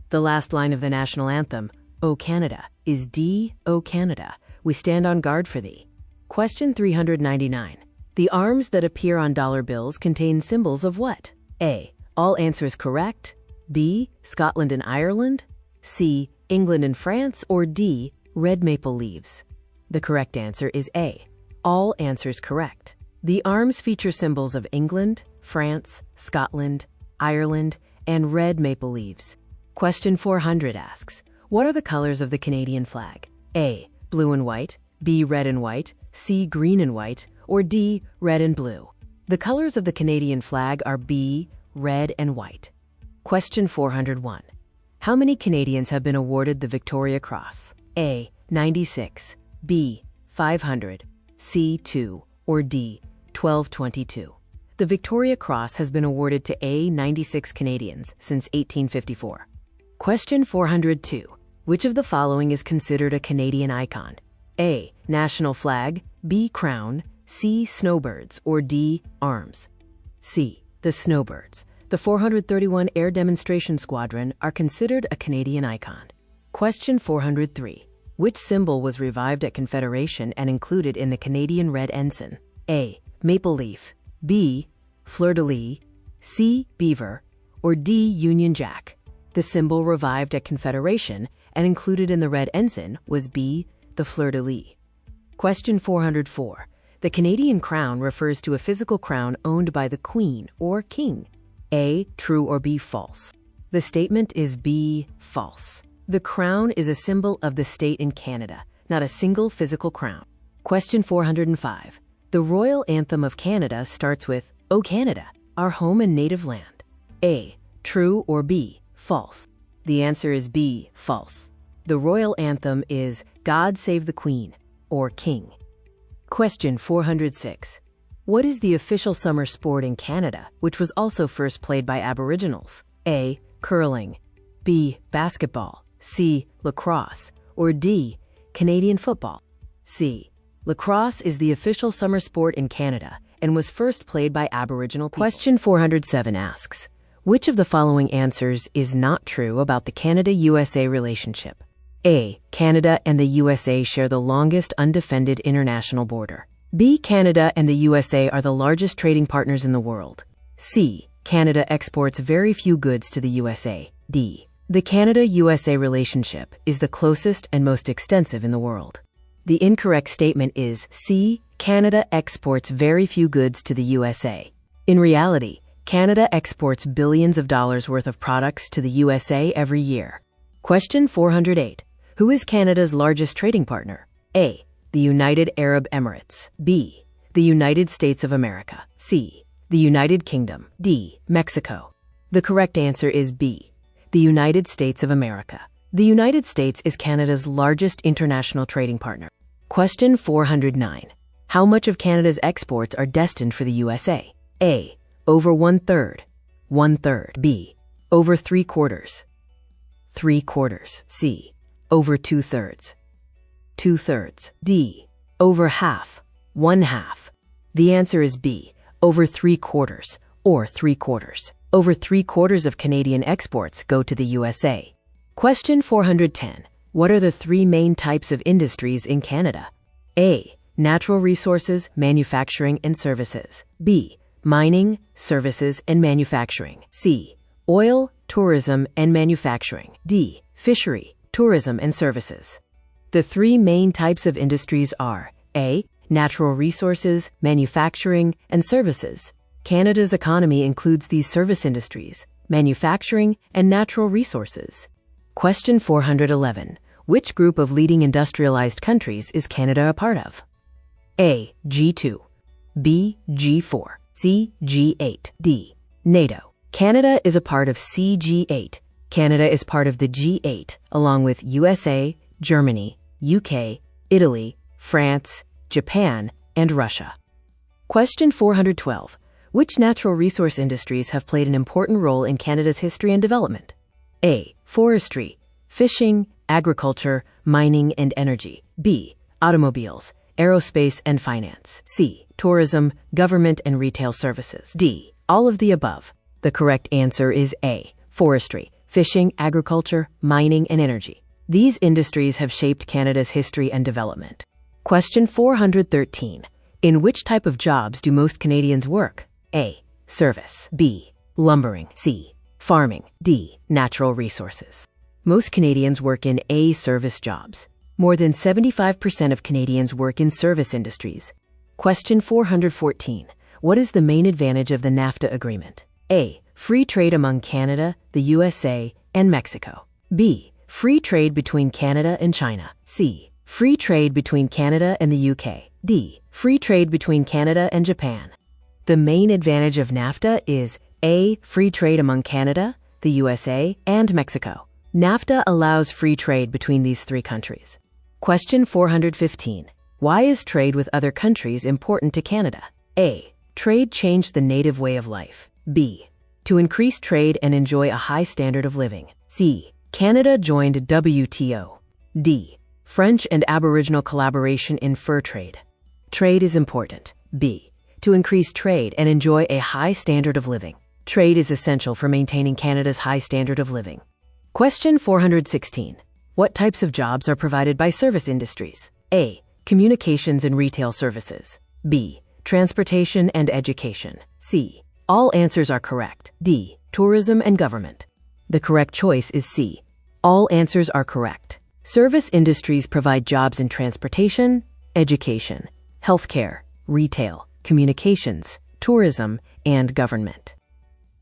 The last line of the national anthem, O Canada, is D. O Canada, we stand on guard for thee. Question 399. The arms that appear on dollar bills contain symbols of what? A. All answers correct, B. Scotland and Ireland, C. England and France, or D. Red maple leaves? The correct answer is A. All answers correct. The arms feature symbols of England, France, Scotland, Ireland, and red maple leaves. Question 400 asks, what are the colors of the Canadian flag? A. Blue and white, B. Red and white, C. Green and white, or D. Red and blue? The colors of the Canadian flag are B. Red and white. Question 401. How many Canadians have been awarded the Victoria Cross? A. 96, B. 500, C. 2, or D. 1222? The Victoria Cross has been awarded to A. 96 Canadians since 1854. Question 402. Which of the following is considered a Canadian icon? A. National flag, B. Crown, C. Snowbirds, or D. Arms? C. The Snowbirds. The 431 Air Demonstration Squadron are considered a Canadian icon. Question 403. Which symbol was revived at Confederation and included in the Canadian Red Ensign? A. Maple leaf, B. Fleur-de-lis, C. Beaver, or D. Union Jack? The symbol revived at Confederation and included in the Red Ensign was B. The fleur-de-lis. Question 404. The Canadian crown refers to a physical crown owned by the Queen or King. A. True, or B. False? The statement is B. False. The crown is a symbol of the state in Canada, not a single physical crown. Question 405. The royal anthem of Canada starts with, O Canada, our home and native land. A. True, or B. False? The answer is B. False. The royal anthem is God Save the Queen, or King. Question 406. What is the official summer sport in Canada, which was also first played by Aboriginals? A. Curling, B. Basketball, C. Lacrosse, or D. Canadian football? C. Lacrosse is the official summer sport in Canada and was first played by Aboriginal people. Question 407 asks, which of the following answers is not true about the Canada-USA relationship? A. Canada and the USA share the longest undefended international border. B. Canada and the USA are the largest trading partners in the world. C. Canada exports very few goods to the USA. D. The Canada-USA relationship is the closest and most extensive in the world. The incorrect statement is C. Canada exports very few goods to the USA. In reality, Canada exports billions of dollars worth of products to the USA every year. Question 408. Who is Canada's largest trading partner? A. The United Arab Emirates, B. The United States of America, C. The United Kingdom, D. Mexico? The correct answer is B. The United States of America. The United States is Canada's largest international trading partner. Question 409. How much of Canada's exports are destined for the USA? A. Over 1/3, 1/3, B. Over 3/4, 3/4, C. Over 2/3, 2/3, D. Over half, 1/2. The answer is B. Over 3/4, or 3/4. Over 3/4 of Canadian exports go to the USA. Question 410. What are the three main types of industries in Canada? A. Natural resources, manufacturing, and services. B. Mining, services, and manufacturing. C. Oil, tourism, and manufacturing. D. Fishery, tourism, and services. The three main types of industries are A. Natural resources, manufacturing, and services. Canada's economy includes these service industries, manufacturing, and natural resources. Question 411. Which group of leading industrialized countries is Canada a part of? A. G2, B. G4, C. G8, D. NATO. Canada is a part of CG8. Canada is part of the G8, along with USA, Germany, UK, Italy, France, Japan, and Russia. Question 412. Which natural resource industries have played an important role in Canada's history and development? A. Forestry, fishing, agriculture, mining, and energy. B. Automobiles, aerospace, and finance. C. Tourism, government, and retail services. D. All of the above. The correct answer is A. Forestry, fishing, agriculture, mining, and energy. These industries have shaped Canada's history and development. Question 413. In which type of jobs do most Canadians work? A. Service. B. Lumbering. C. Farming. D. Natural resources. Most Canadians work in A. Service jobs. More than 75% of Canadians work in service industries. Question 414. What is the main advantage of the NAFTA agreement? A. Free trade among Canada, the USA, and Mexico. B. Free trade between Canada and China. C. Free trade between Canada and the UK. D. Free trade between Canada and Japan. The main advantage of NAFTA is A. Free trade among Canada, the USA, and Mexico. NAFTA allows free trade between these three countries. Question 415. Why is trade with other countries important to Canada? A. Trade changed the native way of life. B. To increase trade and enjoy a high standard of living. C. Canada joined WTO. D. French and Aboriginal collaboration in fur trade. Trade is important. B. To increase trade and enjoy a high standard of living. Trade is essential for maintaining Canada's high standard of living. Question 416. What types of jobs are provided by service industries? A. Communications and retail services. B. Transportation and education. C. All answers are correct. D. Tourism and government. The correct choice is C. All answers are correct. Service industries provide jobs in transportation, education, healthcare, retail, communications, tourism, and government.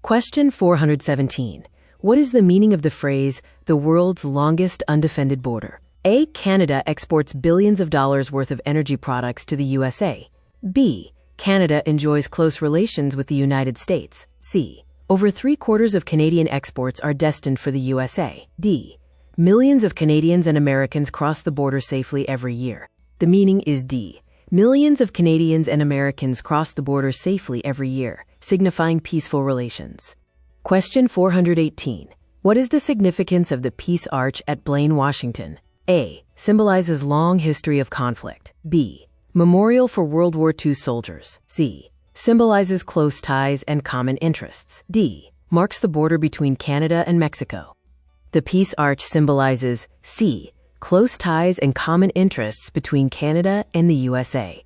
Question 417. What is the meaning of the phrase, the world's longest undefended border? A. Canada exports billions of dollars worth of energy products to the USA. B. Canada enjoys close relations with the United States. C. Over 3/4 of Canadian exports are destined for the USA. D. Millions of Canadians and Americans cross the border safely every year. The meaning is D. Millions of Canadians and Americans cross the border safely every year, signifying peaceful relations. Question 418. What is the significance of the Peace Arch at Blaine, Washington? A. Symbolizes long history of conflict. B. Memorial for World War II soldiers. C. Symbolizes close ties and common interests. D. Marks the border between Canada and Mexico. The Peace Arch symbolizes C. Close ties and common interests between Canada and the USA.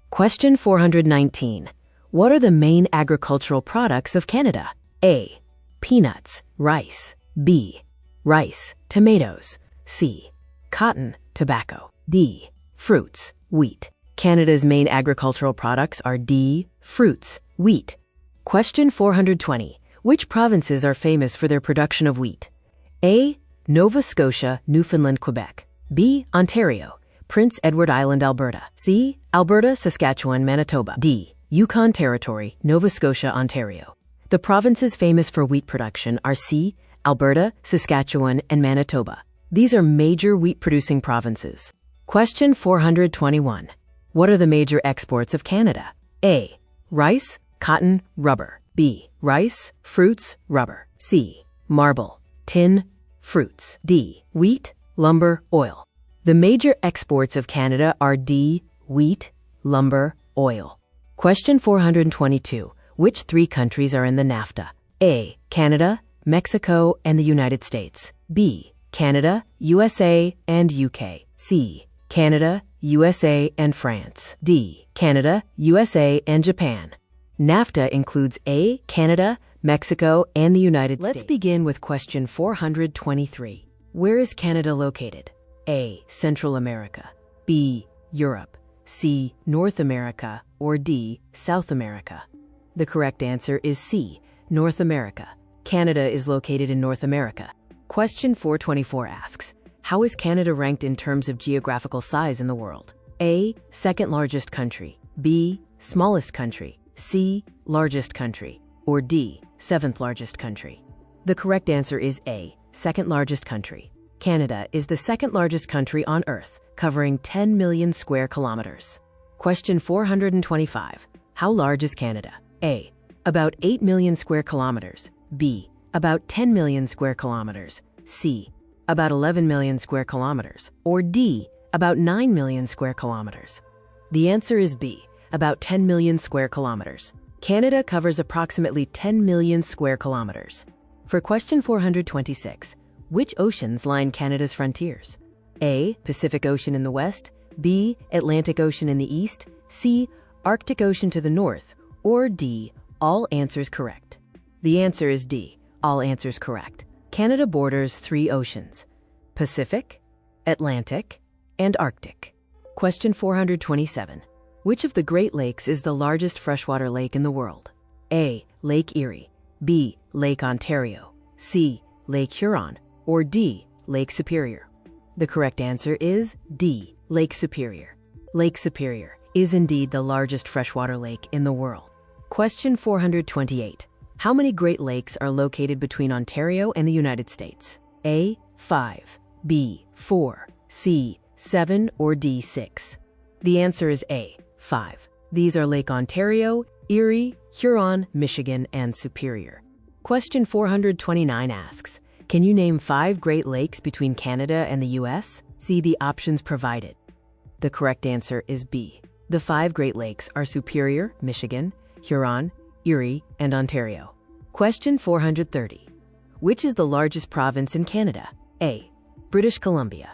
Question 419. What are the main agricultural products of Canada? A. Peanuts, rice. B. Rice, tomatoes. C. Cotton, tobacco. D. Fruits, wheat. Canada's main agricultural products are D. Fruits, wheat. Question 420. Which provinces are famous for their production of wheat? A. Nova Scotia, Newfoundland, Quebec. B. Ontario, Prince Edward Island, Alberta. C. Alberta, Saskatchewan, Manitoba. D. Yukon Territory, Nova Scotia, Ontario. The provinces famous for wheat production are C. Alberta, Saskatchewan, and Manitoba. These are major wheat-producing provinces. Question 421. What are the major exports of Canada? A. Rice, cotton, rubber. B. Rice, fruits, rubber. C. Marble, tin, fruits. D. Wheat, lumber, oil. The major exports of Canada are D. Wheat, lumber, oil. Question 422. Which three countries are in the NAFTA? A. Canada, Mexico, and the United States. B. Canada, USA, and UK. C. Canada, USA, and France. D. Canada, USA, and Japan. NAFTA includes A. Canada, Mexico, and the United States. Let's begin with question 423. Where is Canada located? A. Central America, B. Europe, C. North America, or D. South America? The correct answer is C. North America. Canada is located in North America. Question 424 asks, how is Canada ranked in terms of geographical size in the world? A. Second largest country, B. Smallest country, C. Largest country, or D. Seventh largest country? The correct answer is A. Second largest country. Canada is the second largest country on Earth, covering 10 million square kilometers. Question 425. How large is Canada? A. About 8 million square kilometers, B. About 10 million square kilometers, C. About 11 million square kilometers, or D. About 9 million square kilometers? The answer is B. About 10 million square kilometers. Canada covers approximately 10 million square kilometers. For question 426, which oceans line Canada's frontiers? A. Pacific Ocean in the west, B. Atlantic Ocean in the east, C. Arctic Ocean to the north, or D. All answers correct? The answer is D. All answers correct. Canada borders 3 oceans: Pacific, Atlantic, and Arctic. Question 427. Which of the Great Lakes is the largest freshwater lake in the world? A. Lake Erie, B. Lake Ontario, C. Lake Huron, or D. Lake Superior? The correct answer is D. Lake Superior. Lake Superior is indeed the largest freshwater lake in the world. Question 428. How many Great Lakes are located between Ontario and the United States? A. 5, B. 4, C. 7, or D. 6? The answer is A. 5. These are Lake Ontario, Erie, Huron, Michigan, and Superior. Question 429 asks, can you name 5 Great Lakes between Canada and the U.S.? See the options provided. The correct answer is B. The 5 Great Lakes are Superior, Michigan, Huron, Erie, and Ontario. Question 430. Which is the largest province in Canada? A. British Columbia,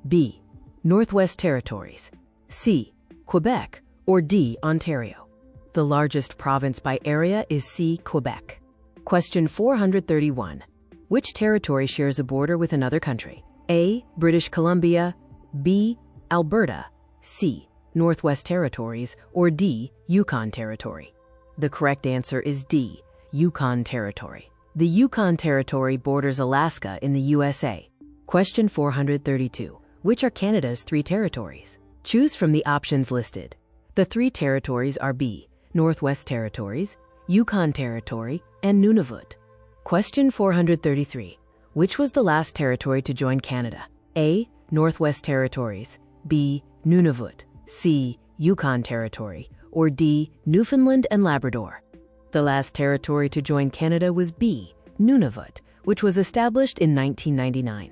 B. Northwest Territories, C. Quebec, or D. Ontario? The largest province by area is C. Quebec. Question 431. Which territory shares a border with another country? A. British Columbia, B. Alberta, C. Northwest Territories, or D. Yukon Territory? The correct answer is D. Yukon Territory. The Yukon Territory borders Alaska in the USA. Question 432. Which are Canada's 3 territories? Choose from the options listed. The 3 territories are B. Northwest Territories, Yukon Territory, and Nunavut. Question 433. Which was the last territory to join Canada? A. Northwest Territories, B. Nunavut, C. Yukon Territory, or D. Newfoundland and Labrador? The last territory to join Canada was B. Nunavut, which was established in 1999.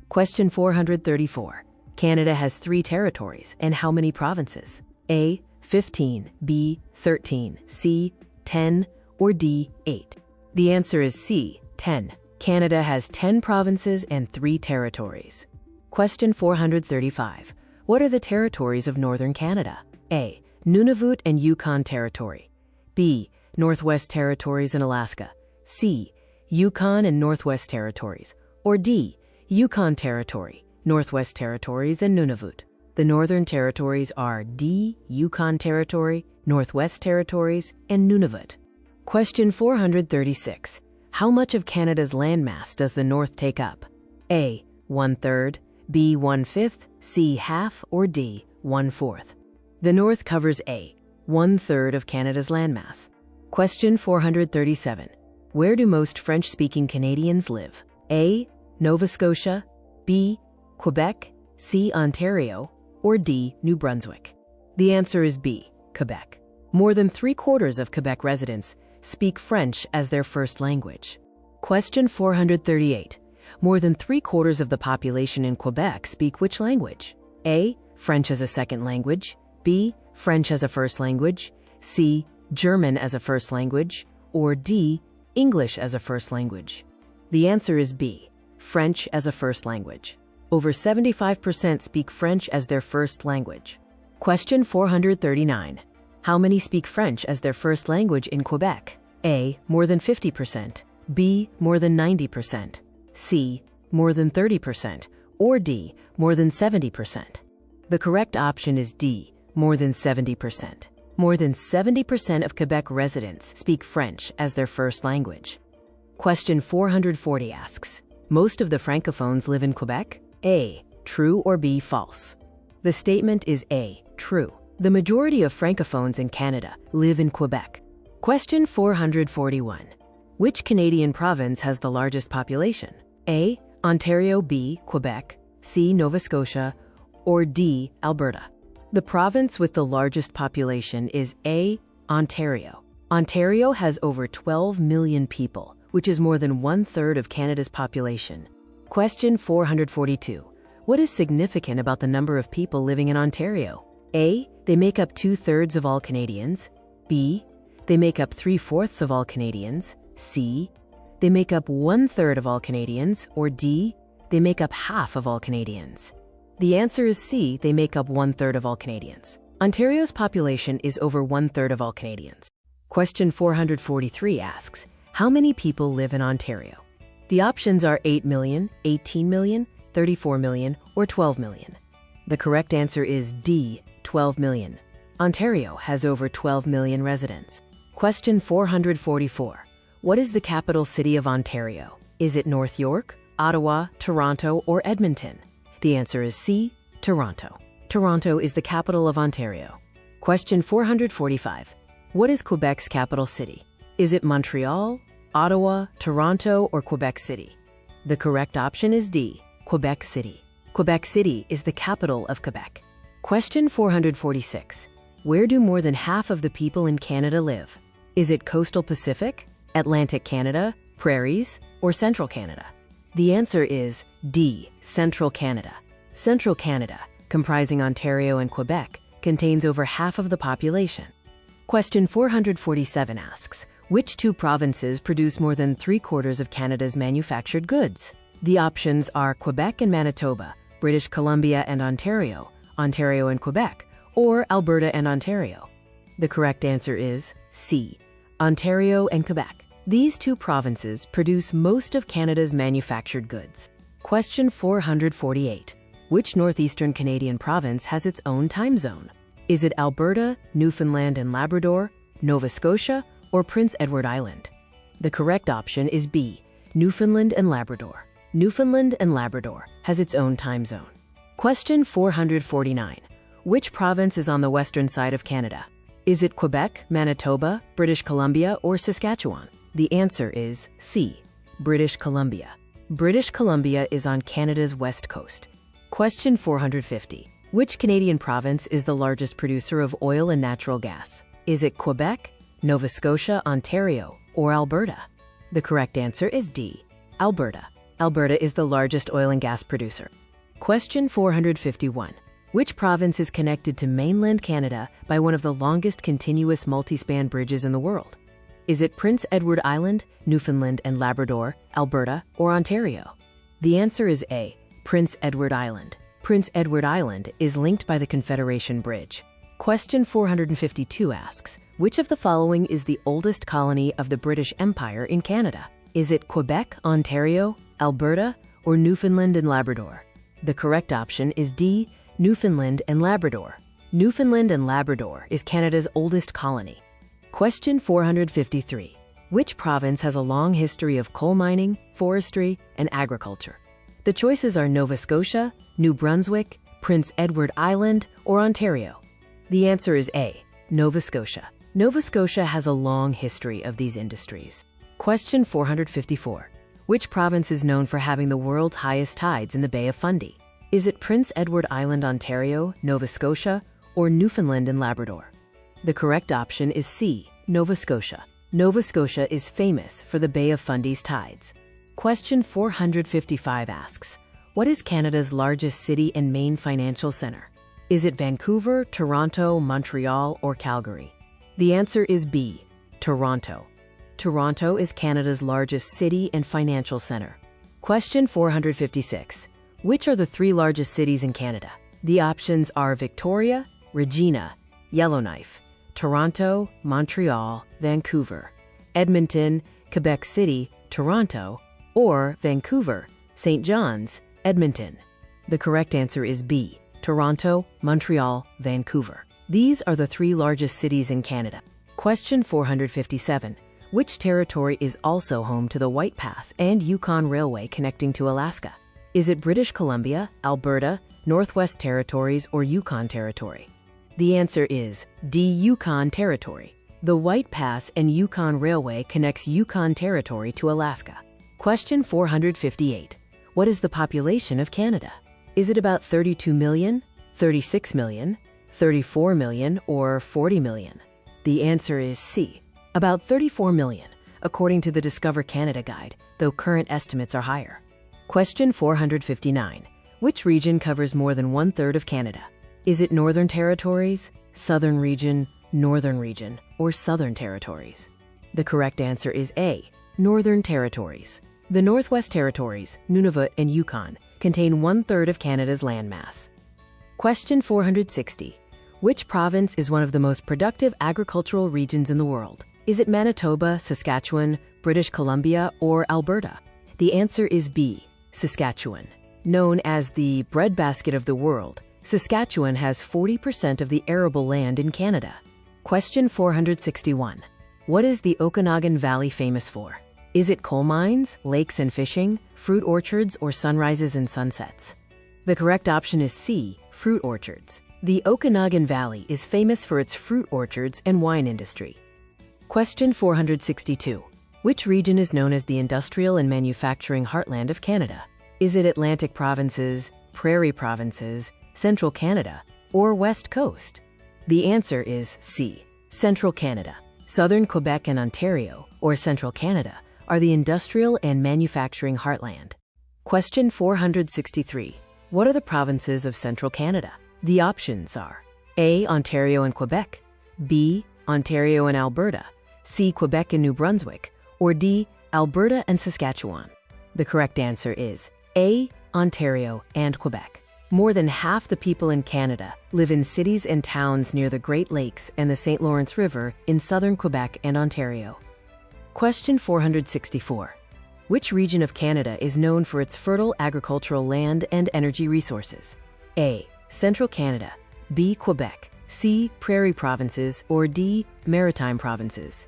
Question 434. Canada has 3 territories and how many provinces? A. 15, B. 13, C. 10, or D. 8? The answer is C. 10. Canada has 10 provinces and 3 territories. Question 435. What are the territories of Northern Canada? A. Nunavut and Yukon Territory, B. Northwest Territories and Alaska, C. Yukon and Northwest Territories, or D. Yukon Territory, Northwest Territories, and Nunavut? The Northern Territories are D. Yukon Territory, Northwest Territories, and Nunavut. Question 436. How much of Canada's landmass does the North take up? A. 1/3, B. 1/5, C. half, or D. 1/4? The North covers A. 1/3 of Canada's landmass. Question 437. Where do most French-speaking Canadians live? A. Nova Scotia, B. Quebec, C. Ontario, or D. New Brunswick? The answer is B. Quebec. More than 3/4 of Quebec residents speak French as their first language. Question 438. More than 3/4 of the population in Quebec speak which language? A. French as a second language, B. French as a first language, C. German as a first language, or D. English as a first language? The answer is B. French as a first language. Over 75% speak French as their first language. Question 439. How many speak French as their first language in Quebec? A. More than 50%, B. More than 90%, C. More than 30%, or D, more than 70%? The correct option is D, more than 70%. More than 70% of Quebec residents speak French as their first language. Question 440 asks, most of the Francophones live in Quebec? A, true, or B, false? The statement is A, true. The majority of Francophones in Canada live in Quebec. Question 441. Which Canadian province has the largest population? A, Ontario, B, Quebec, C, Nova Scotia, or D, Alberta? The province with the largest population is A, Ontario. Ontario has over 12 million people, which is more than 1/3 of Canada's population. Question 442. What is significant about the number of people living in Ontario? A, they make up 2/3 of all Canadians. B, they make up 3/4 of all Canadians. C, they make up 1/3 of all Canadians. Or D, they make up half of all Canadians. The answer is C, they make up 1/3 of all Canadians. Ontario's population is over 1/3 of all Canadians. Question 443 asks, how many people live in Ontario? The options are 8 million, 18 million, 34 million, or 12 million. The correct answer is D, 12 million. Ontario has over 12 million residents. Question 444. What is the capital city of Ontario? Is it North York, Ottawa, Toronto, or Edmonton? The answer is C, Toronto. Toronto is the capital of Ontario. Question 445. What is Quebec's capital city? Is it Montreal, Ottawa, Toronto, or Quebec City? The correct option is D, Quebec City. Quebec City is the capital of Quebec. Question 446. Where do more than half of the people in Canada live? Is it coastal Pacific, Atlantic Canada, prairies, or central Canada? The answer is D, central Canada. Central Canada, comprising Ontario and Quebec, contains over half of the population. Question 447 asks, which two provinces produce more than 3/4 of Canada's manufactured goods? The options are Quebec and Manitoba, British Columbia and Ontario, Ontario and Quebec, or Alberta and Ontario. The correct answer is C, Ontario and Quebec. These two provinces produce most of Canada's manufactured goods. Question 448. Which northeastern Canadian province has its own time zone? Is it Alberta, Newfoundland and Labrador, Nova Scotia, or Prince Edward Island? The correct option is B, Newfoundland and Labrador. Newfoundland and Labrador has its own time zone. Question 449. Which province is on the western side of Canada? Is it Quebec, Manitoba, British Columbia, or Saskatchewan? The answer is C, British Columbia. British Columbia is on Canada's west coast. Question 450. Which Canadian province is the largest producer of oil and natural gas? Is it Quebec, Nova Scotia, Ontario, or Alberta? The correct answer is D, Alberta. Alberta is the largest oil and gas producer. Question 451. Which province is connected to mainland Canada by one of the longest continuous multi-span bridges in the world? Is it Prince Edward Island, Newfoundland and Labrador, Alberta, or Ontario? The answer is A, Prince Edward Island. Prince Edward Island is linked by the Confederation Bridge. Question 452 asks, which of the following is the oldest colony of the British Empire in Canada? Is it Quebec, Ontario, Alberta, or Newfoundland and Labrador? The correct option is D, Newfoundland and Labrador. Newfoundland and Labrador is Canada's oldest colony. Question 453. Which province has a long history of coal mining, forestry, and agriculture? The choices are Nova Scotia, New Brunswick, Prince Edward Island, or Ontario. The answer is A, Nova Scotia. Nova Scotia has a long history of these industries. Question 454. Which province is known for having the world's highest tides in the Bay of Fundy? Is it Prince Edward Island, Ontario, Nova Scotia, or Newfoundland and Labrador? The correct option is C, Nova Scotia. Nova Scotia is famous for the Bay of Fundy's tides. Question 455 asks, what is Canada's largest city and main financial center? Is it Vancouver, Toronto, Montreal, or Calgary? The answer is B, Toronto. Toronto is Canada's largest city and financial center. Question 456. Which are the 3 largest cities in Canada? The options are Victoria, Regina, Yellowknife, Toronto, Montreal, Vancouver, Edmonton, Quebec City, Toronto, or Vancouver, St. John's, Edmonton. The correct answer is B, Toronto, Montreal, Vancouver. These are the 3 largest cities in Canada. Question 457. Which territory is also home to the White Pass and Yukon Railway connecting to Alaska? Is it British Columbia, Alberta, Northwest Territories, or Yukon Territory? The answer is D, Yukon Territory. The White Pass and Yukon Railway connects Yukon Territory to Alaska. Question 458. What is the population of Canada? Is it about 32 million, 36 million, 34 million, or 40 million? The answer is C, about 34 million, according to the Discover Canada Guide, though current estimates are higher. Question 459. Which region covers more than 1/3 of Canada? Is it Northern Territories, Southern Region, Northern Region, or Southern Territories? The correct answer is A, Northern Territories. The Northwest Territories, Nunavut and Yukon, contain 1/3 of Canada's landmass. Question 460. Which province is one of the most productive agricultural regions in the world? Is it Manitoba, Saskatchewan, British Columbia, or Alberta? The answer is B, Saskatchewan. Known as the breadbasket of the world, Saskatchewan has 40% of the arable land in Canada. Question 461. What is the Okanagan Valley famous for? Is it coal mines, lakes and fishing, fruit orchards, or sunrises and sunsets? The correct option is C, fruit orchards. The Okanagan Valley is famous for its fruit orchards and wine industry. Question 462. Which region is known as the industrial and manufacturing heartland of Canada? Is it Atlantic provinces, Prairie provinces, Central Canada, or West Coast? The answer is C, Central Canada. Southern Quebec and Ontario, or Central Canada, are the industrial and manufacturing heartland. Question 463. What are the provinces of Central Canada? The options are A, Ontario and Quebec, B, Ontario and Alberta, C, Quebec and New Brunswick, or D, Alberta and Saskatchewan. The correct answer is A, Ontario and Quebec. More than half the people in Canada live in cities and towns near the Great Lakes and the St. Lawrence River in southern Quebec and Ontario. Question 464. Which region of Canada is known for its fertile agricultural land and energy resources? A, Central Canada, B, Quebec, C, Prairie provinces, or D, Maritime provinces?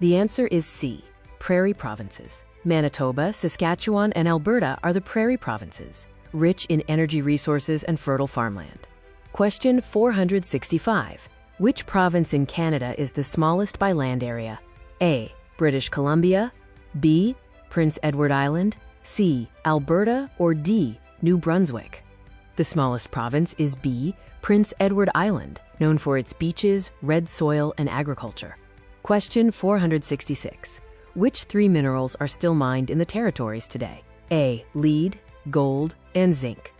The answer is C, Prairie provinces. Manitoba, Saskatchewan, and Alberta are the Prairie provinces, rich in energy resources and fertile farmland. Question 465. Which province in Canada is the smallest by land area? A, British Columbia, B, Prince Edward Island, C, Alberta, or D, New Brunswick? The smallest province is B, Prince Edward Island, known for its beaches, red soil, and agriculture. Question 466. Which 3 minerals are still mined in the territories today? A, lead, gold, and zinc.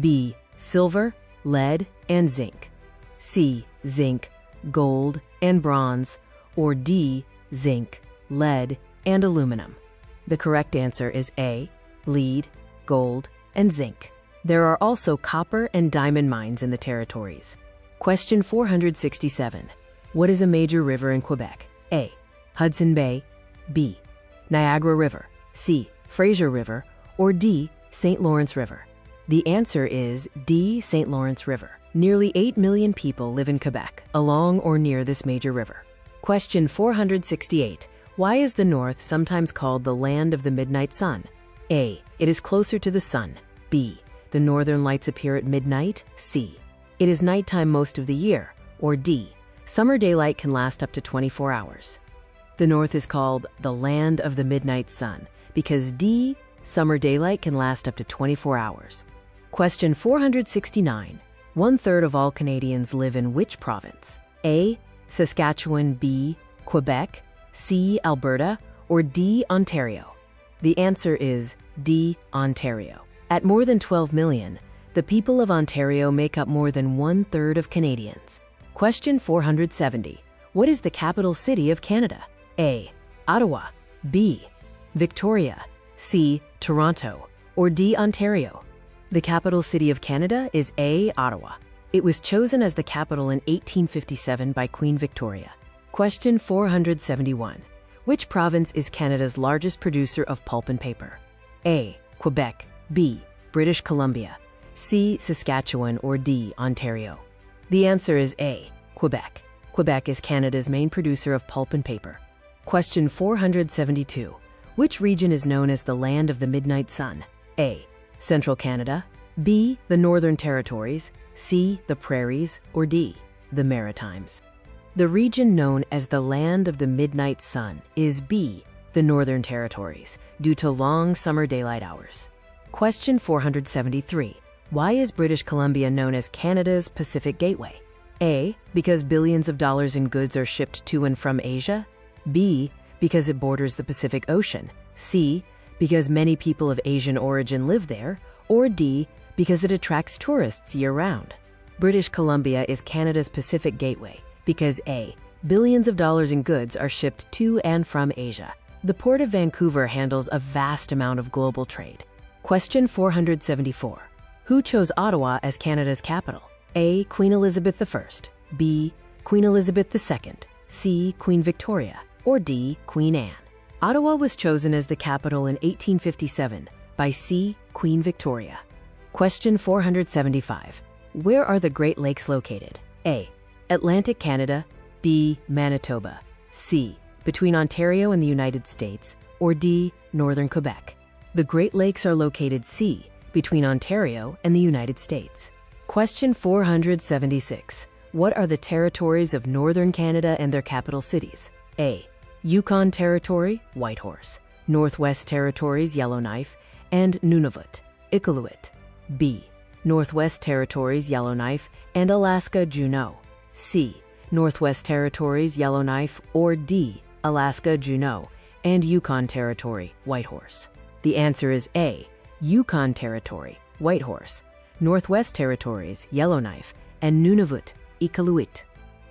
B, silver, lead, and zinc. C, zinc, gold, and bronze. Or D, zinc, lead, and aluminum. The correct answer is A, lead, gold, and zinc. There are also copper and diamond mines in the territories. Question 467. What is a major river in Quebec? A, Hudson Bay, B, Niagara River, C, Fraser River, or D, St. Lawrence River? The answer is D, St. Lawrence River. Nearly 8 million people live in Quebec, along or near this major river. Question 468. Why is the North sometimes called the land of the midnight sun? A, it is closer to the sun. B, the northern lights appear at midnight. C, it is nighttime most of the year. Or D, summer daylight can last up to 24 hours. The North is called the land of the midnight sun because D, summer daylight can last up to 24 hours. Question 469. 1/3 of all Canadians live in which province? A, Saskatchewan, B, Quebec, C, Alberta, or D, Ontario? The answer is D, Ontario. At more than 12 million, the people of Ontario make up more than 1/3 of Canadians. Question 470. What is the capital city of Canada? A, Ottawa, B, Victoria, C, Toronto, or D, Ontario? The capital city of Canada is A, Ottawa. It was chosen as the capital in 1857 by Queen Victoria. Question 471. Which province is Canada's largest producer of pulp and paper? A, Quebec, B, British Columbia, C. Saskatchewan, or D. Ontario? The answer is A. Quebec. Quebec is Canada's main producer of pulp and paper. Question 472. Which region is known as the Land of the Midnight Sun? A. Central Canada, B. The Northern Territories, C. The Prairies, or D. The Maritimes? The region known as the Land of the Midnight Sun is B. The Northern Territories, due to long summer daylight hours. Question 473. Why is British Columbia known as Canada's Pacific Gateway? A. Because billions of dollars in goods are shipped to and from Asia, B. Because it borders the Pacific Ocean, C. Because many people of Asian origin live there, or D. Because it attracts tourists year-round. British Columbia is Canada's Pacific Gateway because A. Billions of dollars in goods are shipped to and from Asia. The Port of Vancouver handles a vast amount of global trade. Question 474. Who chose Ottawa as Canada's capital? A. Queen Elizabeth I, B. Queen Elizabeth II, C. Queen Victoria, or D. Queen Anne? Ottawa was chosen as the capital in 1857 by C. Queen Victoria. Question 475. Where are the Great Lakes located? A. Atlantic Canada, B. Manitoba, C. Between Ontario and the United States, or D. Northern Quebec? The Great Lakes are located C. Between Ontario and the United States. Question 476. What are the territories of Northern Canada and their capital cities? A. Yukon Territory, Whitehorse, Northwest Territories, Yellowknife, and Nunavut, Iqaluit. B. Northwest Territories, Yellowknife, and Alaska, Juneau. C. Northwest Territories, Yellowknife, or D. Alaska, Juneau, and Yukon Territory, Whitehorse? The answer is A. Yukon Territory, Whitehorse, Northwest Territories, Yellowknife, and Nunavut, Iqaluit.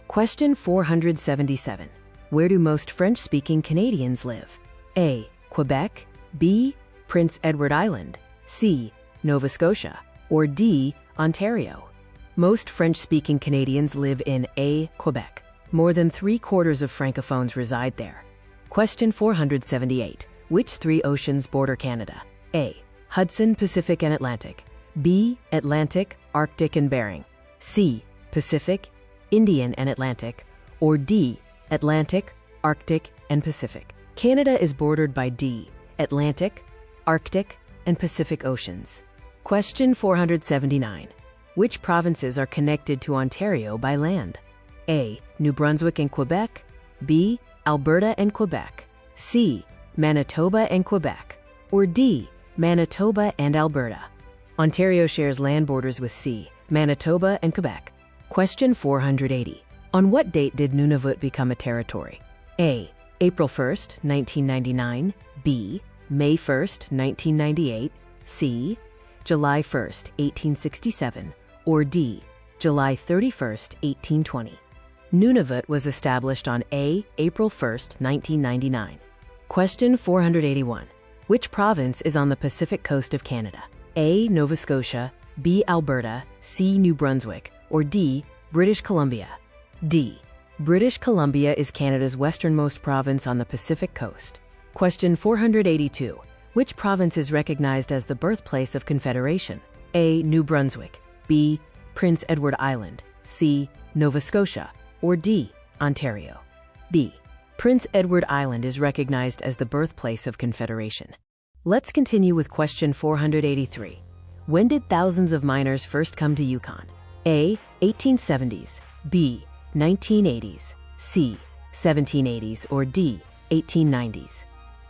Question 477. Where do most French-speaking Canadians live? A. Quebec, B. Prince Edward Island, C. Nova Scotia, or D. Ontario? Most French-speaking Canadians live in A. Quebec. More than 3/4 of Francophones reside there. Question 478. Which three oceans border Canada? A. Hudson, Pacific, and Atlantic, B. Atlantic, Arctic, and Bering, C. Pacific, Indian, and Atlantic, or D. Atlantic, Arctic, and Pacific? Canada is bordered by D. Atlantic, Arctic, and Pacific Oceans. Question 479. Which provinces are connected to Ontario by land? A. New Brunswick and Quebec, B. Alberta and Quebec, C. Manitoba and Quebec, or D. Manitoba and Alberta? Ontario shares land borders with C. Manitoba and Quebec. Question 480. On what date did Nunavut become a territory? A. April 1st, 1999, B. May 1st, 1998, C. July 1st, 1867, or D. July 31st, 1820? Nunavut was established on A. April 1st, 1999. Question 481. Which province is on the Pacific coast of Canada? A. Nova Scotia, B. Alberta, C. New Brunswick, or D. British Columbia? D. British Columbia is Canada's westernmost province on the Pacific coast. Question 482. Which province is recognized as the birthplace of Confederation? A. New Brunswick, B. Prince Edward Island, C. Nova Scotia, or D. Ontario? B. Prince Edward Island is recognized as the birthplace of Confederation. Let's continue with question 483. When did thousands of miners first come to Yukon? A. 1870s, B. 1980s, C. 1780s, or D. 1890s?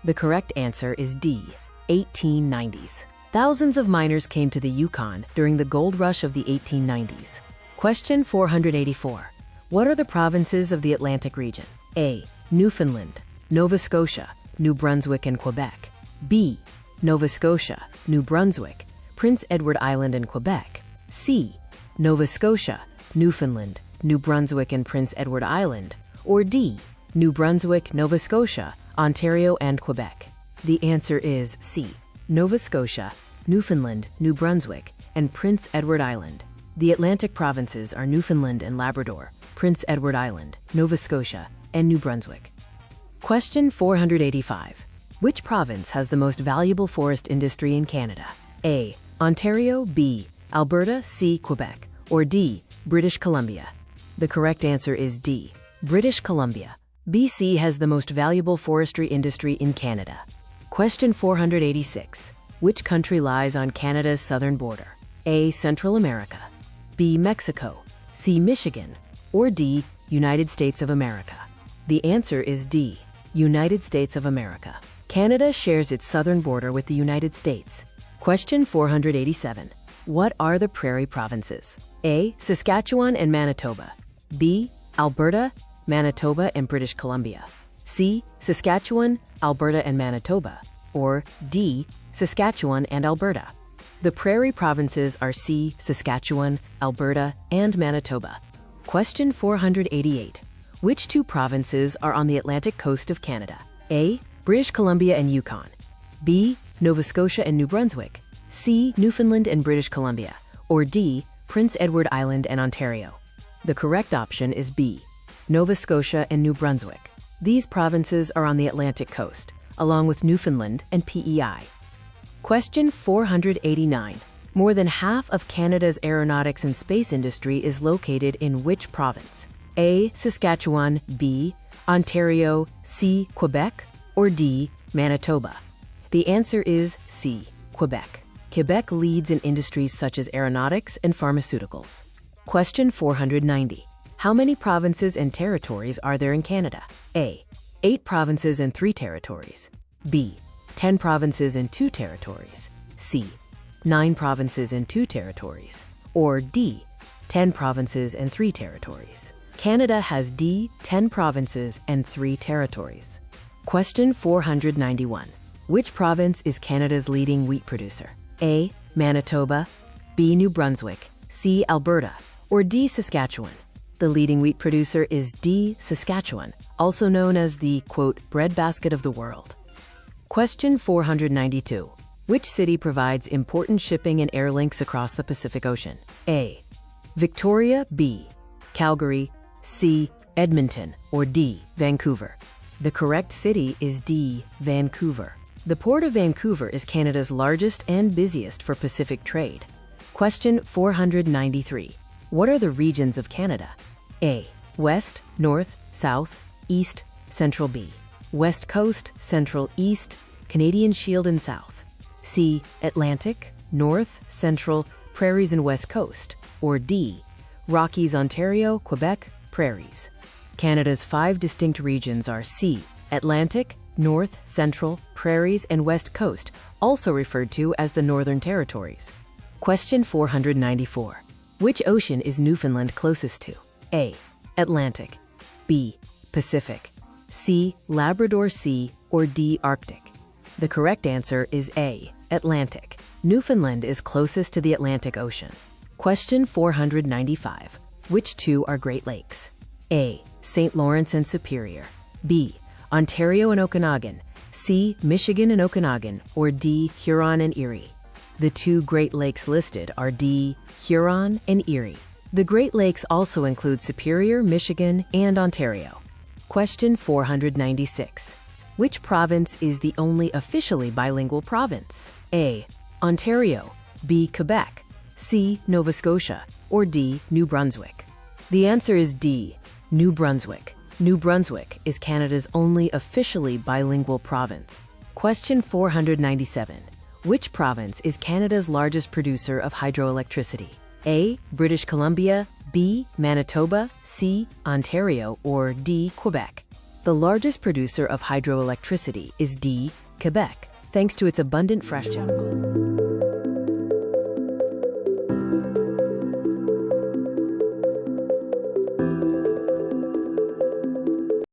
The correct answer is D. 1890s. Thousands of miners came to the Yukon during the gold rush of the 1890s. Question 484. What are the provinces of the Atlantic region? A. Newfoundland, Nova Scotia, New Brunswick, and Quebec, B. Nova Scotia, New Brunswick, Prince Edward Island, and Quebec, C. Nova Scotia, Newfoundland, New Brunswick, and Prince Edward Island, or D. New Brunswick, Nova Scotia, Ontario, and Quebec? The answer is C. Nova Scotia, Newfoundland, New Brunswick, and Prince Edward Island. The Atlantic provinces are Newfoundland and Labrador, Prince Edward Island, Nova Scotia, and New Brunswick. Question 485. Which province has the most valuable forest industry in Canada? A. Ontario, B. Alberta, C, Quebec, or D, British Columbia? The correct answer is D, British Columbia. BC has the most valuable forestry industry in Canada. Question 486. Which country lies on Canada's southern border? A, Central America, B, Mexico, C, Michigan, or D, United States of America? The answer is D, United States of America. Canada shares its southern border with the United States. Question 487. What are the Prairie Provinces? A, Saskatchewan and Manitoba, B, Alberta, Manitoba and British Columbia, C, Saskatchewan, Alberta and Manitoba, or D, Saskatchewan and Alberta? The Prairie Provinces are C, Saskatchewan, Alberta, and Manitoba. Question 488. Which two provinces are on the Atlantic coast of Canada? A, British Columbia and Yukon, B, Nova Scotia and New Brunswick, C, Newfoundland and British Columbia, or D, Prince Edward Island and Ontario? The correct option is B, Nova Scotia and New Brunswick. These provinces are on the Atlantic coast, along with Newfoundland and PEI. Question 489. More than half of Canada's aeronautics and space industry is located in which province? A, Saskatchewan, B, Ontario, C, Quebec, or D, Manitoba? The answer is C, Quebec. Quebec leads in industries such as aeronautics and pharmaceuticals. Question 490. How many provinces and territories are there in Canada? A, 8 provinces and 3 territories, B, 10 provinces and 2 territories, C, 9 provinces and 2 territories, or D, 10 provinces and 3 territories? Canada has D, 10 provinces and 3 territories. Question 491. Which province is Canada's leading wheat producer? A, Manitoba, B, New Brunswick, C, Alberta, or D, Saskatchewan? The leading wheat producer is D, Saskatchewan, also known as the, quote, breadbasket of the world. Question 492. Which city provides important shipping and air links across the Pacific Ocean? A, Victoria, B, Calgary, C, Edmonton, or D, Vancouver? The correct city is D, Vancouver. The Port of Vancouver is Canada's largest and busiest for Pacific trade. Question 493. What are the regions of Canada? A, West, North, South, East, Central, B, West Coast, Central, East, Canadian Shield and South, C, Atlantic, North, Central, Prairies and West Coast, or D, Rockies, Ontario, Quebec, Prairies? Canada's 5 distinct regions are C, Atlantic, North, Central, Prairies, and West Coast, also referred to as the Northern Territories. Question 494. Which ocean is Newfoundland closest to? A, Atlantic, B, Pacific, C, Labrador Sea, or D, Arctic? The correct answer is A, Atlantic. Newfoundland is closest to the Atlantic Ocean. Question 495. Which two are Great Lakes? A, St. Lawrence and Superior, B, Ontario and Okanagan, C, Michigan and Okanagan, or D, Huron and Erie? The 2 Great Lakes listed are D, Huron and Erie. The Great Lakes also include Superior, Michigan, and Ontario. Question 496. Which province is the only officially bilingual province? A, Ontario, B, Quebec, C, Nova Scotia, or D, New Brunswick? The answer is D, New Brunswick. New Brunswick is Canada's only officially bilingual province. Question 497. Which province is Canada's largest producer of hydroelectricity? A, British Columbia, B, Manitoba, C, Ontario, or D, Quebec? The largest producer of hydroelectricity is D, Quebec, thanks to its abundant fresh jungle.